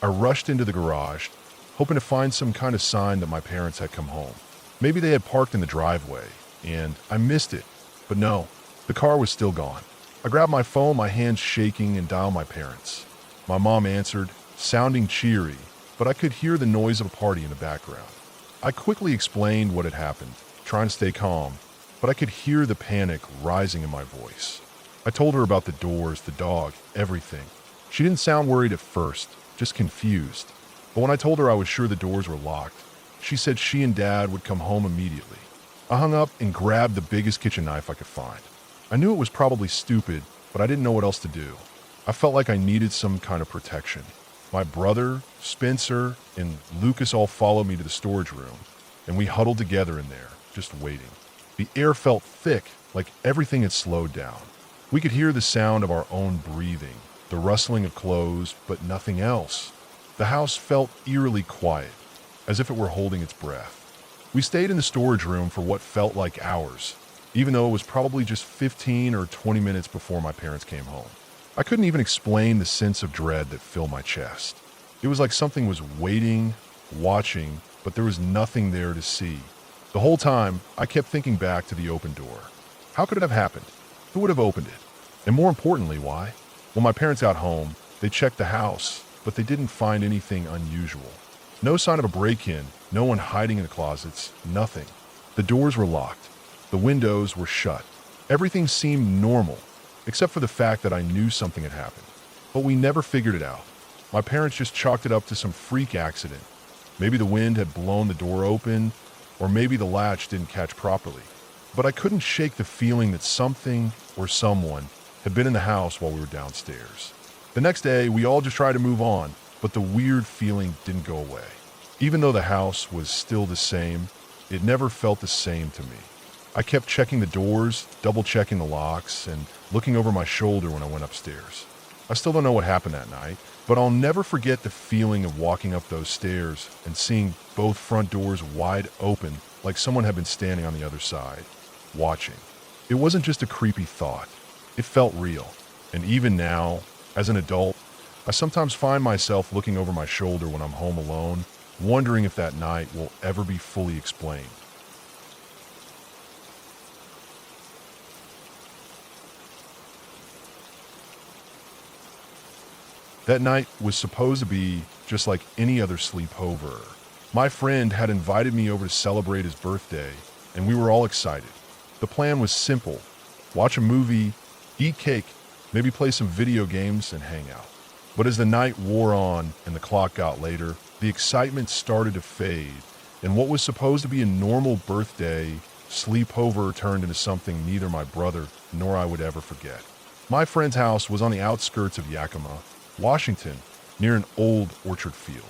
A: I rushed into the garage, hoping to find some kind of sign that my parents had come home. Maybe they had parked in the driveway, and I missed it. But no, the car was still gone. I grabbed my phone, my hands shaking, and dialed my parents. My mom answered, sounding cheery, but I could hear the noise of a party in the background. I quickly explained what had happened, trying to stay calm, but I could hear the panic rising in my voice. I told her about the doors, the dog, everything. She didn't sound worried at first, just confused. But when I told her I was sure the doors were locked, she said she and Dad would come home immediately. I hung up and grabbed the biggest kitchen knife I could find. I knew it was probably stupid, but I didn't know what else to do. I felt like I needed some kind of protection. My brother, Spencer, and Lucas all followed me to the storage room, and we huddled together in there, just waiting. The air felt thick, like everything had slowed down. We could hear the sound of our own breathing, the rustling of clothes, but nothing else. The house felt eerily quiet, as if it were holding its breath. We stayed in the storage room for what felt like hours, even though it was probably just 15 or 20 minutes before my parents came home. I couldn't even explain the sense of dread that filled my chest. It was like something was waiting, watching, but there was nothing there to see. The whole time, I kept thinking back to the open door. How could it have happened? Who would have opened it? And more importantly, why? When my parents got home, they checked the house, but they didn't find anything unusual. No sign of a break-in, no one hiding in the closets, nothing. The doors were locked. The windows were shut. Everything seemed normal, except for the fact that I knew something had happened. But we never figured it out. My parents just chalked it up to some freak accident. Maybe the wind had blown the door open, or maybe the latch didn't catch properly. But I couldn't shake the feeling that something or someone had been in the house while we were downstairs. The next day, we all just tried to move on, but the weird feeling didn't go away. Even though the house was still the same, it never felt the same to me. I kept checking the doors, double-checking the locks, and looking over my shoulder when I went upstairs. I still don't know what happened that night, but I'll never forget the feeling of walking up those stairs and seeing both front doors wide open like someone had been standing on the other side, watching. It wasn't just a creepy thought. It felt real. And even now, as an adult, I sometimes find myself looking over my shoulder when I'm home alone, wondering if that night will ever be fully explained. That night was supposed to be just like any other sleepover. My friend had invited me over to celebrate his birthday, and we were all excited. The plan was simple: watch a movie, eat cake, maybe play some video games, and hang out. But as the night wore on and the clock got later, the excitement started to fade, and what was supposed to be a normal birthday sleepover turned into something neither my brother nor I would ever forget. My friend's house was on the outskirts of Yakima, Washington, near an old orchard field.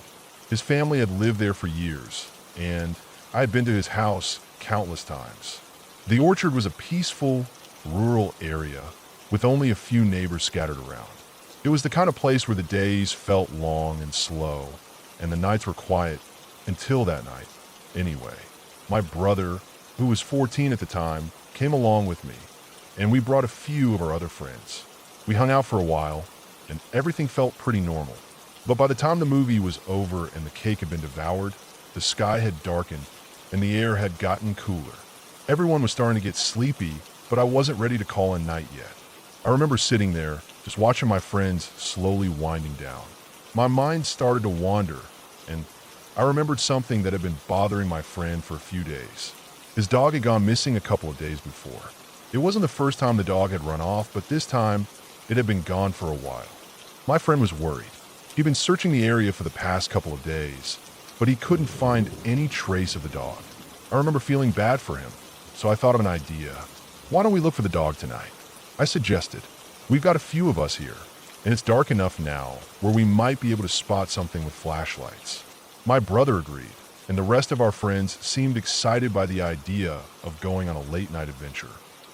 A: His family had lived there for years, and I had been to his house countless times. The orchard was a peaceful, rural area with only a few neighbors scattered around. It was the kind of place where the days felt long and slow, and the nights were quiet until that night. Anyway, my brother, who was 14 at the time, came along with me, and we brought a few of our other friends. We hung out for a while, and everything felt pretty normal. But by the time the movie was over and the cake had been devoured, the sky had darkened and the air had gotten cooler. Everyone was starting to get sleepy, but I wasn't ready to call it night yet. I remember sitting there, just watching my friends slowly winding down. My mind started to wander, and I remembered something that had been bothering my friend for a few days. His dog had gone missing a couple of days before. It wasn't the first time the dog had run off, but this time it had been gone for a while. My friend was worried. He'd been searching the area for the past couple of days, but he couldn't find any trace of the dog. I remember feeling bad for him, so I thought of an idea. Why don't we look for the dog tonight? I suggested. We've got a few of us here, and it's dark enough now where we might be able to spot something with flashlights. My brother agreed, and the rest of our friends seemed excited by the idea of going on a late-night adventure.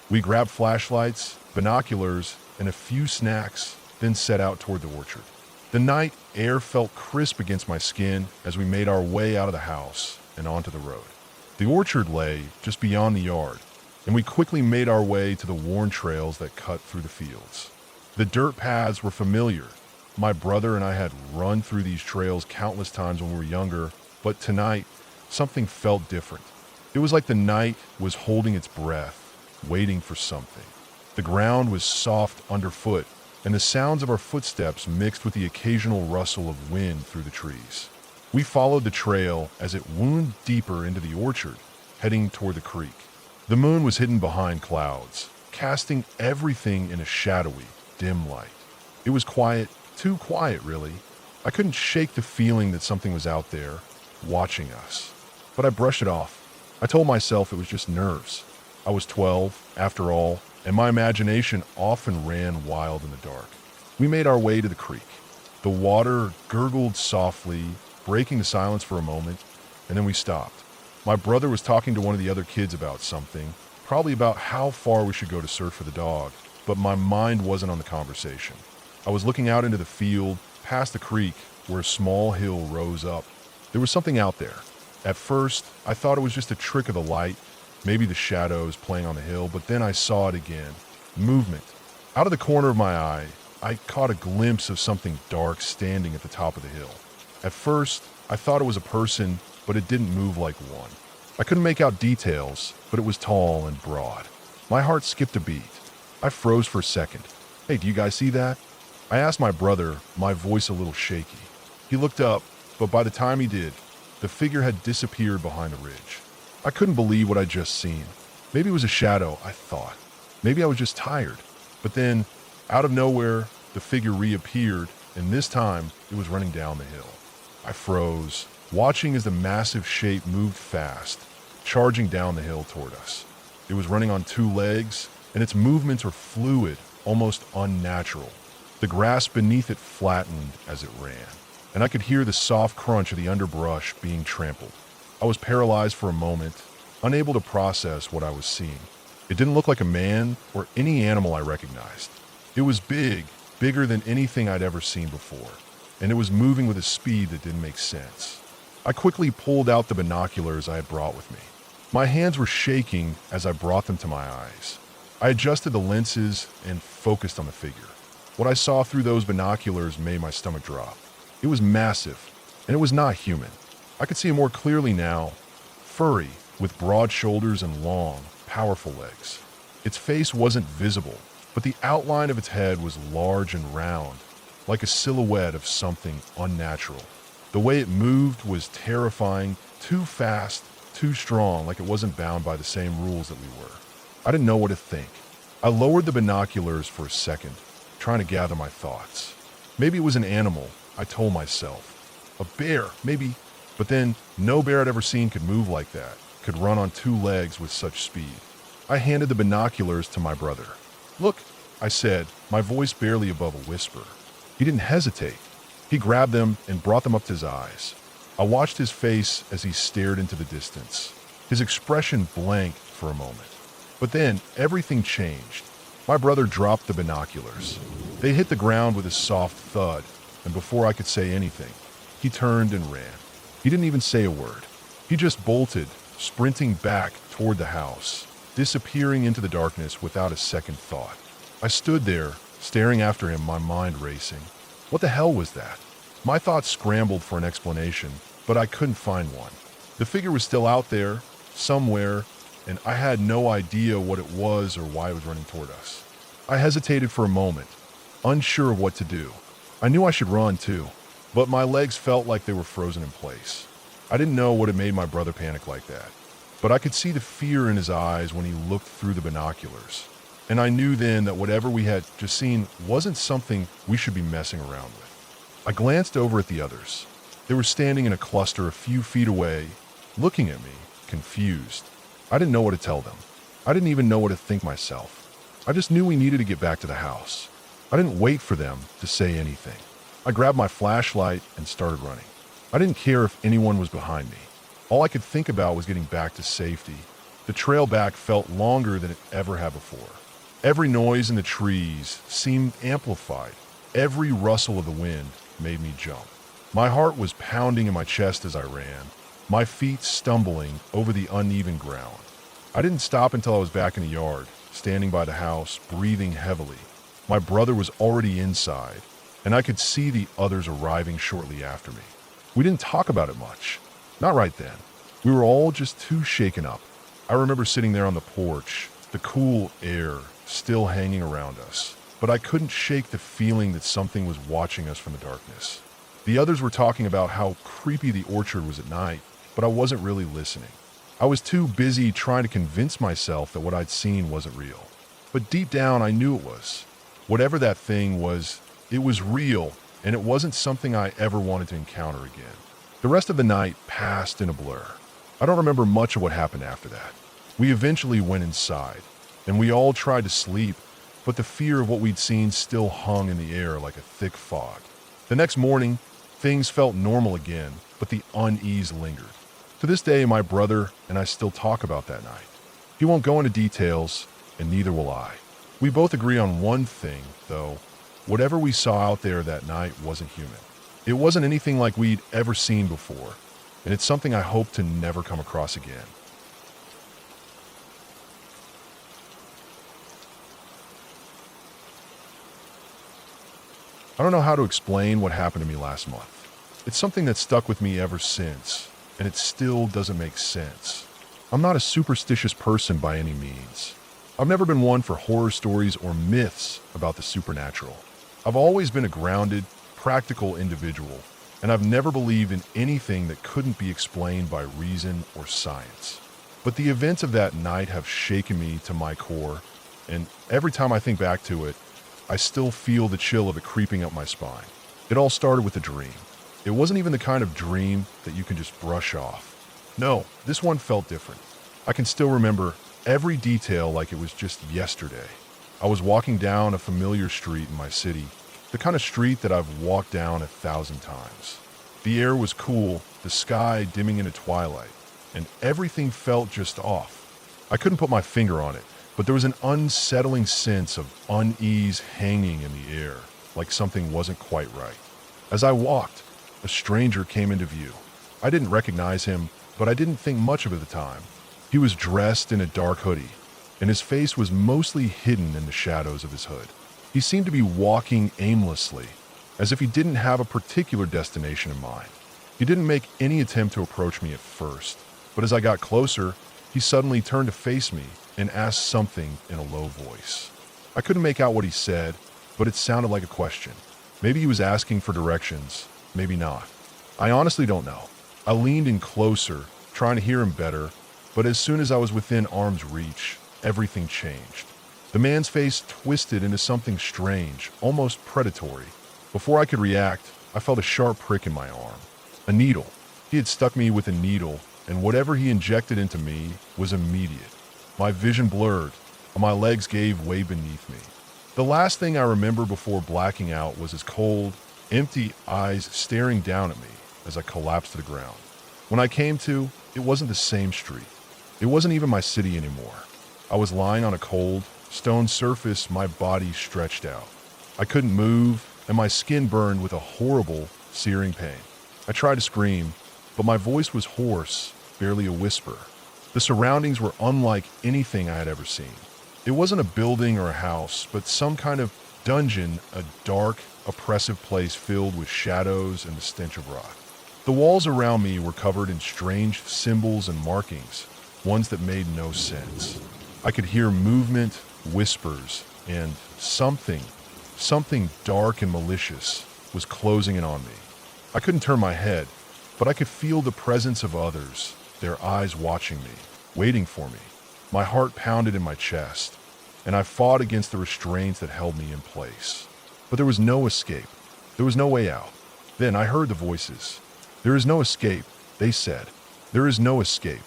A: We grabbed flashlights, binoculars, and a few snacks, then set out toward the orchard. The night air felt crisp against my skin as we made our way out of the house and onto the road. The orchard lay just beyond the yard, and we quickly made our way to the worn trails that cut through the fields. The dirt paths were familiar. My brother and I had run through these trails countless times when we were younger, but tonight, something felt different. It was like the night was holding its breath, waiting for something. The ground was soft underfoot, and the sounds of our footsteps mixed with the occasional rustle of wind through the trees. We followed the trail as it wound deeper into the orchard, heading toward the creek. The moon was hidden behind clouds, casting everything in a shadowy, dim light. It was quiet, too quiet really. I couldn't shake the feeling that something was out there, watching us. But I brushed it off. I told myself it was just nerves. I was 12, after all, and my imagination often ran wild in the dark. We made our way to the creek. The water gurgled softly, breaking the silence for a moment, and then we stopped. My brother was talking to one of the other kids about something, probably about how far we should go to search for the dog, but my mind wasn't on the conversation. I was looking out into the field, past the creek, where a small hill rose up. There was something out there. At first, I thought it was just a trick of the light, maybe the shadows playing on the hill, but then I saw it again. Movement. Out of the corner of my eye, I caught a glimpse of something dark standing at the top of the hill. At first, I thought it was a person, but it didn't move like one. I couldn't make out details, but it was tall and broad. My heart skipped a beat. I froze for a second. Hey, do you guys see that? I asked my brother, my voice a little shaky. He looked up, but by the time he did, the figure had disappeared behind a ridge. I couldn't believe what I'd just seen. Maybe it was a shadow, I thought. Maybe I was just tired. But then, out of nowhere, the figure reappeared, and this time, it was running down the hill. I froze, watching as the massive shape moved fast, charging down the hill toward us. It was running on two legs, and its movements were fluid, almost unnatural. The grass beneath it flattened as it ran, and I could hear the soft crunch of the underbrush being trampled. I was paralyzed for a moment, unable to process what I was seeing. It didn't look like a man or any animal I recognized. It was big, bigger than anything I'd ever seen before, and it was moving with a speed that didn't make sense. I quickly pulled out the binoculars I had brought with me. My hands were shaking as I brought them to my eyes. I adjusted the lenses and focused on the figure. What I saw through those binoculars made my stomach drop. It was massive, and it was not human. I could see it more clearly now, furry, with broad shoulders and long, powerful legs. Its face wasn't visible, but the outline of its head was large and round, like a silhouette of something unnatural. The way it moved was terrifying, too fast, too strong, like it wasn't bound by the same rules that we were. I didn't know what to think. I lowered the binoculars for a second, trying to gather my thoughts. Maybe it was an animal, I told myself. A bear, maybe. But then, no bear I'd ever seen could move like that, could run on two legs with such speed. I handed the binoculars to my brother. Look, I said, my voice barely above a whisper. He didn't hesitate. He grabbed them and brought them up to his eyes. I watched his face as he stared into the distance. His expression blanked for a moment. But then, everything changed. My brother dropped the binoculars. They hit the ground with a soft thud, and before I could say anything, he turned and ran. He didn't even say a word. He just bolted, sprinting back toward the house, disappearing into the darkness without a second thought. I stood there, staring after him, my mind racing. What the hell was that? My thoughts scrambled for an explanation, but I couldn't find one. The figure was still out there, somewhere, and I had no idea what it was or why it was running toward us. I hesitated for a moment, unsure of what to do. I knew I should run too, but my legs felt like they were frozen in place. I didn't know what had made my brother panic like that, but I could see the fear in his eyes when he looked through the binoculars. And I knew then that whatever we had just seen wasn't something we should be messing around with. I glanced over at the others. They were standing in a cluster a few feet away, looking at me, confused. I didn't know what to tell them. I didn't even know what to think myself. I just knew we needed to get back to the house. I didn't wait for them to say anything. I grabbed my flashlight and started running. I didn't care if anyone was behind me. All I could think about was getting back to safety. The trail back felt longer than it ever had before. Every noise in the trees seemed amplified. Every rustle of the wind made me jump. My heart was pounding in my chest as I ran, my feet stumbling over the uneven ground. I didn't stop until I was back in the yard, standing by the house, breathing heavily. My brother was already inside, and I could see the others arriving shortly after me. We didn't talk about it much. Not right then. We were all just too shaken up. I remember sitting there on the porch, the cool air still hanging around us, but I couldn't shake the feeling that something was watching us from the darkness. The others were talking about how creepy the orchard was at night, but I wasn't really listening. I was too busy trying to convince myself that what I'd seen wasn't real. But deep down, I knew it was. Whatever that thing was, it was real, and it wasn't something I ever wanted to encounter again. The rest of the night passed in a blur. I don't remember much of what happened after that. We eventually went inside, and we all tried to sleep, but the fear of what we'd seen still hung in the air like a thick fog. The next morning, things felt normal again, but the unease lingered. To this day, my brother and I still talk about that night. He won't go into details, and neither will I. We both agree on one thing, though. Whatever we saw out there that night wasn't human. It wasn't anything like we'd ever seen before, and it's something I hope to never come across again. I don't know how to explain what happened to me last month. It's something that's stuck with me ever since, and it still doesn't make sense. I'm not a superstitious person by any means. I've never been one for horror stories or myths about the supernatural. I've always been a grounded, practical individual, and I've never believed in anything that couldn't be explained by reason or science. But the events of that night have shaken me to my core, and every time I think back to it, I still feel the chill of it creeping up my spine. It all started with a dream. It wasn't even the kind of dream that you can just brush off. No, this one felt different. I can still remember every detail like it was just yesterday. I was walking down a familiar street in my city, the kind of street that I've walked down 1,000 times. The air was cool, the sky dimming into twilight, and everything felt just off. I couldn't put my finger on it, but there was an unsettling sense of unease hanging in the air, like something wasn't quite right. As I walked, a stranger came into view. I didn't recognize him, but I didn't think much of it at the time. He was dressed in a dark hoodie, and his face was mostly hidden in the shadows of his hood. He seemed to be walking aimlessly, as if he didn't have a particular destination in mind. He didn't make any attempt to approach me at first, but as I got closer, he suddenly turned to face me and asked something in a low voice. I couldn't make out what he said, but it sounded like a question. Maybe he was asking for directions, maybe not. I honestly don't know. I leaned in closer, trying to hear him better, but as soon as I was within arm's reach, everything changed. The man's face twisted into something strange, almost predatory. Before I could react, I felt a sharp prick in my arm. A needle. He had stuck me with a needle, and whatever he injected into me was immediate. My vision blurred, and my legs gave way beneath me. The last thing I remember before blacking out was his cold, empty eyes staring down at me as I collapsed to the ground. When I came to, it wasn't the same street. It wasn't even my city anymore. I was lying on a cold, stone surface, my body stretched out. I couldn't move, and my skin burned with a horrible, searing pain. I tried to scream, but my voice was hoarse, barely a whisper. The surroundings were unlike anything I had ever seen. It wasn't a building or a house, but some kind of dungeon, a dark, oppressive place filled with shadows and the stench of rot. The walls around me were covered in strange symbols and markings, ones that made no sense. I could hear movement, whispers, and something dark and malicious was closing in on me. I couldn't turn my head, but I could feel the presence of others, their eyes watching me, waiting for me. My heart pounded in my chest, and I fought against the restraints that held me in place. But there was no escape. There was no way out. Then I heard the voices. "There is no escape," they said. "There is no escape."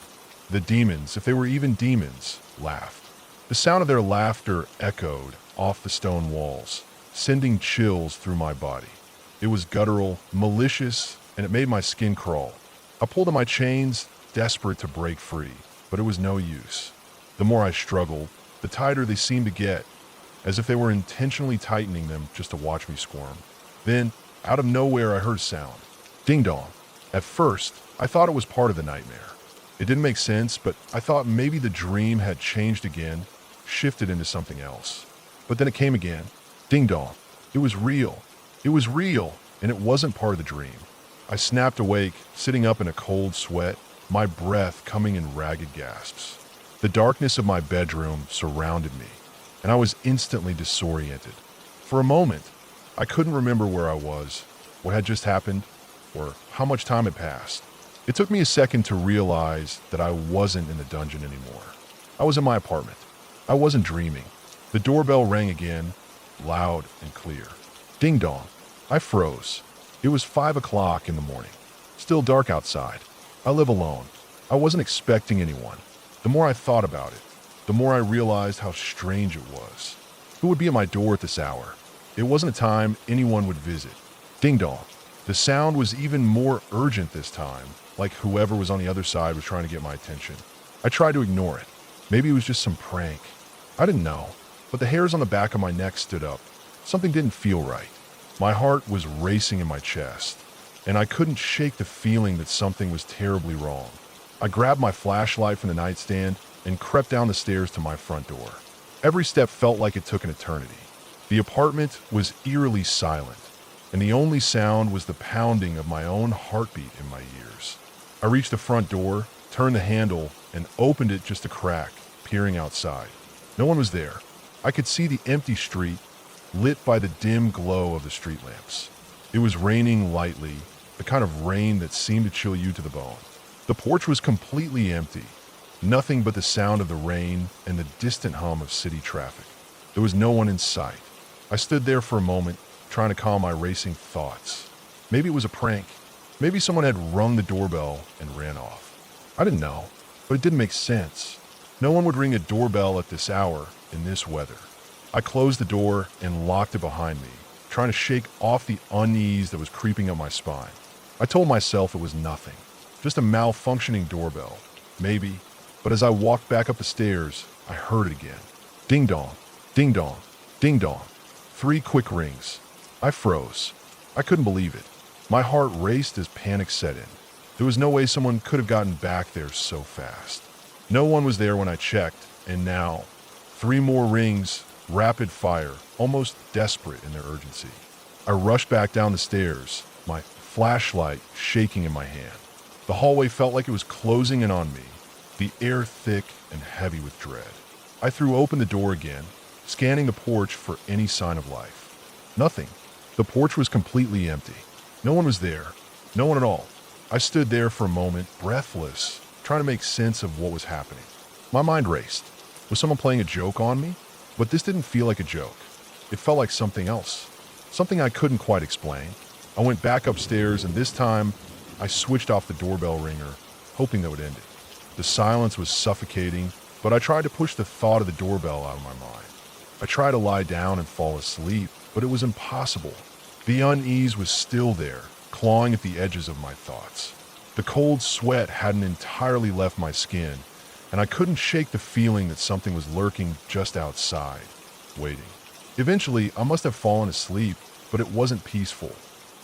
A: The demons, if they were even demons, laughed. The sound of their laughter echoed off the stone walls, sending chills through my body. It was guttural, malicious, and it made my skin crawl. I pulled on my chains, desperate to break free, but it was no use. The more I struggled, the tighter they seemed to get, as if they were intentionally tightening them just to watch me squirm. Then, out of nowhere, I heard a sound. Ding-dong. At first, I thought it was part of the nightmare. It didn't make sense, but I thought maybe the dream had changed again, shifted into something else. But then it came again. Ding-dong. It was real. It was real, and it wasn't part of the dream. I snapped awake, sitting up in a cold sweat, my breath coming in ragged gasps. The darkness of my bedroom surrounded me, and I was instantly disoriented. For a moment, I couldn't remember where I was, what had just happened, or how much time had passed. It took me a second to realize that I wasn't in the dungeon anymore. I was in my apartment. I wasn't dreaming. The doorbell rang again, loud and clear. Ding dong. I froze. It was 5 o'clock in the morning. Still dark outside. I live alone. I wasn't expecting anyone. The more I thought about it, the more I realized how strange it was. Who would be at my door at this hour? It wasn't a time anyone would visit. Ding dong. The sound was even more urgent this time, like whoever was on the other side was trying to get my attention. I tried to ignore it. Maybe it was just some prank. I didn't know, but the hairs on the back of my neck stood up. Something didn't feel right. My heart was racing in my chest, and I couldn't shake the feeling that something was terribly wrong. I grabbed my flashlight from the nightstand and crept down the stairs to my front door. Every step felt like it took an eternity. The apartment was eerily silent, and the only sound was the pounding of my own heartbeat in my ears. I reached the front door, turned the handle, and opened it just a crack, peering outside. No one was there. I could see the empty street, lit by the dim glow of the street lamps. It was raining lightly, the kind of rain that seemed to chill you to the bone. The porch was completely empty, nothing but the sound of the rain and the distant hum of city traffic. There was no one in sight. I stood there for a moment, trying to calm my racing thoughts. Maybe it was a prank. Maybe someone had rung the doorbell and ran off. I didn't know, but it didn't make sense. No one would ring a doorbell at this hour in this weather. I closed the door and locked it behind me, trying to shake off the unease that was creeping up my spine. I told myself it was nothing, just a malfunctioning doorbell, maybe, but as I walked back up the stairs, I heard it again. Ding dong, ding dong, ding dong. 3 quick rings. I froze. I couldn't believe it. My heart raced as panic set in. There was no way someone could have gotten back there so fast. No one was there when I checked, and now, 3 more rings, rapid fire, almost desperate in their urgency. I rushed back down the stairs, my flashlight shaking in my hand. The hallway felt like it was closing in on me, the air thick and heavy with dread. I threw open the door again, scanning the porch for any sign of life. Nothing. The porch was completely empty. No one was there. No one at all. I stood there for a moment, breathless, trying to make sense of what was happening. My mind raced. Was someone playing a joke on me? But this didn't feel like a joke. It felt like something else. Something I couldn't quite explain. I went back upstairs, and this time, I switched off the doorbell ringer, hoping that would end it. The silence was suffocating, but I tried to push the thought of the doorbell out of my mind. I tried to lie down and fall asleep, but it was impossible. The unease was still there, clawing at the edges of my thoughts. The cold sweat hadn't entirely left my skin, and I couldn't shake the feeling that something was lurking just outside, waiting. Eventually, I must have fallen asleep, but it wasn't peaceful.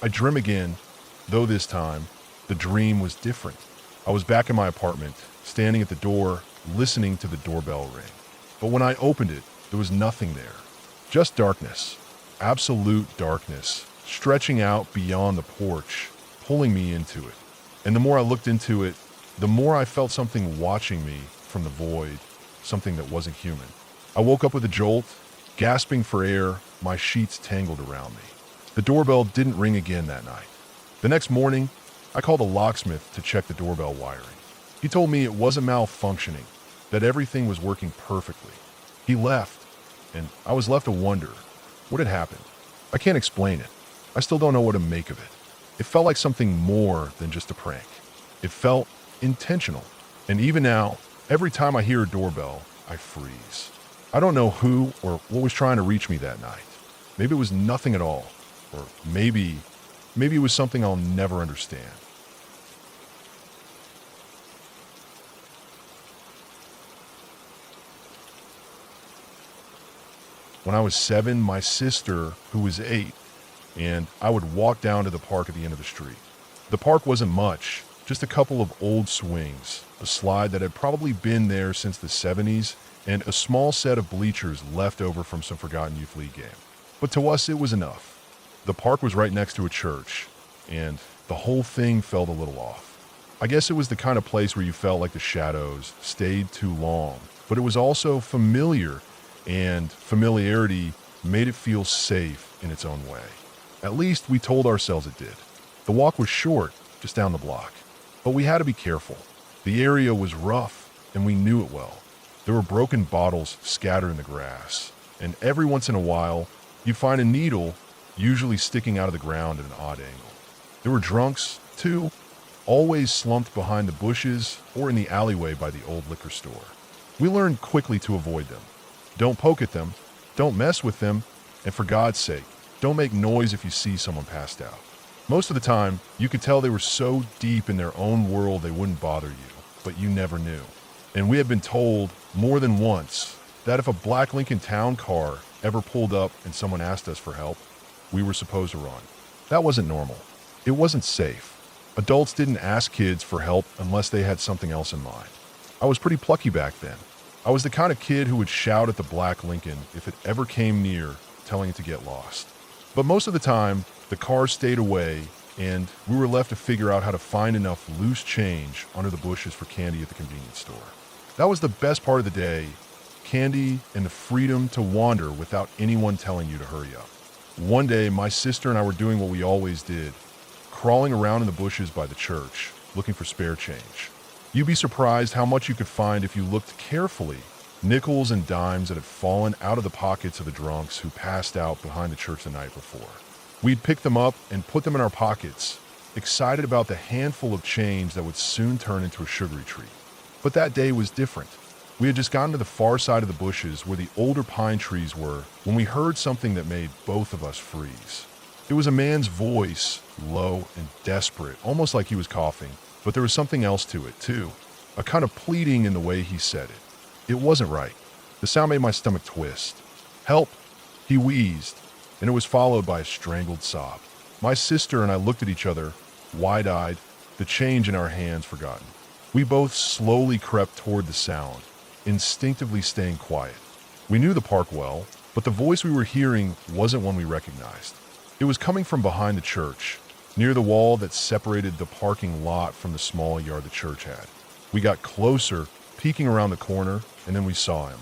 A: I dreamed again, though this time, the dream was different. I was back in my apartment, standing at the door, listening to the doorbell ring. But when I opened it, there was nothing there. Just darkness. Absolute darkness, stretching out beyond the porch, pulling me into it. And the more I looked into it, the more I felt something watching me from the void, something that wasn't human. I woke up with a jolt, gasping for air, my sheets tangled around me. The doorbell didn't ring again that night. The next morning, I called a locksmith to check the doorbell wiring. He told me it wasn't malfunctioning, that everything was working perfectly. He left, and I was left to wonder what had happened. I can't explain it. I still don't know what to make of it. It felt like something more than just a prank. It felt intentional. And even now, every time I hear a doorbell, I freeze. I don't know who or what was trying to reach me that night. Maybe it was nothing at all. Or maybe it was something I'll never understand. When I was 7, my sister, who was 8, and I would walk down to the park at the end of the street. The park wasn't much, just a couple of old swings, a slide that had probably been there since the 70s, and a small set of bleachers left over from some forgotten youth league game. But to us, it was enough. The park was right next to a church, and the whole thing felt a little off. I guess it was the kind of place where you felt like the shadows stayed too long, but it was also familiar, and familiarity made it feel safe in its own way. At least we told ourselves it did. The walk was short, just down the block, but we had to be careful. The area was rough, and we knew it well. There were broken bottles scattered in the grass, and every once in a while, you'd find a needle, usually sticking out of the ground at an odd angle. There were drunks, too, always slumped behind the bushes or in the alleyway by the old liquor store. We learned quickly to avoid them. Don't poke at them, don't mess with them, and for God's sake, don't make noise if you see someone passed out. Most of the time, you could tell they were so deep in their own world they wouldn't bother you, but you never knew. And we had been told more than once that if a black Lincoln Town car ever pulled up and someone asked us for help, we were supposed to run. That wasn't normal. It wasn't safe. Adults didn't ask kids for help unless they had something else in mind. I was pretty plucky back then. I was the kind of kid who would shout at the black Lincoln if it ever came near, telling it to get lost. But most of the time, the car stayed away, and we were left to figure out how to find enough loose change under the bushes for candy at the convenience store. That was the best part of the day, candy and the freedom to wander without anyone telling you to hurry up. One day, my sister and I were doing what we always did, crawling around in the bushes by the church, looking for spare change. You'd be surprised how much you could find if you looked carefully. Nickels and dimes that had fallen out of the pockets of the drunks who passed out behind the church the night before. We'd pick them up and put them in our pockets, excited about the handful of change that would soon turn into a sugary treat. But that day was different. We had just gotten to the far side of the bushes where the older pine trees were when we heard something that made both of us freeze. It was a man's voice, low and desperate, almost like he was coughing, but there was something else to it, too. A kind of pleading in the way he said it. It wasn't right. The sound made my stomach twist. Help! He wheezed, and it was followed by a strangled sob. My sister and I looked at each other, wide-eyed, the change in our hands forgotten. We both slowly crept toward the sound, instinctively staying quiet. We knew the park well, but the voice we were hearing wasn't one we recognized. It was coming from behind the church, near the wall that separated the parking lot from the small yard the church had. We got closer, peeking around the corner, and then we saw him.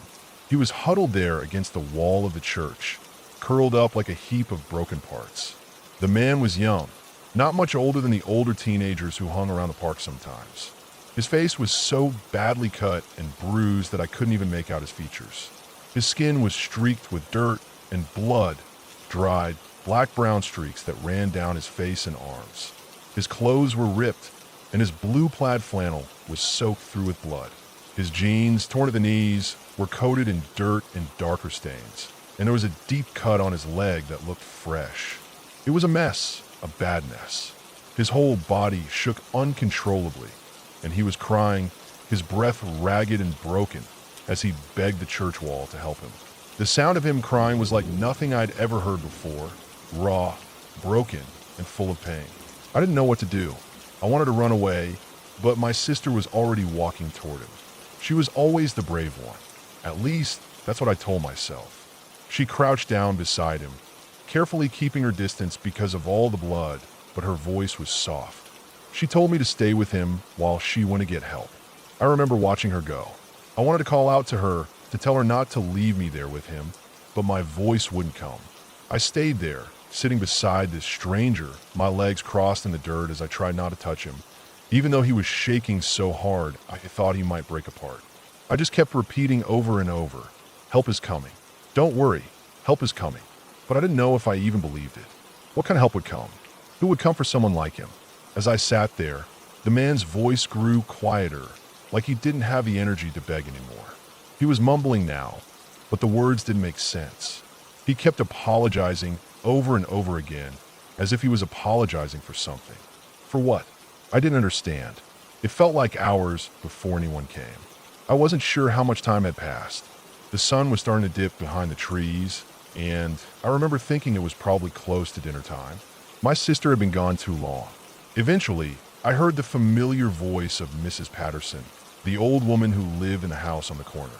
A: He was huddled there against the wall of the church, curled up like a heap of broken parts. The man was young, not much older than the older teenagers who hung around the park sometimes. His face was so badly cut and bruised that I couldn't even make out his features. His skin was streaked with dirt and blood, dried, black-brown streaks that ran down his face and arms. His clothes were ripped, and his blue plaid flannel was soaked through with blood. His jeans, torn at the knees, were coated in dirt and darker stains, and there was a deep cut on his leg that looked fresh. It was a mess, a bad mess. His whole body shook uncontrollably, and he was crying, his breath ragged and broken, as he begged the church wall to help him. The sound of him crying was like nothing I'd ever heard before, raw, broken, and full of pain. I didn't know what to do. I wanted to run away, but my sister was already walking toward him. She was always the brave one. At least, that's what I told myself. She crouched down beside him, carefully keeping her distance because of all the blood, but her voice was soft. She told me to stay with him while she went to get help. I remember watching her go. I wanted to call out to her, to tell her not to leave me there with him, but my voice wouldn't come. I stayed there, sitting beside this stranger, my legs crossed in the dirt as I tried not to touch him. Even though he was shaking so hard, I thought he might break apart. I just kept repeating over and over, "Help is coming. Don't worry, help is coming." But I didn't know if I even believed it. What kind of help would come? Who would come for someone like him? As I sat there, the man's voice grew quieter, like he didn't have the energy to beg anymore. He was mumbling now, but the words didn't make sense. He kept apologizing over and over again, as if he was apologizing for something. For what? I didn't understand. It felt like hours before anyone came. I wasn't sure how much time had passed. The sun was starting to dip behind the trees, and I remember thinking it was probably close to dinner time. My sister had been gone too long. Eventually, I heard the familiar voice of Mrs. Patterson, the old woman who lived in the house on the corner.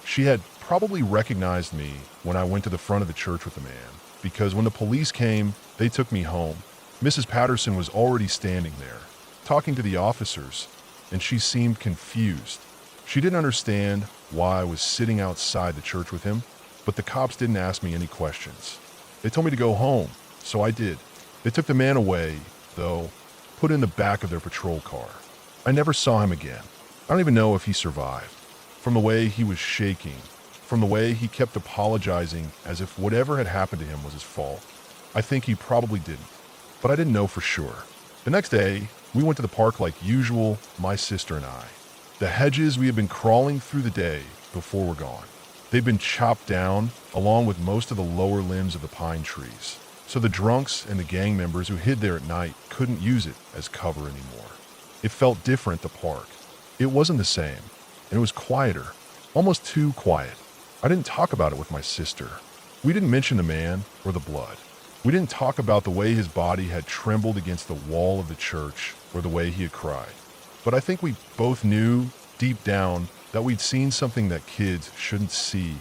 A: She had probably recognized me when I went to the front of the church with the man, because when the police came, they took me home. Mrs. Patterson was already standing there, talking to the officers, and she seemed confused. She didn't understand why I was sitting outside the church with him, but the cops didn't ask me any questions. They told me to go home, so I did. They took the man away, though, put in the back of their patrol car. I never saw him again. I don't even know if he survived. From the way he was shaking, from the way he kept apologizing as if whatever had happened to him was his fault, I think he probably didn't. But I didn't know for sure. The next day, we went to the park like usual, my sister and I. The hedges we had been crawling through the day before were gone. They'd been chopped down, along with most of the lower limbs of the pine trees. So the drunks and the gang members who hid there at night couldn't use it as cover anymore. It felt different, the park. It wasn't the same, and it was quieter, almost too quiet. I didn't talk about it with my sister. We didn't mention the man or the blood. We didn't talk about the way his body had trembled against the wall of the church or the way he had cried. But I think we both knew, deep down, that we'd seen something that kids shouldn't see,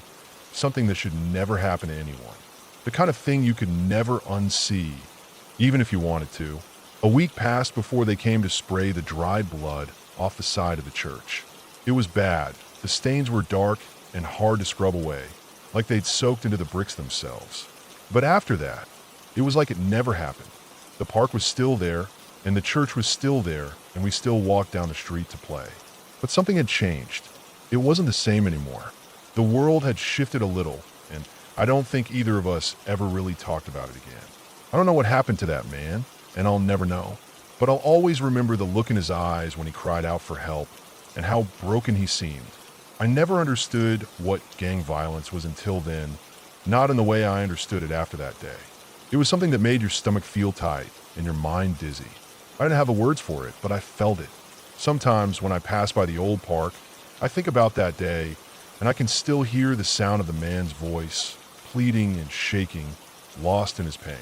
A: something that should never happen to anyone. The kind of thing you could never unsee, even if you wanted to. A week passed before they came to spray the dried blood off the side of the church. It was bad. The stains were dark and hard to scrub away, like they'd soaked into the bricks themselves. But after that, it was like it never happened. The park was still there, and the church was still there, and we still walked down the street to play. But something had changed. It wasn't the same anymore. The world had shifted a little, and I don't think either of us ever really talked about it again. I don't know what happened to that man, and I'll never know. But I'll always remember the look in his eyes when he cried out for help, and how broken he seemed. I never understood what gang violence was until then, not in the way I understood it after that day. It was something that made your stomach feel tight and your mind dizzy. I didn't have the words for it, but I felt it. Sometimes when I pass by the old park, I think about that day, and I can still hear the sound of the man's voice, pleading and shaking, lost in his pain.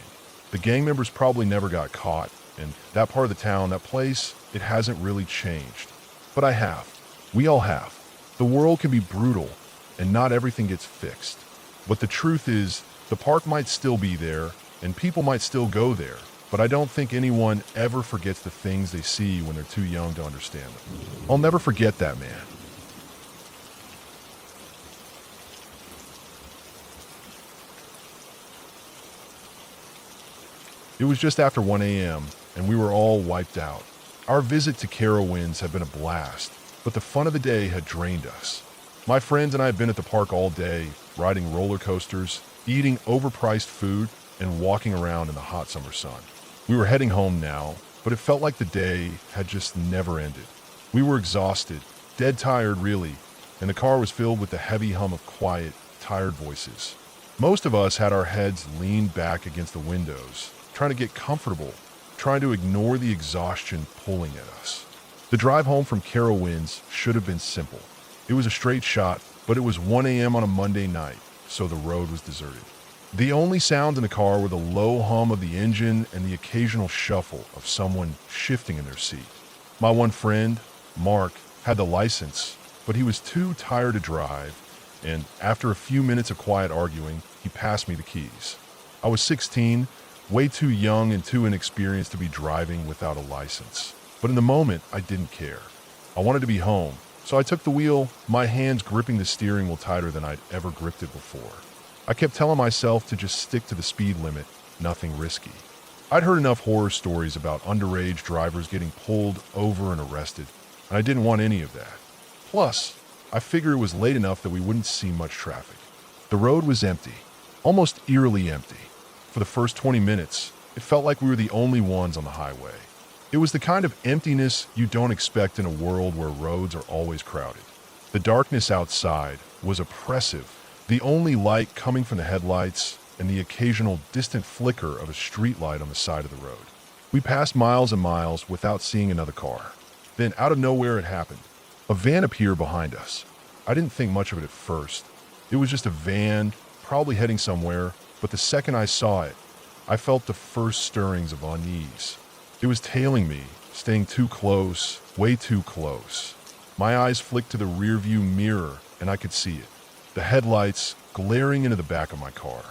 A: The gang members probably never got caught, and that part of the town, that place, it hasn't really changed. But I have. We all have. The world can be brutal, and not everything gets fixed. But the truth is, the park might still be there, and people might still go there, but I don't think anyone ever forgets the things they see when they're too young to understand them. I'll never forget that man. It was just after 1 a.m., and we were all wiped out. Our visit to Carowinds had been a blast, but the fun of the day had drained us. My friends and I had been at the park all day, riding roller coasters, eating overpriced food, and walking around in the hot summer sun. We were heading home now, but it felt like the day had just never ended. We were exhausted, dead tired really, and the car was filled with the heavy hum of quiet, tired voices. Most of us had our heads leaned back against the windows, trying to get comfortable, trying to ignore the exhaustion pulling at us. The drive home from Carowinds should have been simple. It was a straight shot, but it was 1 a.m. on a Monday night, so the road was deserted. The only sounds in the car were the low hum of the engine and the occasional shuffle of someone shifting in their seat. My one friend, Mark, had the license, but he was too tired to drive, and after a few minutes of quiet arguing, he passed me the keys. I was 16, way too young and too inexperienced to be driving without a license. But in the moment, I didn't care. I wanted to be home, so I took the wheel, my hands gripping the steering wheel tighter than I'd ever gripped it before. I kept telling myself to just stick to the speed limit, nothing risky. I'd heard enough horror stories about underage drivers getting pulled over and arrested, and I didn't want any of that. Plus, I figured it was late enough that we wouldn't see much traffic. The road was empty, almost eerily empty. For the first 20 minutes, it felt like we were the only ones on the highway. It was the kind of emptiness you don't expect in a world where roads are always crowded. The darkness outside was oppressive. The only light coming from the headlights and the occasional distant flicker of a streetlight on the side of the road. We passed miles and miles without seeing another car. Then, out of nowhere, it happened. A van appeared behind us. I didn't think much of it at first. It was just a van, probably heading somewhere, but the second I saw it, I felt the first stirrings of unease. It was tailing me, staying too close, way too close. My eyes flicked to the rearview mirror, and I could see it. The headlights glaring into the back of my car.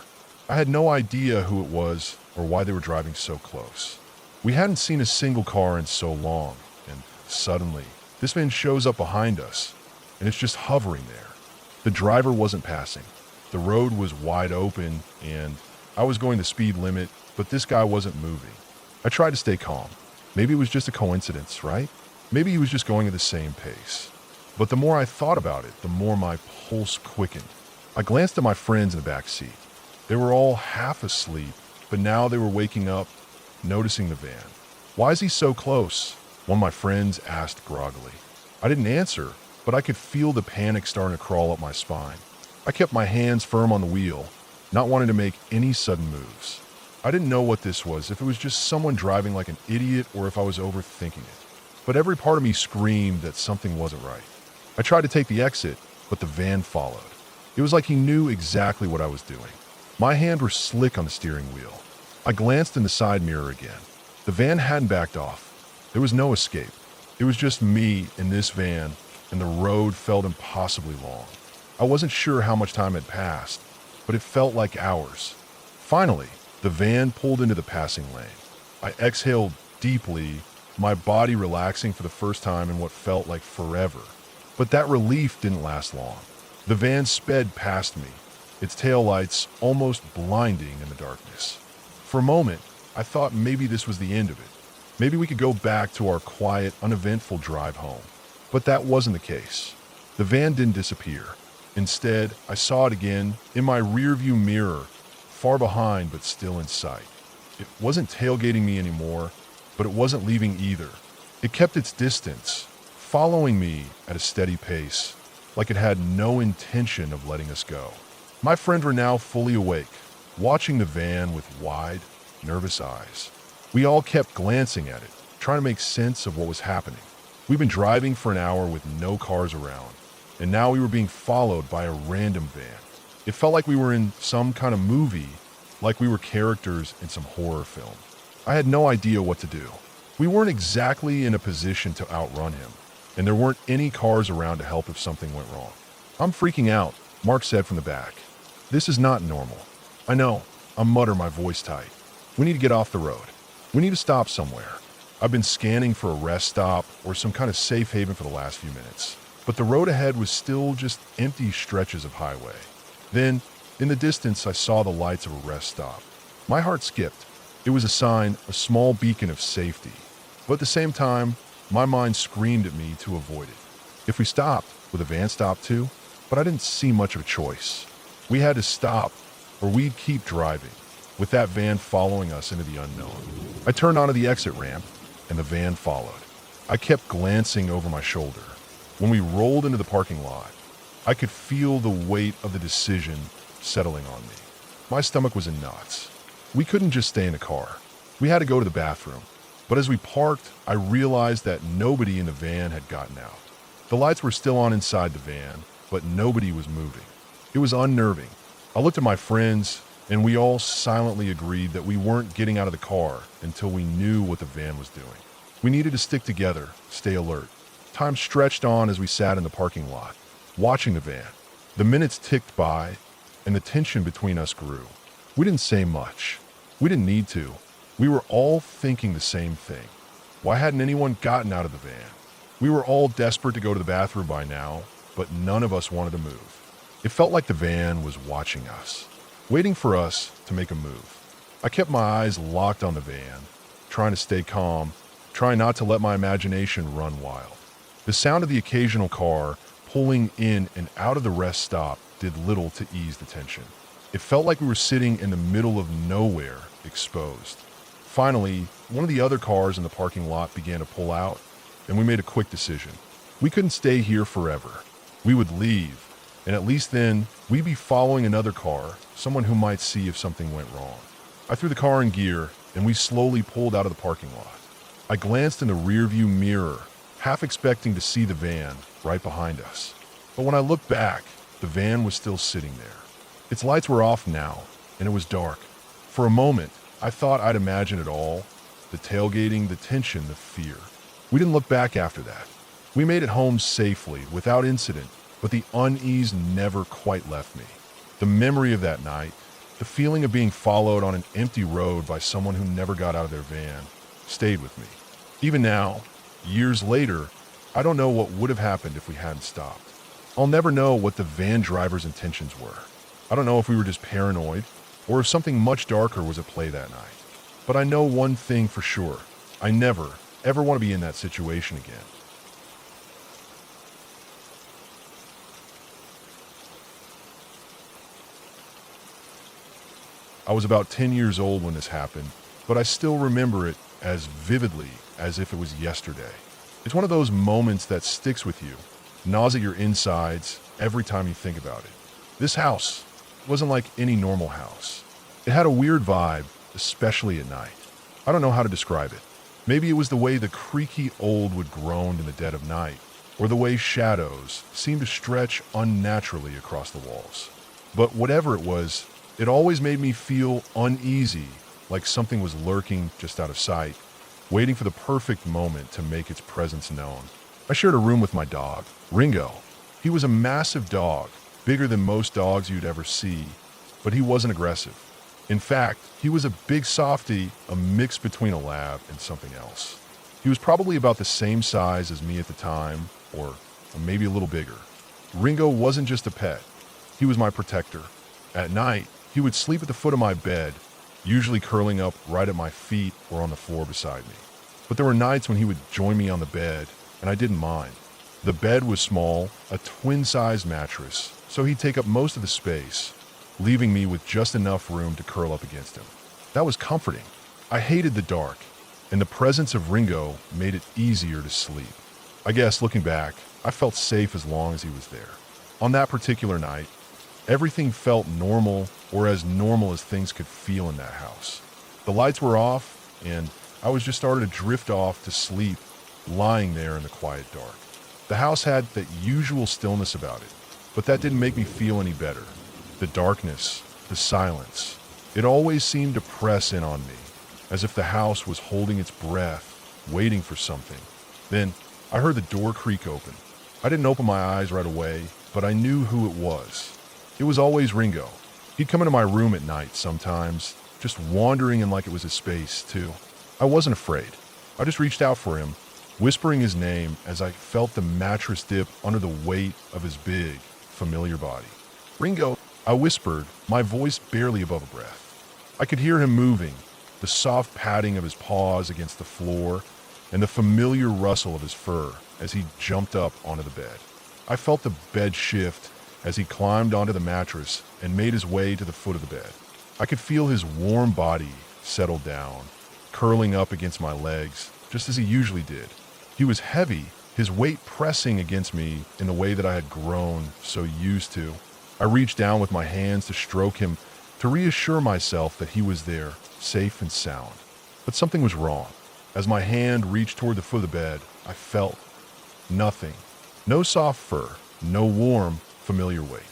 A: I had no idea who it was or why they were driving so close. We hadn't seen a single car in so long, and suddenly, this van shows up behind us, and it's just hovering there. The driver wasn't passing. The road was wide open, and I was going the speed limit, but this guy wasn't moving. I tried to stay calm. Maybe it was just a coincidence, right? Maybe he was just going at the same pace. But the more I thought about it, the more my pulse quickened. I glanced at my friends in the back seat. They were all half asleep, but now they were waking up, noticing the van. "Why is he so close?" one of my friends asked groggily. I didn't answer, but I could feel the panic starting to crawl up my spine. I kept my hands firm on the wheel, not wanting to make any sudden moves. I didn't know what this was, if it was just someone driving like an idiot or if I was overthinking it. But every part of me screamed that something wasn't right. I tried to take the exit, but the van followed. It was like he knew exactly what I was doing. My hands were slick on the steering wheel. I glanced in the side mirror again. The van hadn't backed off. There was no escape. It was just me in this van, and the road felt impossibly long. I wasn't sure how much time had passed, but it felt like hours. Finally, the van pulled into the passing lane. I exhaled deeply, my body relaxing for the first time in what felt like forever. But that relief didn't last long. The van sped past me, its taillights almost blinding in the darkness. For a moment, I thought maybe this was the end of it. Maybe we could go back to our quiet, uneventful drive home. But that wasn't the case. The van didn't disappear. Instead, I saw it again in my rearview mirror, far behind but still in sight. It wasn't tailgating me anymore, but it wasn't leaving either. It kept its distance, following me at a steady pace, like it had no intention of letting us go. My friends were now fully awake, watching the van with wide, nervous eyes. We all kept glancing at it, trying to make sense of what was happening. We'd been driving for an hour with no cars around, and now we were being followed by a random van. It felt like we were in some kind of movie, like we were characters in some horror film. I had no idea what to do. We weren't exactly in a position to outrun him, and there weren't any cars around to help if something went wrong. "I'm freaking out," Mark said from the back. "This is not normal." "I know," I mutter, my voice tight. "We need to get off the road. We need to stop somewhere." I've been scanning for a rest stop or some kind of safe haven for the last few minutes, but the road ahead was still just empty stretches of highway. Then, in the distance, I saw the lights of a rest stop. My heart skipped. It was a sign, a small beacon of safety. But at the same time, my mind screamed at me to avoid it. If we stopped, would the van stop too? But I didn't see much of a choice. We had to stop, or we'd keep driving, with that van following us into the unknown. I turned onto the exit ramp, and the van followed. I kept glancing over my shoulder. When we rolled into the parking lot, I could feel the weight of the decision settling on me. My stomach was in knots. We couldn't just stay in the car. We had to go to the bathroom. But as we parked, I realized that nobody in the van had gotten out. The lights were still on inside the van, but nobody was moving. It was unnerving. I looked at my friends, and we all silently agreed that we weren't getting out of the car until we knew what the van was doing. We needed to stick together, stay alert. Time stretched on as we sat in the parking lot, watching the van. The minutes ticked by, and the tension between us grew. We didn't say much. We didn't need to. We were all thinking the same thing. Why hadn't anyone gotten out of the van? We were all desperate to go to the bathroom by now, but none of us wanted to move. It felt like the van was watching us, waiting for us to make a move. I kept my eyes locked on the van, trying to stay calm, trying not to let my imagination run wild. The sound of the occasional car pulling in and out of the rest stop did little to ease the tension. It felt like we were sitting in the middle of nowhere, exposed. Finally, one of the other cars in the parking lot began to pull out, and we made a quick decision. We couldn't stay here forever. We would leave, And at least then, we'd be following another car, someone who might see if something went wrong. I threw the car in gear, and we slowly pulled out of the parking lot. I glanced in the rearview mirror, half expecting to see the van right behind us. But when I looked back, the van was still sitting there. Its lights were off now, and it was dark. For a moment, I thought I'd imagined it all, the tailgating, the tension, the fear. We didn't look back after that. We made it home safely, without incident, but the unease never quite left me. The memory of that night, the feeling of being followed on an empty road by someone who never got out of their van, stayed with me. Even now, years later, I don't know what would have happened if we hadn't stopped. I'll never know what the van driver's intentions were. I don't know if we were just paranoid, or if something much darker was at play that night. But I know one thing for sure. I never, ever want to be in that situation again. I was about 10 years old when this happened, but I still remember it as vividly as if it was yesterday. It's one of those moments that sticks with you, gnaws at your insides every time you think about it. This house wasn't like any normal house. It had a weird vibe, especially at night. I don't know how to describe it. Maybe it was the way the creaky old would groan in the dead of night, or the way shadows seemed to stretch unnaturally across the walls. But whatever it was, it always made me feel uneasy, like something was lurking just out of sight, waiting for the perfect moment to make its presence known. I shared a room with my dog, Ringo. He was a massive dog, bigger than most dogs you'd ever see, but he wasn't aggressive. In fact, he was a big softy, a mix between a lab and something else. He was probably about the same size as me at the time, or maybe a little bigger. Ringo wasn't just a pet. He was my protector. At night, he would sleep at the foot of my bed, usually curling up right at my feet or on the floor beside me. But there were nights when he would join me on the bed, and I didn't mind. The bed was small, a twin-size mattress, so he'd take up most of the space, leaving me with just enough room to curl up against him. That was comforting. I hated the dark, and the presence of Ringo made it easier to sleep. I guess, looking back, I felt safe as long as he was there. On that particular night, everything felt normal, or as normal as things could feel in that house. The lights were off, and I was just starting to drift off to sleep, lying there in the quiet dark. The house had that usual stillness about it, but that didn't make me feel any better. The darkness, the silence, it always seemed to press in on me, as if the house was holding its breath, waiting for something. Then I heard the door creak open. I didn't open my eyes right away, but I knew who it was. It was always Ringo. He'd come into my room at night sometimes, just wandering in like it was his space, too. I wasn't afraid. I just reached out for him, whispering his name as I felt the mattress dip under the weight of his big, familiar body. Ringo, I whispered, my voice barely above a breath. I could hear him moving, the soft padding of his paws against the floor, and the familiar rustle of his fur as he jumped up onto the bed. I felt the bed shift as he climbed onto the mattress and made his way to the foot of the bed. I could feel his warm body settle down, curling up against my legs, just as he usually did. He was heavy, his weight pressing against me in the way that I had grown so used to. I reached down with my hands to stroke him, to reassure myself that he was there, safe and sound. But something was wrong. As my hand reached toward the foot of the bed, I felt nothing. No soft fur, no warm, familiar weight.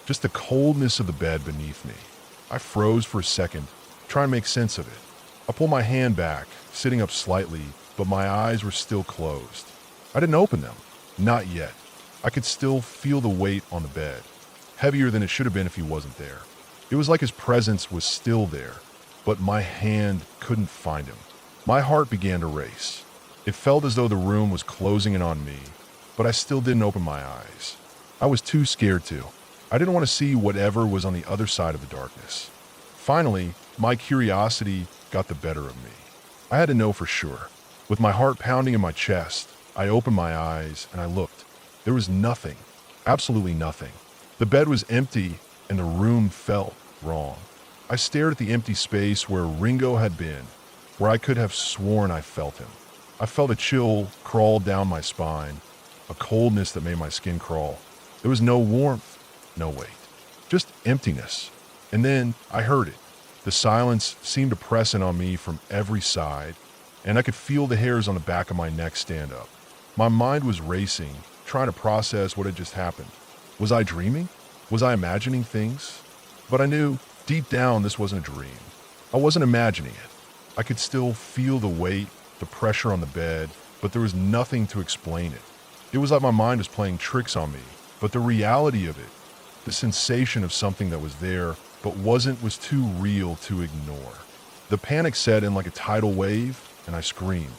A: Just the coldness of the bed beneath me. I froze for a second, trying to make sense of it. I pulled my hand back, sitting up slightly, but my eyes were still closed. I didn't open them. Not yet. I could still feel the weight on the bed, heavier than it should have been if he wasn't there. It was like his presence was still there, but my hand couldn't find him. My heart began to race. It felt as though the room was closing in on me, but I still didn't open my eyes. I was too scared to. I didn't want to see whatever was on the other side of the darkness. Finally, my curiosity got the better of me. I had to know for sure. With my heart pounding in my chest, I opened my eyes and I looked. There was nothing, absolutely nothing. The bed was empty and the room felt wrong. I stared at the empty space where Ringo had been, where I could have sworn I felt him. I felt a chill crawl down my spine, a coldness that made my skin crawl. There was no warmth, No, wait. Just emptiness. And then I heard it. The silence seemed to press in on me from every side, and I could feel the hairs on the back of my neck stand up. My mind was racing, trying to process what had just happened. Was I dreaming? Was I imagining things? But I knew, deep down, this wasn't a dream. I wasn't imagining it. I could still feel the weight, the pressure on the bed, but there was nothing to explain it. It was like my mind was playing tricks on me, but the reality of it, the sensation of something that was there but was too real to ignore. The panic set in like a tidal wave, and I screamed.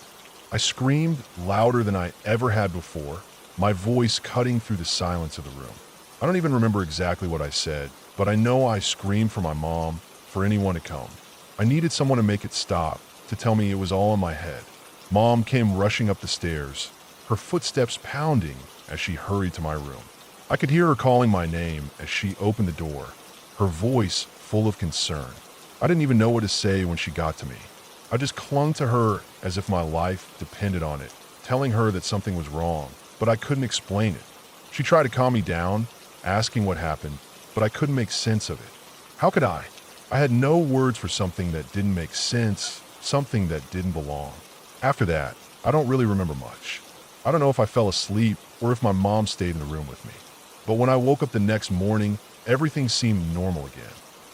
A: I screamed louder than I ever had before, my voice cutting through the silence of the room. I don't even remember exactly what I said, but I know I screamed for my mom, for anyone to come. I needed someone to make it stop, to tell me it was all in my head. Mom came rushing up the stairs, her footsteps pounding as she hurried to my room. I could hear her calling my name as she opened the door, her voice full of concern. I didn't even know what to say when she got to me. I just clung to her as if my life depended on it, telling her that something was wrong, but I couldn't explain it. She tried to calm me down, asking what happened, but I couldn't make sense of it. How could I? I had no words for something that didn't make sense, something that didn't belong. After that, I don't really remember much. I don't know if I fell asleep or if my mom stayed in the room with me. But when I woke up the next morning, everything seemed normal again.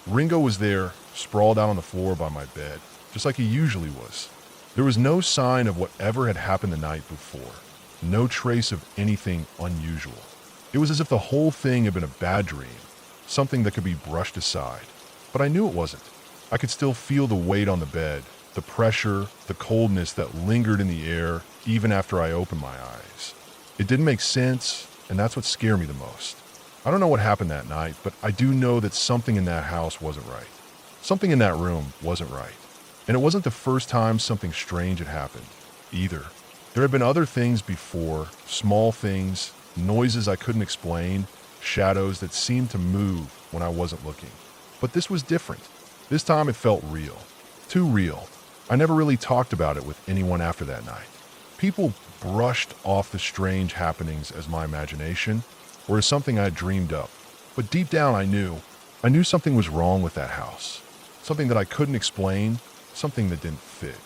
A: Ringo was there, sprawled out on the floor by my bed, just like he usually was. There was no sign of whatever had happened the night before, no trace of anything unusual. It was as if the whole thing had been a bad dream, something that could be brushed aside. But I knew it wasn't. I could still feel the weight on the bed, the pressure, the coldness that lingered in the air even after I opened my eyes. It didn't make sense, and that's what scared me the most. I don't know what happened that night, but I do know that something in that house wasn't right. Something in that room wasn't right. And it wasn't the first time something strange had happened, either. There had been other things before, small things, noises I couldn't explain, shadows that seemed to move when I wasn't looking. But this was different. This time it felt real. Too real. I never really talked about it with anyone after that night. People brushed off the strange happenings as my imagination, or as something I had dreamed up. But deep down I knew something was wrong with that house. Something that I couldn't explain, something that didn't fit.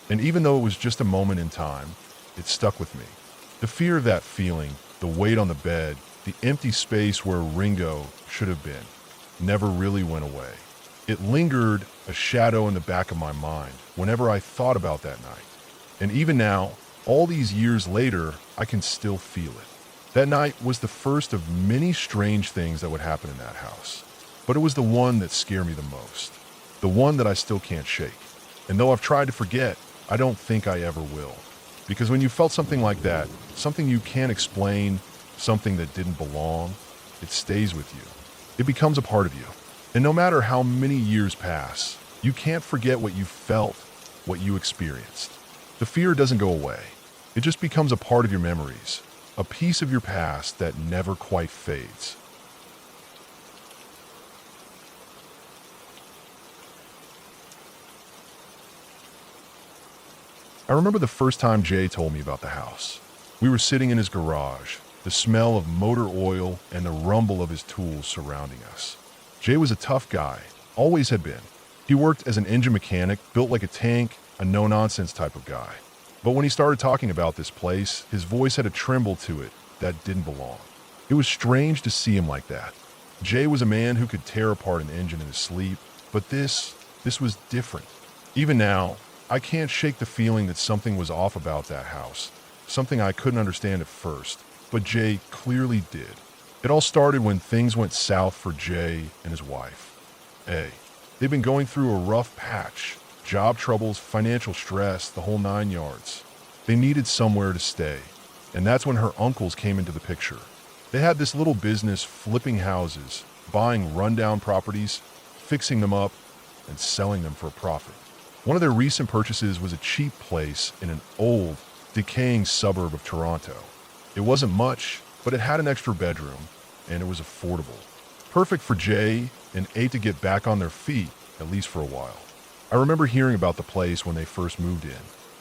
A: And even though it was just a moment in time, it stuck with me. The fear of that feeling, the weight on the bed, the empty space where Ringo should have been, never really went away. It lingered, a shadow in the back of my mind, whenever I thought about that night. And even now, all these years later, I can still feel it. That night was the first of many strange things that would happen in that house. But it was the one that scared me the most. The one that I still can't shake. And though I've tried to forget, I don't think I ever will. Because when you felt something like that, something you can't explain, something that didn't belong, it stays with you. It becomes a part of you. And no matter how many years pass, you can't forget what you felt, what you experienced. The fear doesn't go away. It just becomes a part of your memories, a piece of your past that never quite fades. I remember the first time Jay told me about the house. We were sitting in his garage, the smell of motor oil and the rumble of his tools surrounding us. Jay was a tough guy, always had been. He worked as an engine mechanic, built like a tank, a no-nonsense type of guy. But when he started talking about this place, his voice had a tremble to it that didn't belong. It was strange to see him like that. Jay was a man who could tear apart an engine in his sleep, but this was different. Even now, I can't shake the feeling that something was off about that house, something I couldn't understand at first, but Jay clearly did. It all started when things went south for Jay and his wife. They'd been going through a rough patch, job troubles, financial stress, the whole 9 yards. They needed somewhere to stay, and that's when her uncles came into the picture. They had this little business flipping houses, buying rundown properties, fixing them up, and selling them for a profit. One of their recent purchases was a cheap place in an old, decaying suburb of Toronto. It wasn't much, but it had an extra bedroom, and it was affordable. Perfect for Jay and A to get back on their feet, at least for a while. I remember hearing about the place when they first moved in.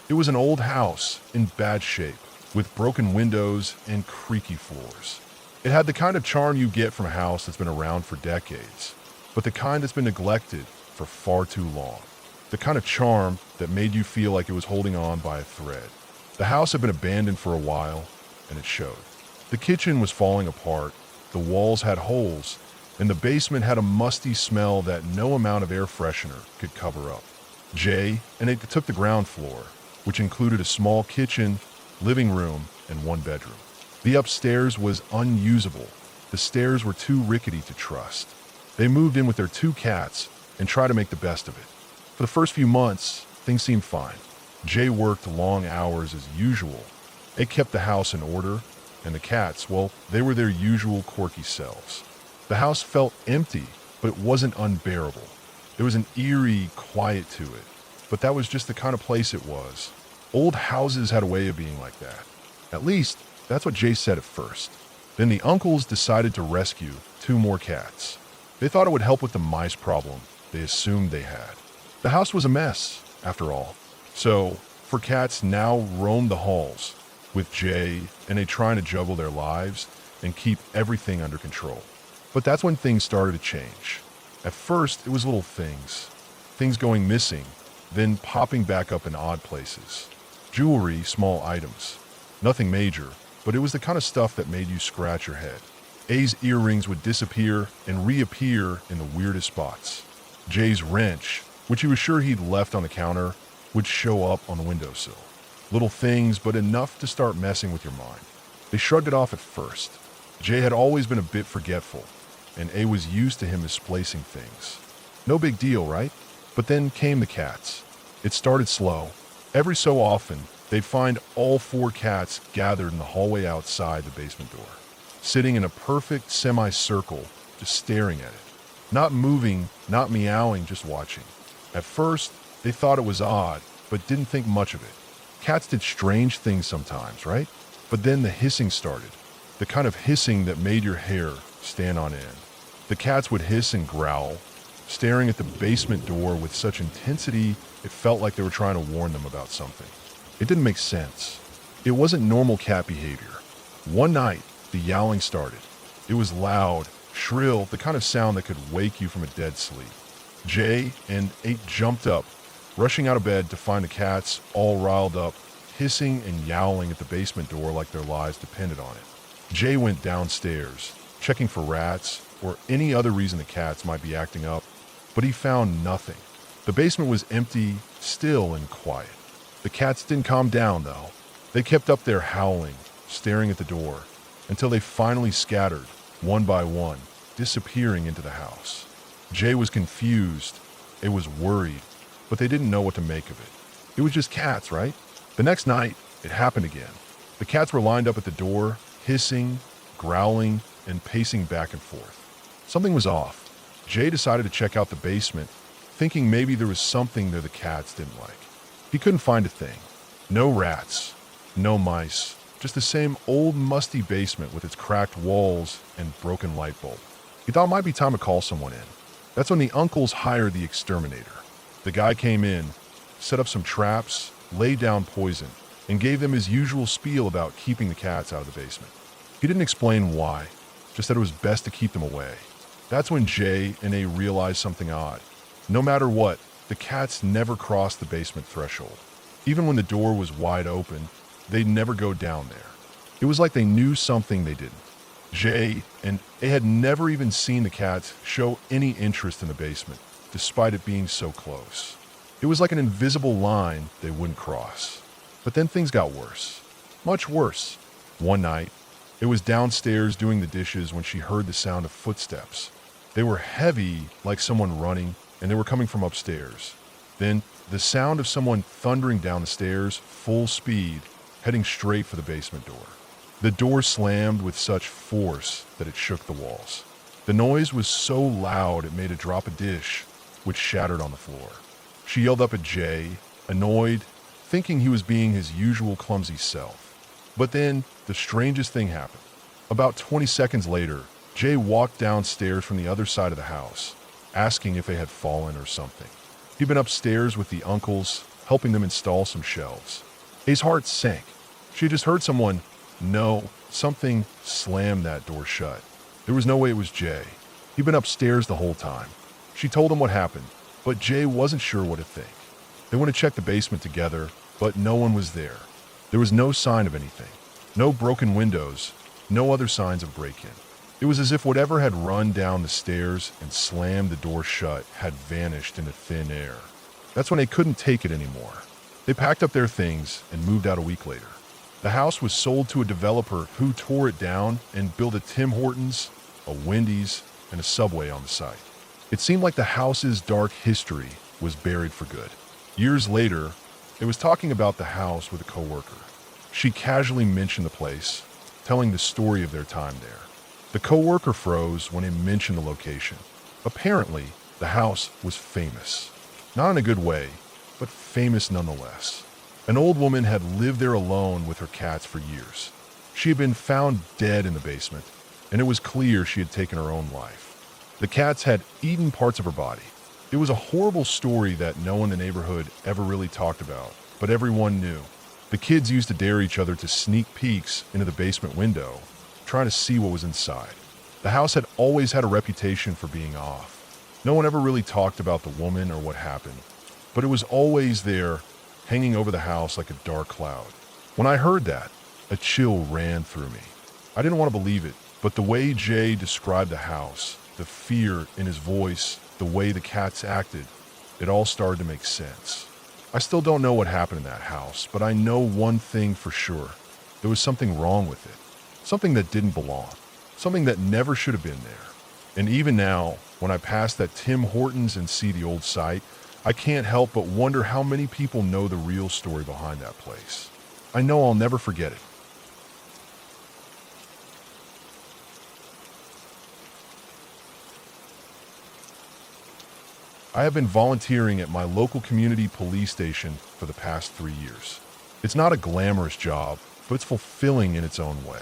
A: It was an old house in bad shape, with broken windows and creaky floors. It had the kind of charm you get from a house that's been around for decades, but the kind that's been neglected for far too long. The kind of charm that made you feel like it was holding on by a thread. The house had been abandoned for a while, and it showed. The kitchen was falling apart, the walls had holes, and the basement had a musty smell that no amount of air freshener could cover up. Jay and it took the ground floor, which included a small kitchen, living room, and one bedroom. The upstairs was unusable. The stairs were too rickety to trust. They moved in with their 2 cats and tried to make the best of it. For the first few months, things seemed fine. Jay worked long hours as usual. It kept the house in order, and the cats, well, they were their usual quirky selves. The house felt empty, but it wasn't unbearable. There was an eerie quiet to it, but that was just the kind of place it was. Old houses had a way of being like that. At least, that's what Jay said at first. Then the uncles decided to rescue 2 more cats. They thought it would help with the mice problem they assumed they had. The house was a mess, after all. So, 4 cats now roamed the halls, with Jay and they trying to juggle their lives and keep everything under control. But that's when things started to change. At first, it was little things going missing, then popping back up in odd places. Jewelry, small items. Nothing major, but it was the kind of stuff that made you scratch your head. A's earrings would disappear and reappear in the weirdest spots. Jay's wrench, which he was sure he'd left on the counter, would show up on the windowsill. Little things, but enough to start messing with your mind. They shrugged it off at first. Jay had always been a bit forgetful, and A was used to him misplacing things. No big deal, right? But then came the cats. It started slow. Every so often, they'd find all 4 cats gathered in the hallway outside the basement door, sitting in a perfect semicircle, just staring at it. Not moving, not meowing, just watching. At first, they thought it was odd, but didn't think much of it. Cats did strange things sometimes, right? But then the hissing started. The kind of hissing that made your hair stand on end. The cats would hiss and growl, staring at the basement door with such intensity it felt like they were trying to warn them about something. It didn't make sense. It wasn't normal cat behavior. One night, the yowling started. It was loud, shrill, the kind of sound that could wake you from a dead sleep. Jay and 8 jumped up, rushing out of bed to find the cats all riled up, hissing and yowling at the basement door like their lives depended on it. Jay went downstairs, checking for rats or any other reason the cats might be acting up, but he found nothing. The basement was empty, still, and quiet. The cats didn't calm down, though. They kept up their howling, staring at the door, until they finally scattered, one by one, disappearing into the house. Jay was confused. It was worried, but they didn't know what to make of it. It was just cats, right? The next night, it happened again. The cats were lined up at the door, hissing, growling, and pacing back and forth. Something was off. Jay decided to check out the basement, thinking maybe there was something there the cats didn't like. He couldn't find a thing. No rats, no mice, just the same old musty basement with its cracked walls and broken light bulb. He thought it might be time to call someone in. That's when the uncles hired the exterminator. The guy came in, set up some traps, laid down poison, and gave them his usual spiel about keeping the cats out of the basement. He didn't explain why, just that it was best to keep them away. That's when Jay and A realized something odd. No matter what, the cats never crossed the basement threshold. Even when the door was wide open, they'd never go down there. It was like they knew something they didn't. Jay and A had never even seen the cats show any interest in the basement, despite it being so close. It was like an invisible line they wouldn't cross. But then things got worse. Much worse. One night, it was downstairs doing the dishes when she heard the sound of footsteps. They were heavy, like someone running, and they were coming from upstairs. Then, the sound of someone thundering down the stairs, full speed, heading straight for the basement door. The door slammed with such force that it shook the walls. The noise was so loud it made it drop a dish, which shattered on the floor. She yelled up at Jay, annoyed, thinking he was being his usual clumsy self. But then, the strangest thing happened. About 20 seconds later, Jay walked downstairs from the other side of the house, asking if they had fallen or something. He'd been upstairs with the uncles, helping them install some shelves. A's heart sank. She had just heard someone No, something slammed that door shut. There was no way it was Jay. He'd been upstairs the whole time. She told him what happened, but Jay wasn't sure what to think. They went to check the basement together, but no one was there. There was no sign of anything. No broken windows, no other signs of break-in. It was as if whatever had run down the stairs and slammed the door shut had vanished into thin air. That's when they couldn't take it anymore. They packed up their things and moved out a week later. The house was sold to a developer who tore it down and built a Tim Hortons, a Wendy's, and a Subway on the site. It seemed like the house's dark history was buried for good. Years later, I was talking about the house with a coworker. She casually mentioned the place, telling the story of their time there. The coworker froze when he mentioned the location. Apparently, the house was famous. Not in a good way, but famous nonetheless. An old woman had lived there alone with her cats for years. She had been found dead in the basement, and it was clear she had taken her own life. The cats had eaten parts of her body. It was a horrible story that no one in the neighborhood ever really talked about, but everyone knew. The kids used to dare each other to sneak peeks into the basement window, trying to see what was inside. The house had always had a reputation for being off. No one ever really talked about the woman or what happened, but it was always there, hanging over the house like a dark cloud. When I heard that, a chill ran through me. I didn't want to believe it, but the way Jay described the house, the fear in his voice, the way the cats acted, it all started to make sense. I still don't know what happened in that house, but I know one thing for sure. There was something wrong with it. Something that didn't belong. Something that never should have been there. And even now, when I pass that Tim Hortons and see the old site, I can't help but wonder how many people know the real story behind that place. I know I'll never forget it. I have been volunteering at my local community police station for the past 3 years. It's not a glamorous job, but it's fulfilling in its own way.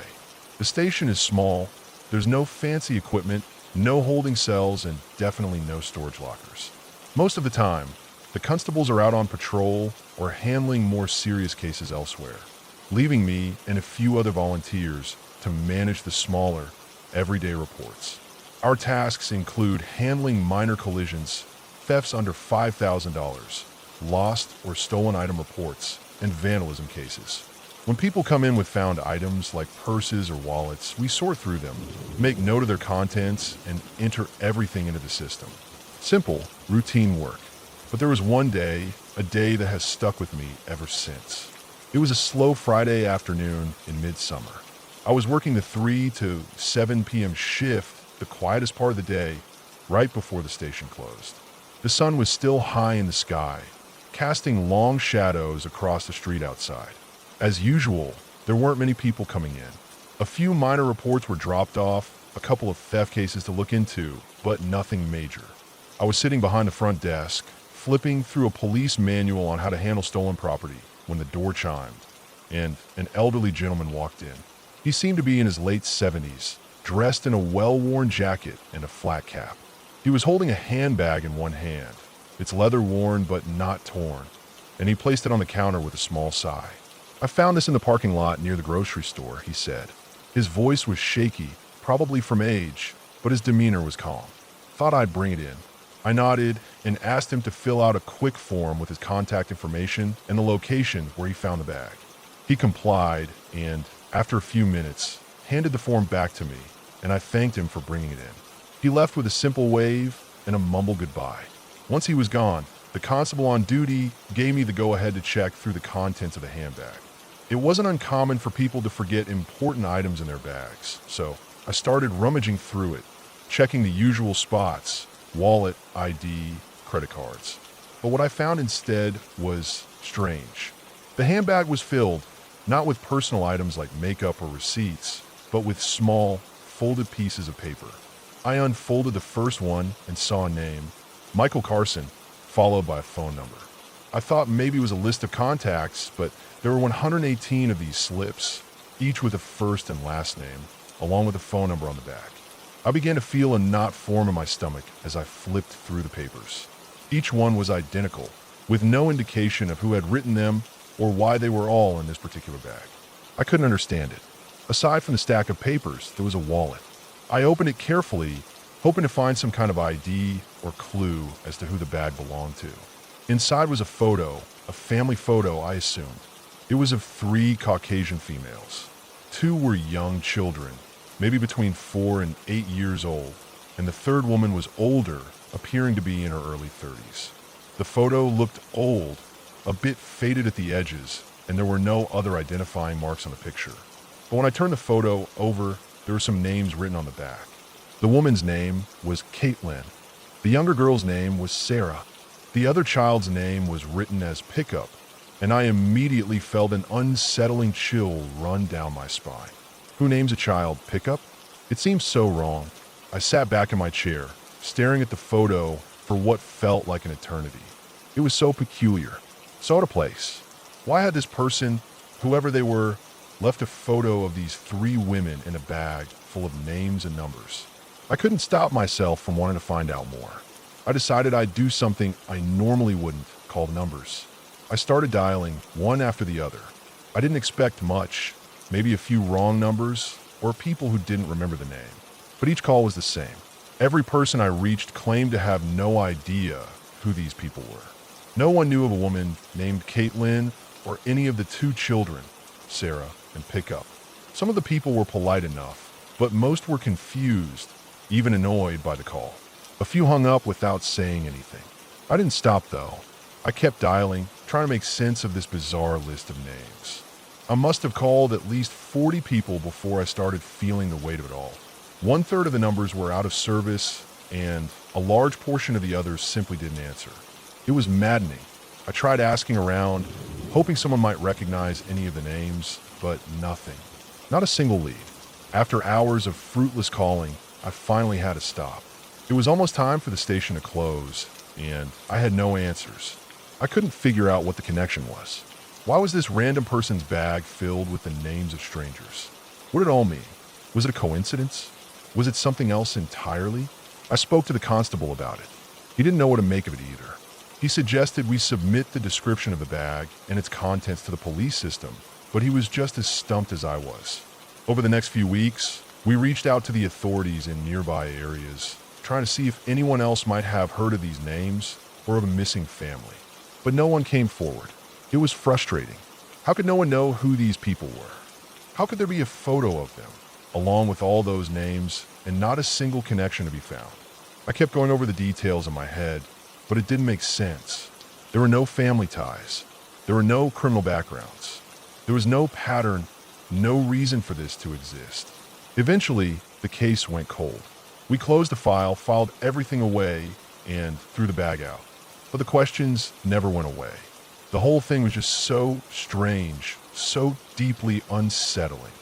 A: The station is small, there's no fancy equipment, no holding cells, and definitely no storage lockers. Most of the time, the constables are out on patrol or handling more serious cases elsewhere, leaving me and a few other volunteers to manage the smaller, everyday reports. Our tasks include handling minor collisions, thefts under $5,000, lost or stolen item reports, and vandalism cases. When people come in with found items like purses or wallets, we sort through them, make note of their contents, and enter everything into the system. Simple, routine work. But there was one day, a day that has stuck with me ever since. It was a slow Friday afternoon in midsummer. I was working the 3 to 7 p.m. shift, the quietest part of the day, right before the station closed. The sun was still high in the sky, casting long shadows across the street outside. As usual, there weren't many people coming in. A few minor reports were dropped off, a couple of theft cases to look into, but nothing major. I was sitting behind the front desk, flipping through a police manual on how to handle stolen property, when the door chimed, and an elderly gentleman walked in. He seemed to be in his late 70s, dressed in a well-worn jacket and a flat cap. He was holding a handbag in one hand. It's leather-worn but not torn, and he placed it on the counter with a small sigh. "I found this in the parking lot near the grocery store," he said. His voice was shaky, probably from age, but his demeanor was calm. "Thought I'd bring it in." I nodded and asked him to fill out a quick form with his contact information and the location where he found the bag. He complied and, after a few minutes, handed the form back to me, and I thanked him for bringing it in. He left with a simple wave and a mumbled goodbye. Once he was gone, the constable on duty gave me the go-ahead to check through the contents of the handbag. It wasn't uncommon for people to forget important items in their bags, so I started rummaging through it, checking the usual spots: wallet, ID, credit cards. But what I found instead was strange. The handbag was filled, not with personal items like makeup or receipts, but with small, folded pieces of paper. I unfolded the first one and saw a name, Michael Carson, followed by a phone number. I thought maybe it was a list of contacts, but there were 118 of these slips, each with a first and last name, along with a phone number on the back. I began to feel a knot form in my stomach as I flipped through the papers. Each one was identical, with no indication of who had written them or why they were all in this particular bag. I couldn't understand it. Aside from the stack of papers, there was a wallet. I opened it carefully, hoping to find some kind of ID or clue as to who the bag belonged to. Inside was a photo, a family photo, I assumed. It was of 3 Caucasian females. 2 were young children, maybe between 4 and 8 years old, and the third woman was older, appearing to be in her early 30s. The photo looked old, a bit faded at the edges, and there were no other identifying marks on the picture. But when I turned the photo over, there were some names written on the back. The woman's name was Caitlin. The younger girl's name was Sarah. The other child's name was written as Pickup, and I immediately felt an unsettling chill run down my spine. Who names a child Pickup? It seemed so wrong. I sat back in my chair, staring at the photo for what felt like an eternity. It was so peculiar, so out of place. Why had this person, whoever they were, left a photo of these 3 women in a bag full of names and numbers? I couldn't stop myself from wanting to find out more. I decided I'd do something I normally wouldn't, call numbers. I started dialing one after the other. I didn't expect much, maybe a few wrong numbers or people who didn't remember the name. But each call was the same. Every person I reached claimed to have no idea who these people were. No one knew of a woman named Caitlin or any of the 2 children, Sarah and Pickup. Some of the people were polite enough, but most were confused, even annoyed by the call. A few hung up without saying anything. I didn't stop though. I kept dialing, trying to make sense of this bizarre list of names. I must have called at least 40 people before I started feeling the weight of it all. 1/3 of the numbers were out of service, and a large portion of the others simply didn't answer. It was maddening. I tried asking around, hoping someone might recognize any of the names, but nothing. Not a single lead. After hours of fruitless calling, I finally had to stop. It was almost time for the station to close, and I had no answers. I couldn't figure out what the connection was. Why was this random person's bag filled with the names of strangers? What did it all mean? Was it a coincidence? Was it something else entirely? I spoke to the constable about it. He didn't know what to make of it either. He suggested we submit the description of the bag and its contents to the police system, but he was just as stumped as I was. Over the next few weeks, we reached out to the authorities in nearby areas, trying to see if anyone else might have heard of these names or of a missing family. But no one came forward. It was frustrating. How could no one know who these people were? How could there be a photo of them, along with all those names, and not a single connection to be found? I kept going over the details in my head, but it didn't make sense. There were no family ties. There were no criminal backgrounds. There was no pattern, no reason for this to exist. Eventually, the case went cold. We closed the file, filed everything away, and threw the bag out. But the questions never went away. The whole thing was just so strange, so deeply unsettling.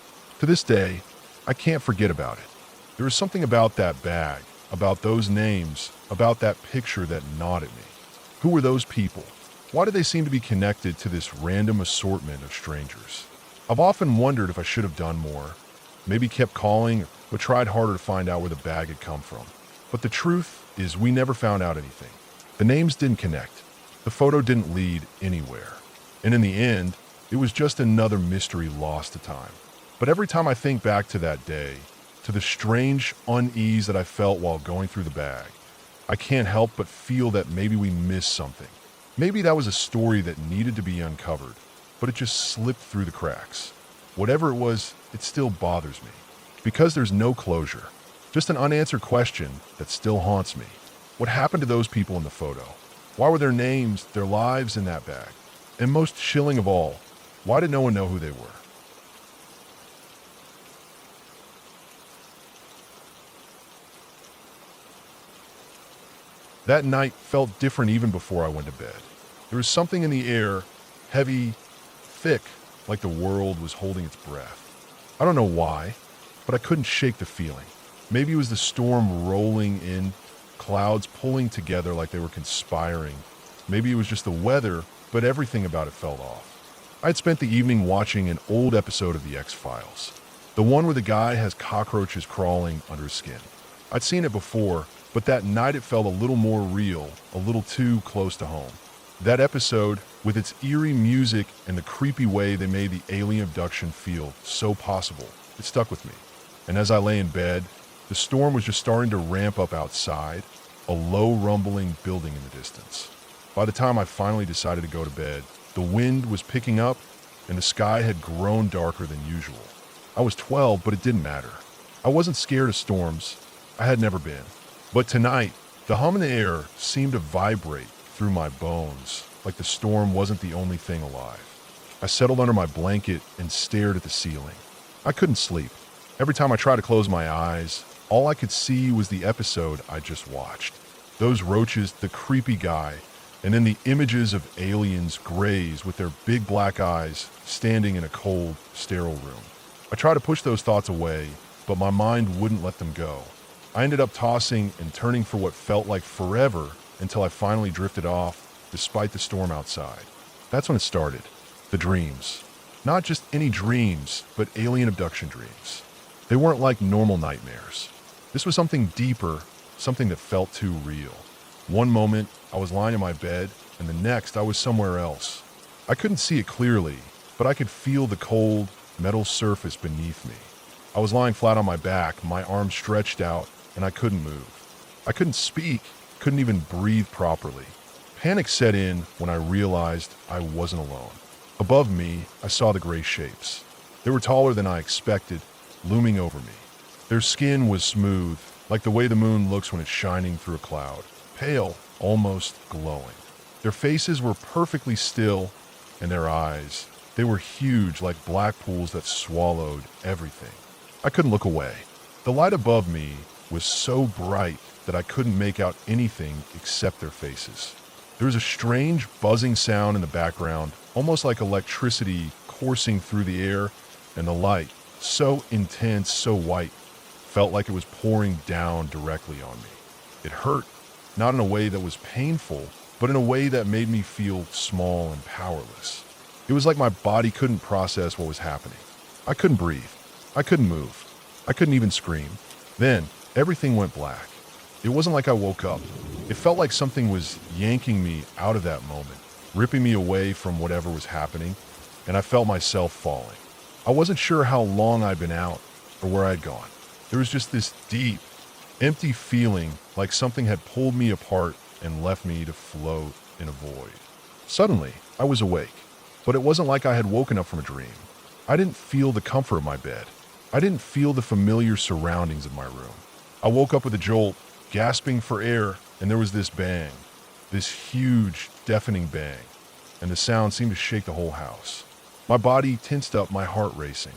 A: To this day, I can't forget about it. There was something about that bag, about those names, about that picture that gnawed at me. Who were those people? Why did they seem to be connected to this random assortment of strangers? I've often wondered if I should have done more, maybe kept calling, but tried harder to find out where the bag had come from. But the truth is we never found out anything. The names didn't connect. The photo didn't lead anywhere. And in the end, it was just another mystery lost to time. But every time I think back to that day, to the strange unease that I felt while going through the bag, I can't help but feel that maybe we missed something. Maybe that was a story that needed to be uncovered, but it just slipped through the cracks. Whatever it was, it still bothers me. Because there's no closure. Just an unanswered question that still haunts me. What happened to those people in the photo? Why were their names, their lives in that bag? And most chilling of all, why did no one know who they were? That night felt different even before I went to bed. There was something in the air, heavy, thick, like the world was holding its breath. I don't know why, but I couldn't shake the feeling. Maybe it was the storm rolling in, clouds pulling together like they were conspiring. Maybe it was just the weather, but everything about it felt off. I'd spent the evening watching an old episode of The X-Files, the one where the guy has cockroaches crawling under his skin. I'd seen it before, but that night it felt a little more real, a little too close to home. That episode, with its eerie music and the creepy way they made the alien abduction feel so possible, It stuck with me. And as I lay in bed, the storm was just starting to ramp up outside, a low rumbling building in the distance. By the time I finally decided to go to bed, the wind was picking up and the sky had grown darker than usual. I was 12, but it didn't matter. I wasn't scared of storms. I had never been. But tonight, the hum in the air seemed to vibrate through my bones, like the storm wasn't the only thing alive. I settled under my blanket and stared at the ceiling. I couldn't sleep. Every time I tried to close my eyes, all I could see was the episode I just watched. Those roaches, the creepy guy, and then the images of aliens grays with their big black eyes standing in a cold, sterile room. I tried to push those thoughts away, but my mind wouldn't let them go. I ended up tossing and turning for what felt like forever until I finally drifted off, despite the storm outside. That's when it started. The dreams. Not just any dreams, but alien abduction dreams. They weren't like normal nightmares. This was something deeper, something that felt too real. One moment, I was lying in my bed, and the next, I was somewhere else. I couldn't see it clearly, but I could feel the cold, metal surface beneath me. I was lying flat on my back, my arms stretched out, and I couldn't move. I couldn't speak, couldn't even breathe properly. Panic set in when I realized I wasn't alone. Above me, I saw the gray shapes. They were taller than I expected, looming over me. Their skin was smooth, like the way the moon looks when it's shining through a cloud. Pale, almost glowing. Their faces were perfectly still, and their eyes, they were huge like black pools that swallowed everything. I couldn't look away. The light above me was so bright that I couldn't make out anything except their faces. There was a strange buzzing sound in the background, almost like electricity coursing through the air, and the light, so intense, so white, felt like it was pouring down directly on me. It hurt, not in a way that was painful, but in a way that made me feel small and powerless. It was like my body couldn't process what was happening. I couldn't breathe. I couldn't move. I couldn't even scream. Then, everything went black. It wasn't like I woke up. It felt like something was yanking me out of that moment, ripping me away from whatever was happening, and I felt myself falling. I wasn't sure how long I'd been out or where I'd gone. There was just this deep, empty feeling like something had pulled me apart and left me to float in a void. Suddenly, I was awake, but it wasn't like I had woken up from a dream. I didn't feel the comfort of my bed. I didn't feel the familiar surroundings of my room. I woke up with a jolt, gasping for air, and there was this bang, this huge, deafening bang, and the sound seemed to shake the whole house. My body tensed up, my heart racing.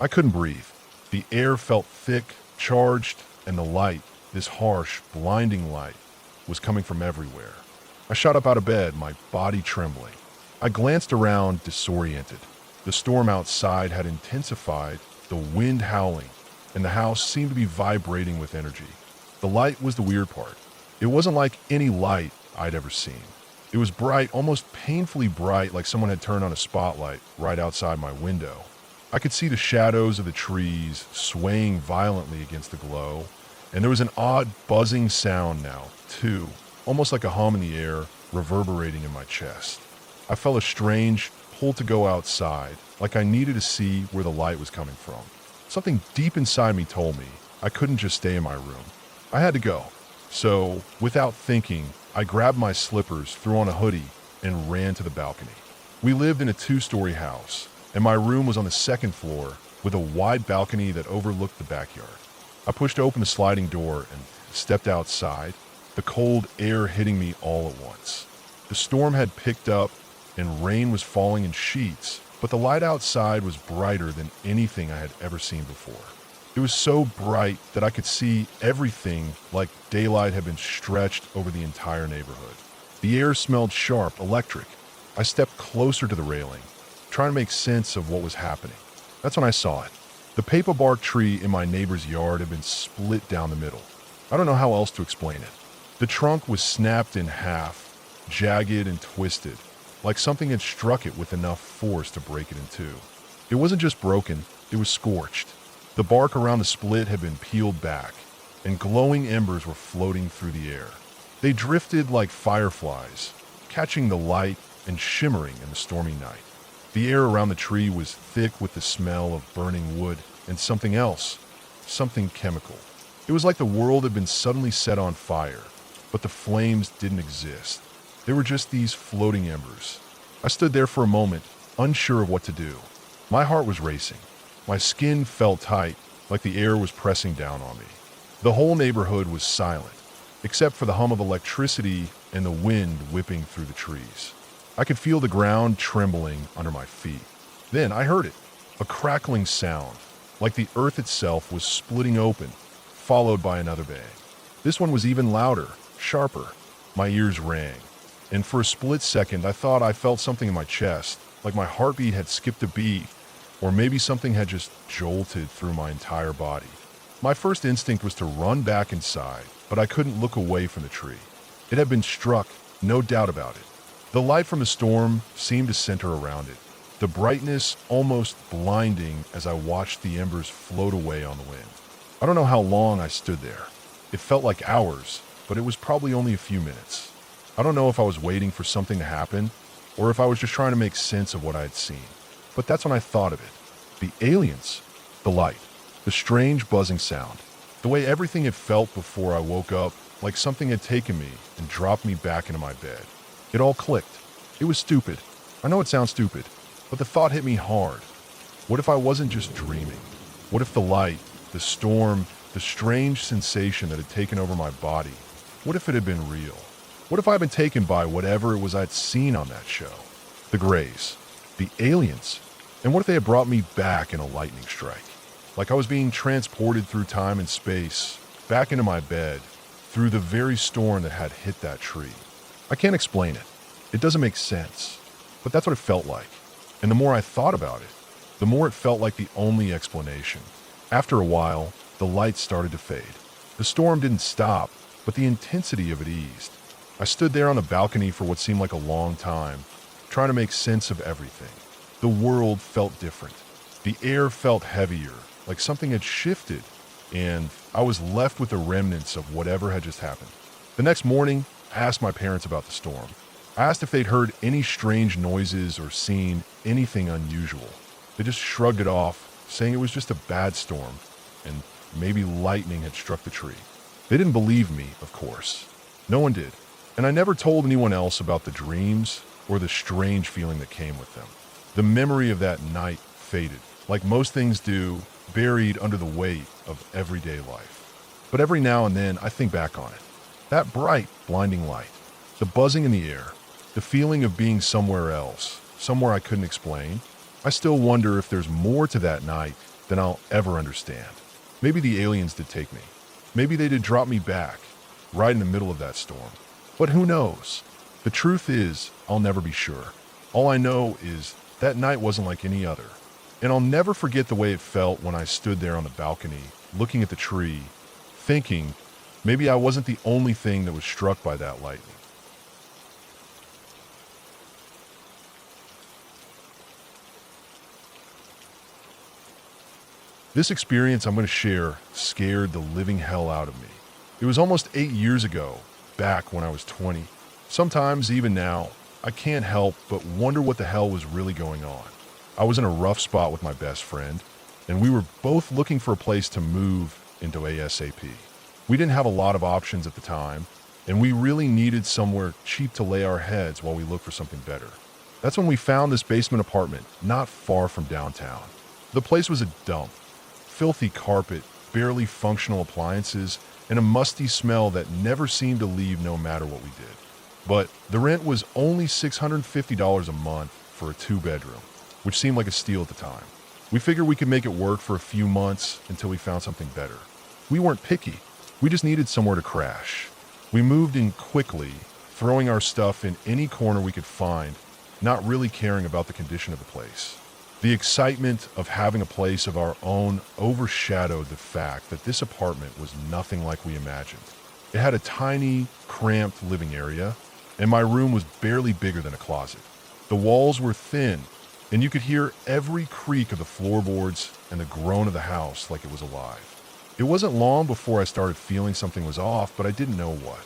A: I couldn't breathe. The air felt thick, charged, and the light, this harsh, blinding light, was coming from everywhere. I shot up out of bed, my body trembling. I glanced around, disoriented. The storm outside had intensified, the wind howling, and the house seemed to be vibrating with energy. The light was the weird part. It wasn't like any light I'd ever seen. It was bright, almost painfully bright, like someone had turned on a spotlight right outside my window. I could see the shadows of the trees swaying violently against the glow, and there was an odd buzzing sound now, too, almost like a hum in the air reverberating in my chest. I felt a strange pull to go outside, like I needed to see where the light was coming from. Something deep inside me told me I couldn't just stay in my room. I had to go. So, without thinking, I grabbed my slippers, threw on a hoodie, and ran to the balcony. We lived in a 2-story house, and my room was on the 2nd floor with a wide balcony that overlooked the backyard. I pushed open the sliding door and stepped outside, the cold air hitting me all at once. The storm had picked up and rain was falling in sheets, but the light outside was brighter than anything I had ever seen before. It was so bright that I could see everything like daylight had been stretched over the entire neighborhood. The air smelled sharp, electric. I stepped closer to the railing, trying to make sense of what was happening. That's when I saw it. The paper bark tree in my neighbor's yard had been split down the middle. I don't know how else to explain it. The trunk was snapped in half, jagged and twisted, like something had struck it with enough force to break it in two. It wasn't just broken, it was scorched. The bark around the split had been peeled back, and glowing embers were floating through the air. They drifted like fireflies, catching the light and shimmering in the stormy night. The air around the tree was thick with the smell of burning wood and something else, something chemical. It was like the world had been suddenly set on fire, but the flames didn't exist. They were just these floating embers. I stood there for a moment, unsure of what to do. My heart was racing. My skin felt tight, like the air was pressing down on me. The whole neighborhood was silent, except for the hum of electricity and the wind whipping through the trees. I could feel the ground trembling under my feet. Then I heard it, a crackling sound, like the earth itself was splitting open, followed by another bang. This one was even louder, sharper. My ears rang, and for a split second I thought I felt something in my chest, like my heartbeat had skipped a beat, or maybe something had just jolted through my entire body. My first instinct was to run back inside, but I couldn't look away from the tree. It had been struck, no doubt about it. The light from the storm seemed to center around it, the brightness almost blinding as I watched the embers float away on the wind. I don't know how long I stood there. It felt like hours, but it was probably only a few minutes. I don't know if I was waiting for something to happen, or if I was just trying to make sense of what I had seen. But that's when I thought of it. The aliens, the light, the strange buzzing sound, the way everything had felt before I woke up, like something had taken me and dropped me back into my bed. It all clicked. It was stupid. I know it sounds stupid, but the thought hit me hard. What if I wasn't just dreaming? What if the light, the storm, the strange sensation that had taken over my body, what if it had been real? What if I'd been taken by whatever it was I'd seen on that show? The Greys, the aliens, and what if they had brought me back in a lightning strike? Like I was being transported through time and space, back into my bed, through the very storm that had hit that tree. I can't explain it. It doesn't make sense. But that's what it felt like. And the more I thought about it, the more it felt like the only explanation. After a while, the lights started to fade. The storm didn't stop, but the intensity of it eased. I stood there on the balcony for what seemed like a long time, trying to make sense of everything. The world felt different. The air felt heavier, like something had shifted, and I was left with the remnants of whatever had just happened. The next morning, I asked my parents about the storm. I asked if they'd heard any strange noises or seen anything unusual. They just shrugged it off, saying it was just a bad storm, and maybe lightning had struck the tree. They didn't believe me, of course. No one did. And I never told anyone else about the dreams or the strange feeling that came with them. The memory of that night faded, like most things do, buried under the weight of everyday life. But every now and then, I think back on it. That bright, blinding light, the buzzing in the air, the feeling of being somewhere else, somewhere I couldn't explain. I still wonder if there's more to that night than I'll ever understand. Maybe the aliens did take me. Maybe they did drop me back, right in the middle of that storm. But who knows? The truth is, I'll never be sure. All I know is that night wasn't like any other. And I'll never forget the way it felt when I stood there on the balcony, looking at the tree, thinking maybe I wasn't the only thing that was struck by that lightning. This experience I'm going to share scared the living hell out of me. It was almost 8 years ago, back when I was 20. Sometimes, even now, I can't help but wonder what the hell was really going on. I was in a rough spot with my best friend, and we were both looking for a place to move into ASAP. We didn't have a lot of options at the time, and we really needed somewhere cheap to lay our heads while we looked for something better. That's when we found this basement apartment not far from downtown. The place was a dump. Filthy carpet, barely functional appliances, and a musty smell that never seemed to leave no matter what we did. But the rent was only $650 a month for a 2-bedroom, which seemed like a steal at the time. We figured we could make it work for a few months until we found something better. We weren't picky. We just needed somewhere to crash. We moved in quickly, throwing our stuff in any corner we could find, not really caring about the condition of the place. The excitement of having a place of our own overshadowed the fact that this apartment was nothing like we imagined. It had a tiny, cramped living area, and my room was barely bigger than a closet. The walls were thin, and you could hear every creak of the floorboards and the groan of the house like it was alive. It wasn't long before I started feeling something was off, but I didn't know what.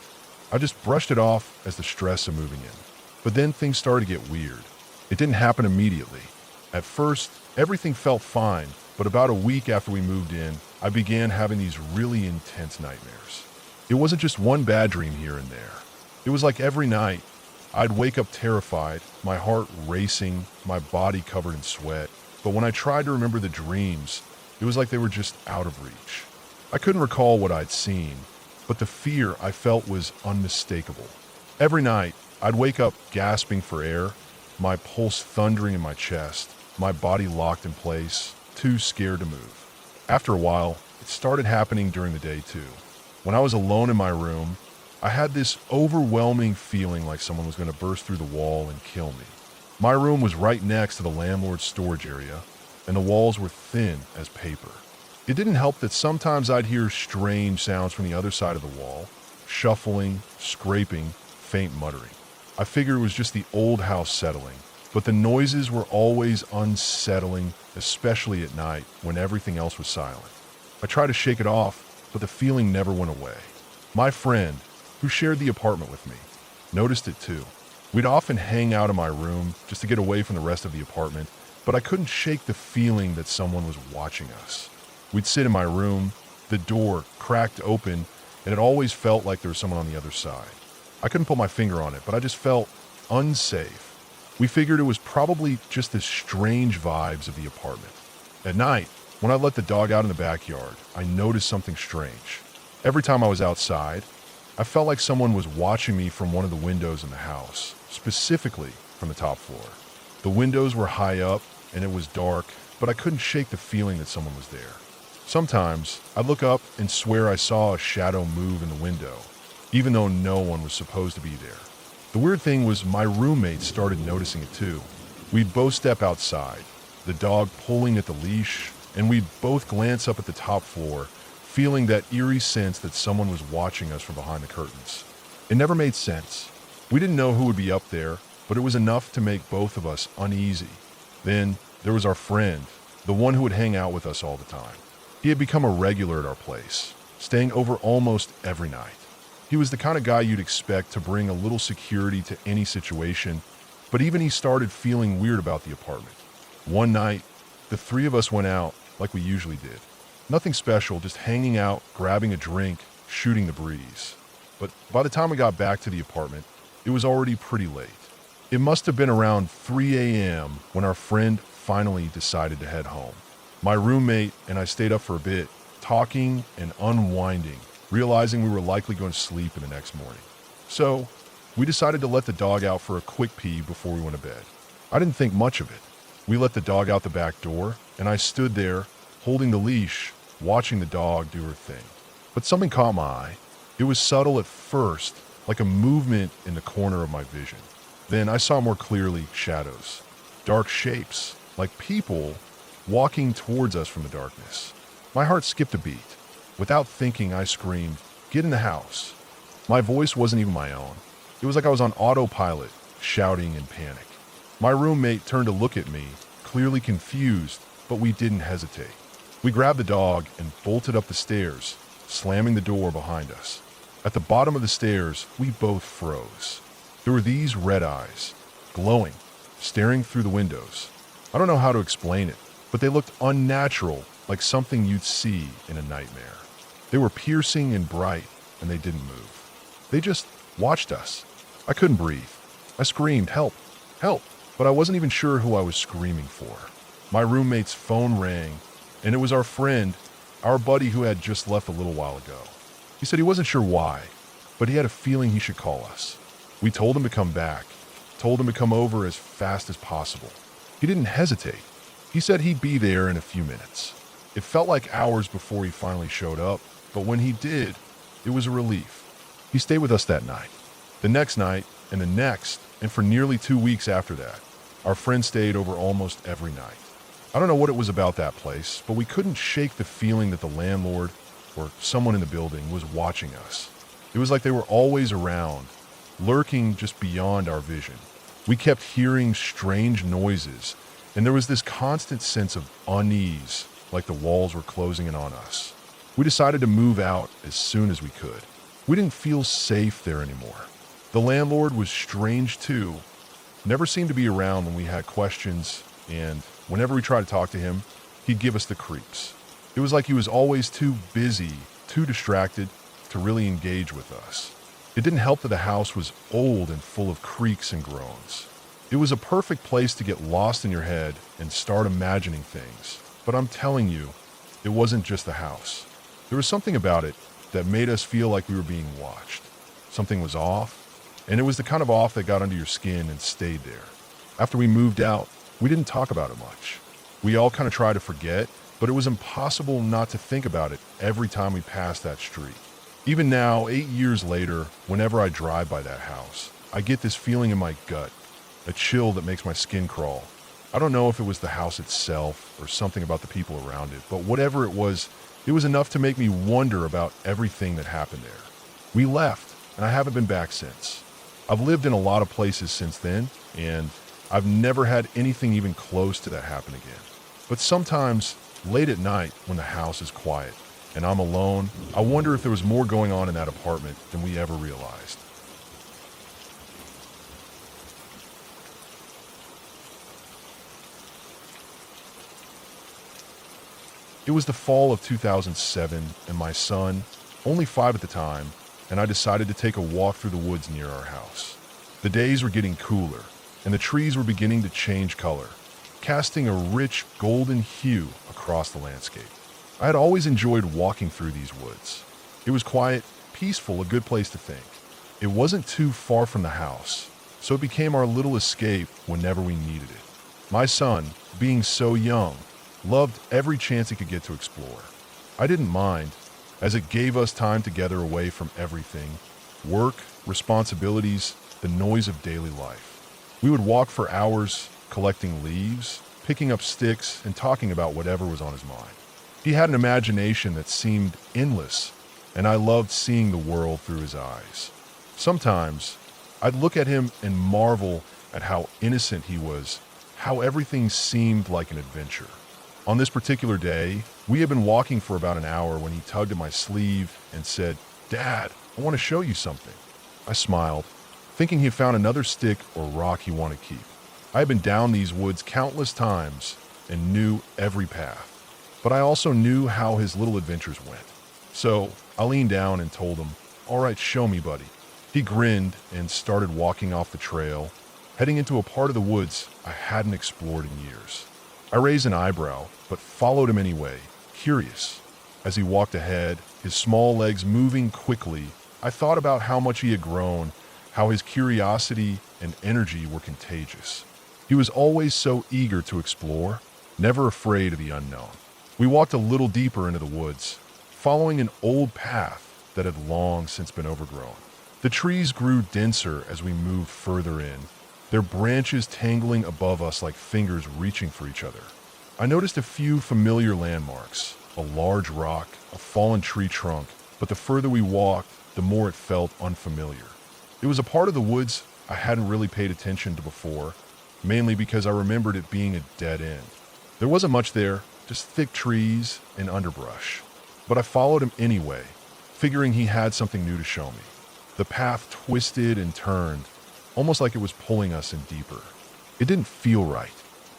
A: I just brushed it off as the stress of moving in. But then things started to get weird. It didn't happen immediately. At first, everything felt fine, but about a week after we moved in, I began having these really intense nightmares. It wasn't just one bad dream here and there. It was like every night, I'd wake up terrified, my heart racing, my body covered in sweat. But when I tried to remember the dreams, it was like they were just out of reach. I couldn't recall what I'd seen, but the fear I felt was unmistakable. Every night, I'd wake up gasping for air, my pulse thundering in my chest, my body locked in place, too scared to move. After a while, it started happening during the day too. When I was alone in my room, I had this overwhelming feeling like someone was going to burst through the wall and kill me. My room was right next to the landlord's storage area, and the walls were thin as paper. It didn't help that sometimes I'd hear strange sounds from the other side of the wall, shuffling, scraping, faint muttering. I figured it was just the old house settling, but the noises were always unsettling, especially at night when everything else was silent. I tried to shake it off, but the feeling never went away. My friend, who shared the apartment with me, noticed it too. We'd often hang out in my room just to get away from the rest of the apartment, but I couldn't shake the feeling that someone was watching us. We'd sit in my room, the door cracked open, and it always felt like there was someone on the other side. I couldn't put my finger on it, but I just felt unsafe. We figured it was probably just the strange vibes of the apartment. At night, when I let the dog out in the backyard, I noticed something strange. Every time I was outside, I felt like someone was watching me from one of the windows in the house, specifically from the top floor. The windows were high up and it was dark, but I couldn't shake the feeling that someone was there. Sometimes I'd look up and swear I saw a shadow move in the window, even though no one was supposed to be there. The weird thing was my roommate started noticing it too. We'd both step outside, the dog pulling at the leash, and we'd both glance up at the top floor, feeling that eerie sense that someone was watching us from behind the curtains. It never made sense. We didn't know who would be up there, but it was enough to make both of us uneasy. Then there was our friend, the one who would hang out with us all the time. He had become a regular at our place, staying over almost every night. He was the kind of guy you'd expect to bring a little security to any situation, but even he started feeling weird about the apartment. One night, the three of us went out like we usually did. Nothing special, just hanging out, grabbing a drink, shooting the breeze. But by the time we got back to the apartment, it was already pretty late. It must have been around 3 a.m. when our friend finally decided to head home. My roommate and I stayed up for a bit, talking and unwinding, realizing we were likely going to sleep in the next morning. So, we decided to let the dog out for a quick pee before we went to bed. I didn't think much of it. We let the dog out the back door, and I stood there, holding the leash, watching the dog do her thing. But something caught my eye. It was subtle at first, like a movement in the corner of my vision. Then I saw more clearly shadows, dark shapes, like people walking towards us from the darkness. My heart skipped a beat. Without thinking, I screamed, "Get in the house." My voice wasn't even my own. It was like I was on autopilot, shouting in panic. My roommate turned to look at me, clearly confused, but we didn't hesitate. We grabbed the dog and bolted up the stairs, slamming the door behind us. At the bottom of the stairs, we both froze. There were these red eyes, glowing, staring through the windows. I don't know how to explain it, but they looked unnatural, like something you'd see in a nightmare. They were piercing and bright, and they didn't move. They just watched us. I couldn't breathe. I screamed, "Help! Help!" But I wasn't even sure who I was screaming for. My roommate's phone rang, and it was our friend, our buddy who had just left a little while ago. He said he wasn't sure why, but he had a feeling he should call us. We told him to come back, told him to come over as fast as possible. He didn't hesitate. He said he'd be there in a few minutes. It felt like hours before he finally showed up, but when he did, it was a relief. He stayed with us that night, the next night, and the next, and for nearly 2 weeks after that. Our friend stayed over almost every night. I don't know what it was about that place, but we couldn't shake the feeling that the landlord, or someone in the building, was watching us. It was like they were always around, lurking just beyond our vision. We kept hearing strange noises, and there was this constant sense of unease, like the walls were closing in on us. We decided to move out as soon as we could. We didn't feel safe there anymore. The landlord was strange too. Never seemed to be around when we had questions, and whenever we tried to talk to him, he'd give us the creeps. It was like he was always too busy, too distracted to really engage with us. It didn't help that the house was old and full of creaks and groans. It was a perfect place to get lost in your head and start imagining things. But I'm telling you, it wasn't just the house. There was something about it that made us feel like we were being watched. Something was off, and it was the kind of off that got under your skin and stayed there. After we moved out, we didn't talk about it much. We all kind of tried to forget, but it was impossible not to think about it every time we passed that street. Even now, 8 years later, whenever I drive by that house, I get this feeling in my gut, a chill that makes my skin crawl. I don't know if it was the house itself or something about the people around it, but whatever it was enough to make me wonder about everything that happened there. We left, and I haven't been back since. I've lived in a lot of places since then, and I've never had anything even close to that happen again. But sometimes, late at night, when the house is quiet and I'm alone, I wonder if there was more going on in that apartment than we ever realized. It was the fall of 2007, and my son, only 5 at the time, and I decided to take a walk through the woods near our house. The days were getting cooler, and the trees were beginning to change color, casting a rich golden hue across the landscape. I had always enjoyed walking through these woods. It was quiet, peaceful, a good place to think. It wasn't too far from the house, so it became our little escape whenever we needed it. My son, being so young, loved every chance he could get to explore. I didn't mind, as it gave us time together away from everything: work, responsibilities, the noise of daily life. We would walk for hours, collecting leaves, picking up sticks, and talking about whatever was on his mind. He had an imagination that seemed endless, and I loved seeing the world through his eyes. Sometimes, I'd look at him and marvel at how innocent he was, how everything seemed like an adventure. On this particular day, we had been walking for about an hour when he tugged at my sleeve and said, "Dad, I want to show you something." I smiled, thinking he had found another stick or rock he wanted to keep. I had been down these woods countless times and knew every path, but I also knew how his little adventures went. So I leaned down and told him, "All right, show me, buddy." He grinned and started walking off the trail, heading into a part of the woods I hadn't explored in years. I raised an eyebrow, but followed him anyway, curious. As he walked ahead, his small legs moving quickly, I thought about how much he had grown, how his curiosity and energy were contagious. He was always so eager to explore, never afraid of the unknown. We walked a little deeper into the woods, following an old path that had long since been overgrown. The trees grew denser as we moved further in, their branches tangling above us like fingers reaching for each other. I noticed a few familiar landmarks, a large rock, a fallen tree trunk, but the further we walked, the more it felt unfamiliar. It was a part of the woods I hadn't really paid attention to before, mainly because I remembered it being a dead end. There wasn't much there, just thick trees and underbrush. But I followed him anyway, figuring he had something new to show me. The path twisted and turned, almost like it was pulling us in deeper. It didn't feel right.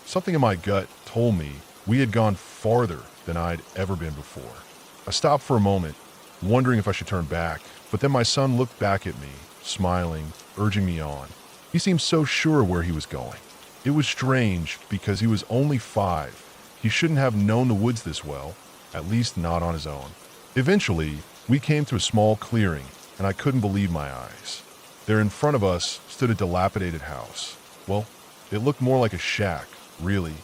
A: Something in my gut told me we had gone farther than I'd ever been before. I stopped for a moment, wondering if I should turn back, but then my son looked back at me, smiling, urging me on. He seemed so sure where he was going. It was strange because he was only 5. He shouldn't have known the woods this well, at least not on his own. Eventually, we came to a small clearing, and I couldn't believe my eyes. There in front of us stood a dilapidated house. Well, it looked more like a shack, really.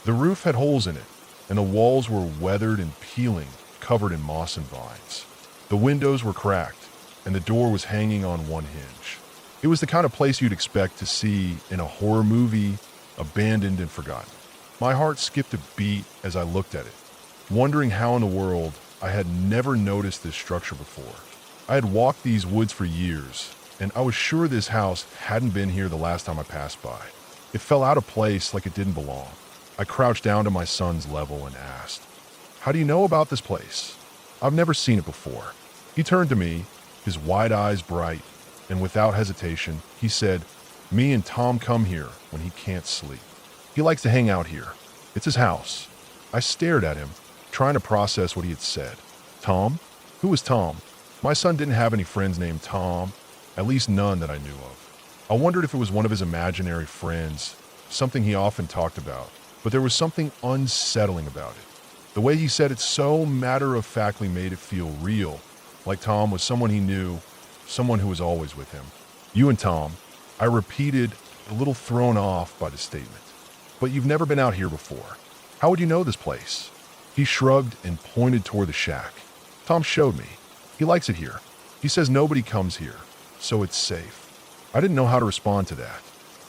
A: The roof had holes in it, and the walls were weathered and peeling, covered in moss and vines. The windows were cracked, and the door was hanging on one hinge. It was the kind of place you'd expect to see in a horror movie, abandoned and forgotten. My heart skipped a beat as I looked at it, wondering how in the world I had never noticed this structure before. I had walked these woods for years, and I was sure this house hadn't been here the last time I passed by. It felt out of place, like it didn't belong. I crouched down to my son's level and asked, "How do you know about this place? I've never seen it before." He turned to me, his wide eyes bright, and without hesitation, he said, "Me and Tom come here when he can't sleep. He likes to hang out here. It's his house." I stared at him, trying to process what he had said. Tom? Who was Tom? My son didn't have any friends named Tom, at least none that I knew of. I wondered if it was one of his imaginary friends, something he often talked about, but there was something unsettling about it. The way he said it so matter-of-factly made it feel real, like Tom was someone he knew, someone who was always with him. You and Tom, I repeated, a little thrown off by the statement. But you've never been out here before. How would you know this place? He shrugged and pointed toward the shack. Tom showed me. He likes it here. He says nobody comes here, so it's safe. I didn't know how to respond to that.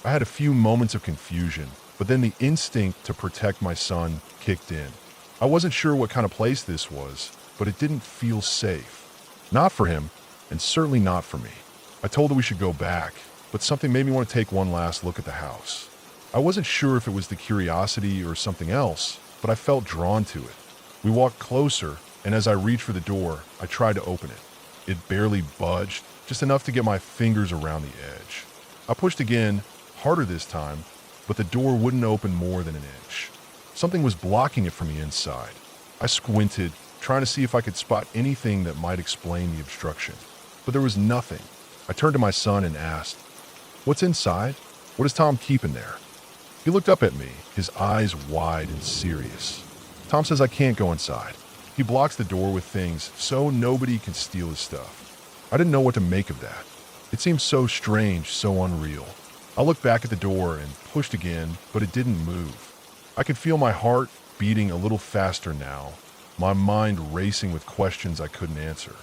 A: I had a few moments of confusion, but then the instinct to protect my son kicked in. I wasn't sure what kind of place this was, but it didn't feel safe. Not for him, and certainly not for me. I told her we should go back, but something made me want to take one last look at the house. I wasn't sure if it was the curiosity or something else, but I felt drawn to it. We walked closer, and as I reached for the door, I tried to open it. It barely budged, just enough to get my fingers around the edge. I pushed again, harder this time, but the door wouldn't open more than an inch. Something was blocking it from the inside. I squinted, trying to see if I could spot anything that might explain the obstruction. But there was nothing. I turned to my son and asked, "What's inside? What is Tom keeping there?" He looked up at me, his eyes wide and serious. Tom says I can't go inside. He blocks the door with things so nobody can steal his stuff. I didn't know what to make of that. It seemed so strange, so unreal. I looked back at the door and pushed again, but it didn't move. I could feel my heart beating a little faster now, my mind racing with questions I couldn't answer.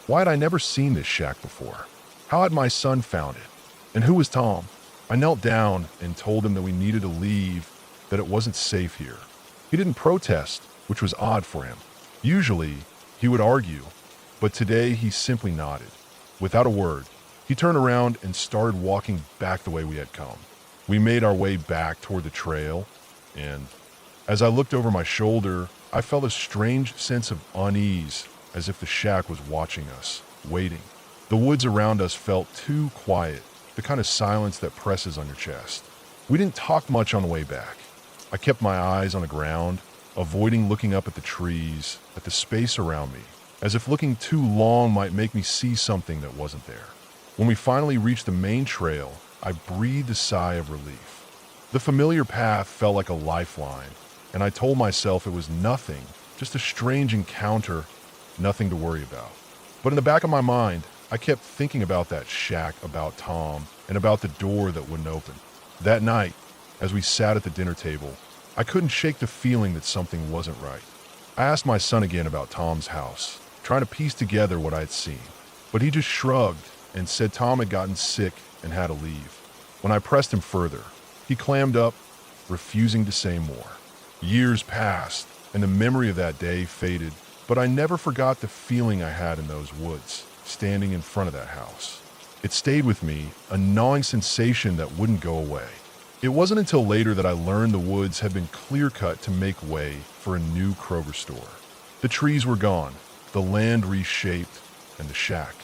A: Why had I never seen this shack before? How had my son found it? And who was Tom? I knelt down and told him that we needed to leave, that it wasn't safe here. He didn't protest, which was odd for him. Usually, he would argue, but today he simply nodded. Without a word, he turned around and started walking back the way we had come. We made our way back toward the trail, and as I looked over my shoulder, I felt a strange sense of unease, as if the shack was watching us, waiting. The woods around us felt too quiet, the kind of silence that presses on your chest. We didn't talk much on the way back. I kept my eyes on the ground, avoiding looking up at the trees, at the space around me, as if looking too long might make me see something that wasn't there. When we finally reached the main trail, I breathed a sigh of relief. The familiar path felt like a lifeline, and I told myself it was nothing, just a strange encounter, nothing to worry about. But in the back of my mind, I kept thinking about that shack, about Tom, and about the door that wouldn't open. That night, as we sat at the dinner table, I couldn't shake the feeling that something wasn't right. I asked my son again about Tom's house, trying to piece together what I had seen, but he just shrugged and said Tom had gotten sick and had to leave. When I pressed him further, he clammed up, refusing to say more. Years passed, and the memory of that day faded, but I never forgot the feeling I had in those woods, standing in front of that house. It stayed with me, a gnawing sensation that wouldn't go away. It wasn't until later that I learned the woods had been clear-cut to make way for a new Kroger store. The trees were gone, the land reshaped, and the shack,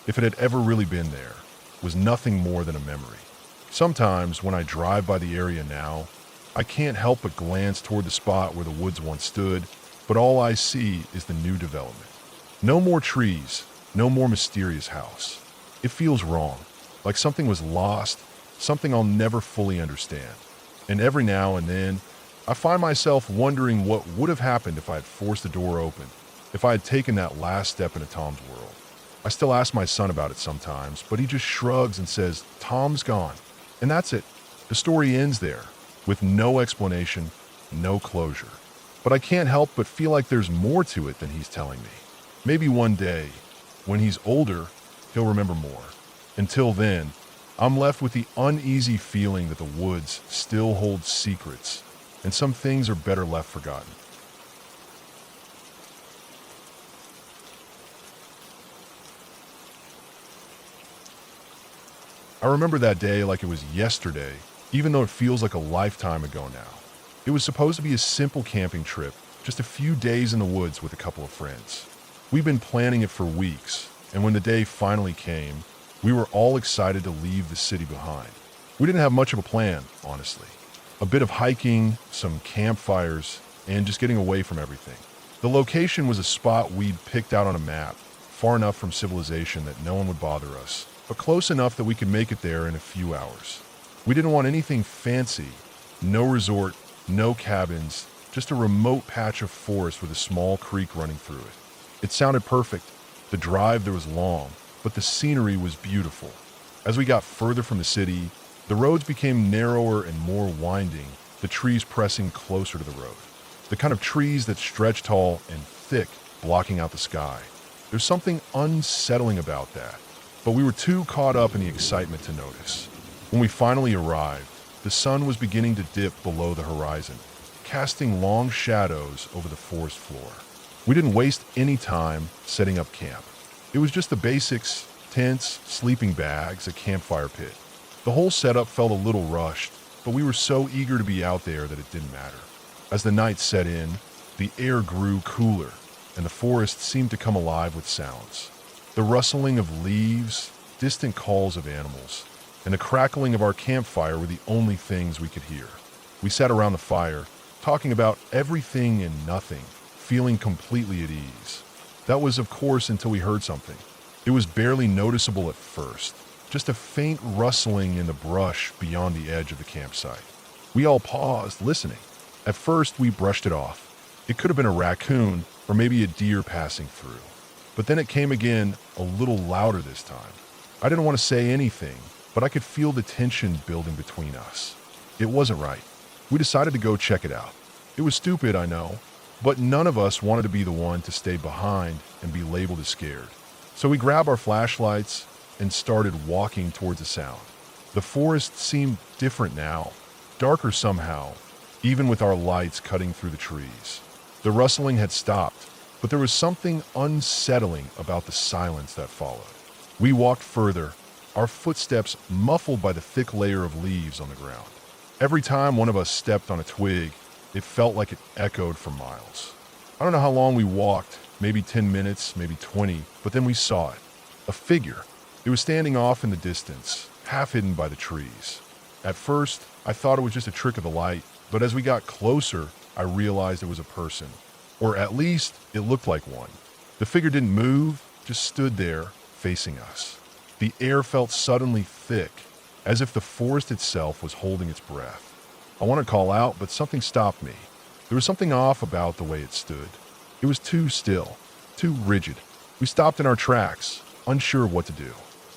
A: if it had ever really been there, was nothing more than a memory. Sometimes, when I drive by the area now, I can't help but glance toward the spot where the woods once stood, but all I see is the new development. No more trees, no more mysterious house. It feels wrong, like something was lost, something I'll never fully understand. And every now and then, I find myself wondering what would have happened if I had forced the door open, if I had taken that last step into Tom's world. I still ask my son about it sometimes, but he just shrugs and says, "Tom's gone." And that's it. The story ends there, with no explanation, no closure. But I can't help but feel like there's more to it than he's telling me. Maybe one day, when he's older, he'll remember more. Until then, I'm left with the uneasy feeling that the woods still hold secrets, and some things are better left forgotten. I remember that day like it was yesterday, even though it feels like a lifetime ago now. It was supposed to be a simple camping trip, just a few days in the woods with a couple of friends. We'd been planning it for weeks, and when the day finally came, we were all excited to leave the city behind. We didn't have much of a plan, honestly. A bit of hiking, some campfires, and just getting away from everything. The location was a spot we'd picked out on a map, far enough from civilization that no one would bother us, but close enough that we could make it there in a few hours. We didn't want anything fancy, no resort, no cabins, just a remote patch of forest with a small creek running through it. It sounded perfect. The drive there was long, but the scenery was beautiful. As we got further from the city, the roads became narrower and more winding, the trees pressing closer to the road. The kind of trees that stretch tall and thick, blocking out the sky. There's something unsettling about that, but we were too caught up in the excitement to notice. When we finally arrived, the sun was beginning to dip below the horizon, casting long shadows over the forest floor. We didn't waste any time setting up camp. It was just the basics: tents, sleeping bags, a campfire pit. The whole setup felt a little rushed, but we were so eager to be out there that it didn't matter. As the night set in, the air grew cooler, and the forest seemed to come alive with sounds. The rustling of leaves, distant calls of animals, and the crackling of our campfire were the only things we could hear. We sat around the fire, talking about everything and nothing, feeling completely at ease. That was, of course, until we heard something. It was barely noticeable at first, just a faint rustling in the brush beyond the edge of the campsite. We all paused, listening. At first, we brushed it off. It could have been a raccoon or maybe a deer passing through. But then it came again, a little louder this time. I didn't want to say anything, but I could feel the tension building between us. It wasn't right. We decided to go check it out. It was stupid, I know, but none of us wanted to be the one to stay behind and be labeled as scared. So we grabbed our flashlights and started walking towards the sound. The forest seemed different now, darker somehow, even with our lights cutting through the trees. The rustling had stopped, but there was something unsettling about the silence that followed. We walked further, our footsteps muffled by the thick layer of leaves on the ground. Every time one of us stepped on a twig, it felt like it echoed for miles. I don't know how long we walked, maybe 10 minutes, maybe 20, but then we saw it. A figure. It was standing off in the distance, half hidden by the trees. At first, I thought it was just a trick of the light, but as we got closer, I realized it was a person. Or at least, it looked like one. The figure didn't move, just stood there, facing us. The air felt suddenly thick, as if the forest itself was holding its breath. I wanted to call out, but something stopped me. There was something off about the way it stood. It was too still, too rigid. We stopped in our tracks, unsure of what to do.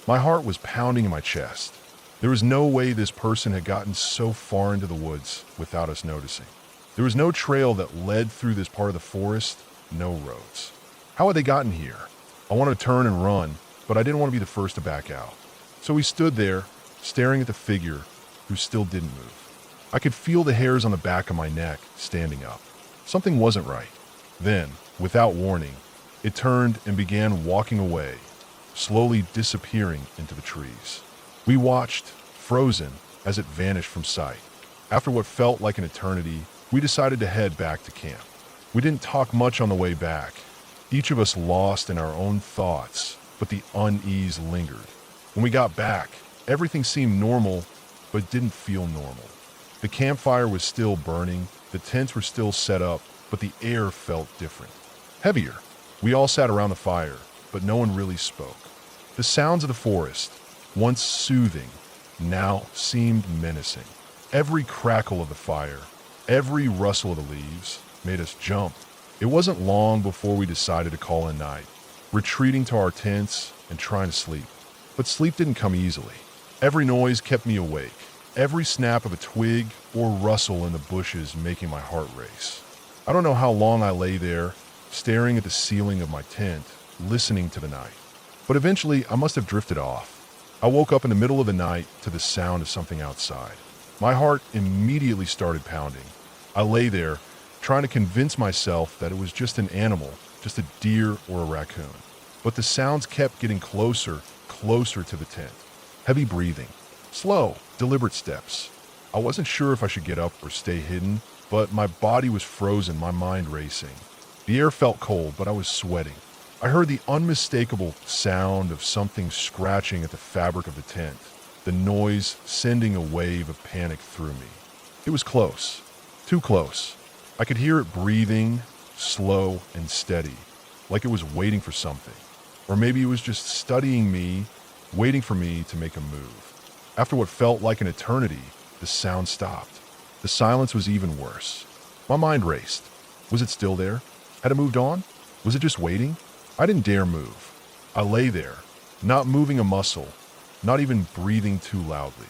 A: My heart was pounding in my chest. There was no way this person had gotten so far into the woods without us noticing. There was no trail that led through this part of the forest, no roads. How had they gotten here? I wanted to turn and run, but I didn't want to be the first to back out. So we stood there, staring at the figure, who still didn't move. I could feel the hairs on the back of my neck standing up. Something wasn't right. Then, without warning, it turned and began walking away, slowly disappearing into the trees. We watched, frozen, as it vanished from sight. After what felt like an eternity, we decided to head back to camp. We didn't talk much on the way back, each of us lost in our own thoughts, but the unease lingered. When we got back, everything seemed normal, but didn't feel normal. The campfire was still burning, the tents were still set up, but the air felt different. Heavier. We all sat around the fire, but no one really spoke. The sounds of the forest, once soothing, now seemed menacing. Every crackle of the fire, every rustle of the leaves, made us jump. It wasn't long before we decided to call it a night, retreating to our tents and trying to sleep. But sleep didn't come easily. Every noise kept me awake, every snap of a twig or rustle in the bushes making my heart race. I don't know how long I lay there, staring at the ceiling of my tent, listening to the night. But eventually, I must have drifted off. I woke up in the middle of the night to the sound of something outside. My heart immediately started pounding. I lay there, trying to convince myself that it was just an animal, just a deer or a raccoon. But the sounds kept getting closer, closer to the tent. Heavy breathing, slow, deliberate steps. I wasn't sure if I should get up or stay hidden, but my body was frozen, my mind racing. The air felt cold, but I was sweating. I heard the unmistakable sound of something scratching at the fabric of the tent, the noise sending a wave of panic through me. It was close, too close. I could hear it breathing, slow and steady, like it was waiting for something. Or maybe it was just studying me, waiting for me to make a move. After what felt like an eternity, the sound stopped. The silence was even worse. My mind raced. Was it still there? Had it moved on? Was it just waiting? I didn't dare move. I lay there, not moving a muscle, not even breathing too loudly.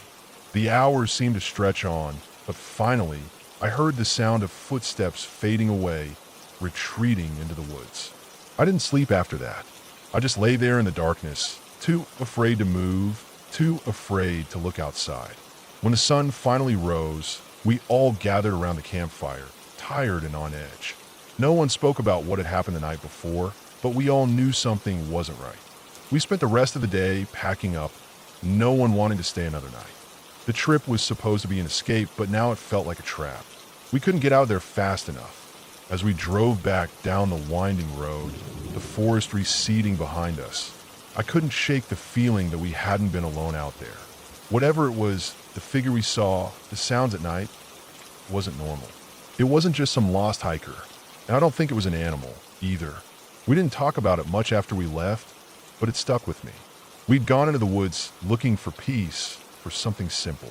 A: The hours seemed to stretch on, but finally, I heard the sound of footsteps fading away, retreating into the woods. I didn't sleep after that. I just lay there in the darkness, too afraid to move, too afraid to look outside. When the sun finally rose, we all gathered around the campfire, tired and on edge. No one spoke about what had happened the night before, but we all knew something wasn't right. We spent the rest of the day packing up, no one wanting to stay another night. The trip was supposed to be an escape, but now it felt like a trap. We couldn't get out of there fast enough. As we drove back down the winding road, the forest receding behind us, I couldn't shake the feeling that we hadn't been alone out there. Whatever it was, the figure we saw, the sounds at night, wasn't normal. It wasn't just some lost hiker, and I don't think it was an animal, either. We didn't talk about it much after we left, but it stuck with me. We'd gone into the woods looking for peace, for something simple.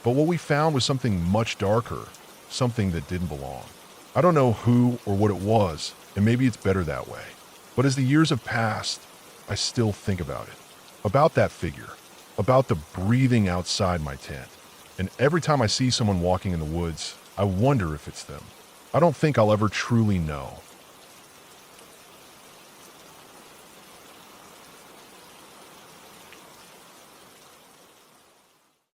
A: But what we found was something much darker, something that didn't belong. I don't know who or what it was, and maybe it's better that way. But as the years have passed, I still think about it. About that figure. About the breathing outside my tent. And every time I see someone walking in the woods, I wonder if it's them. I don't think I'll ever truly know.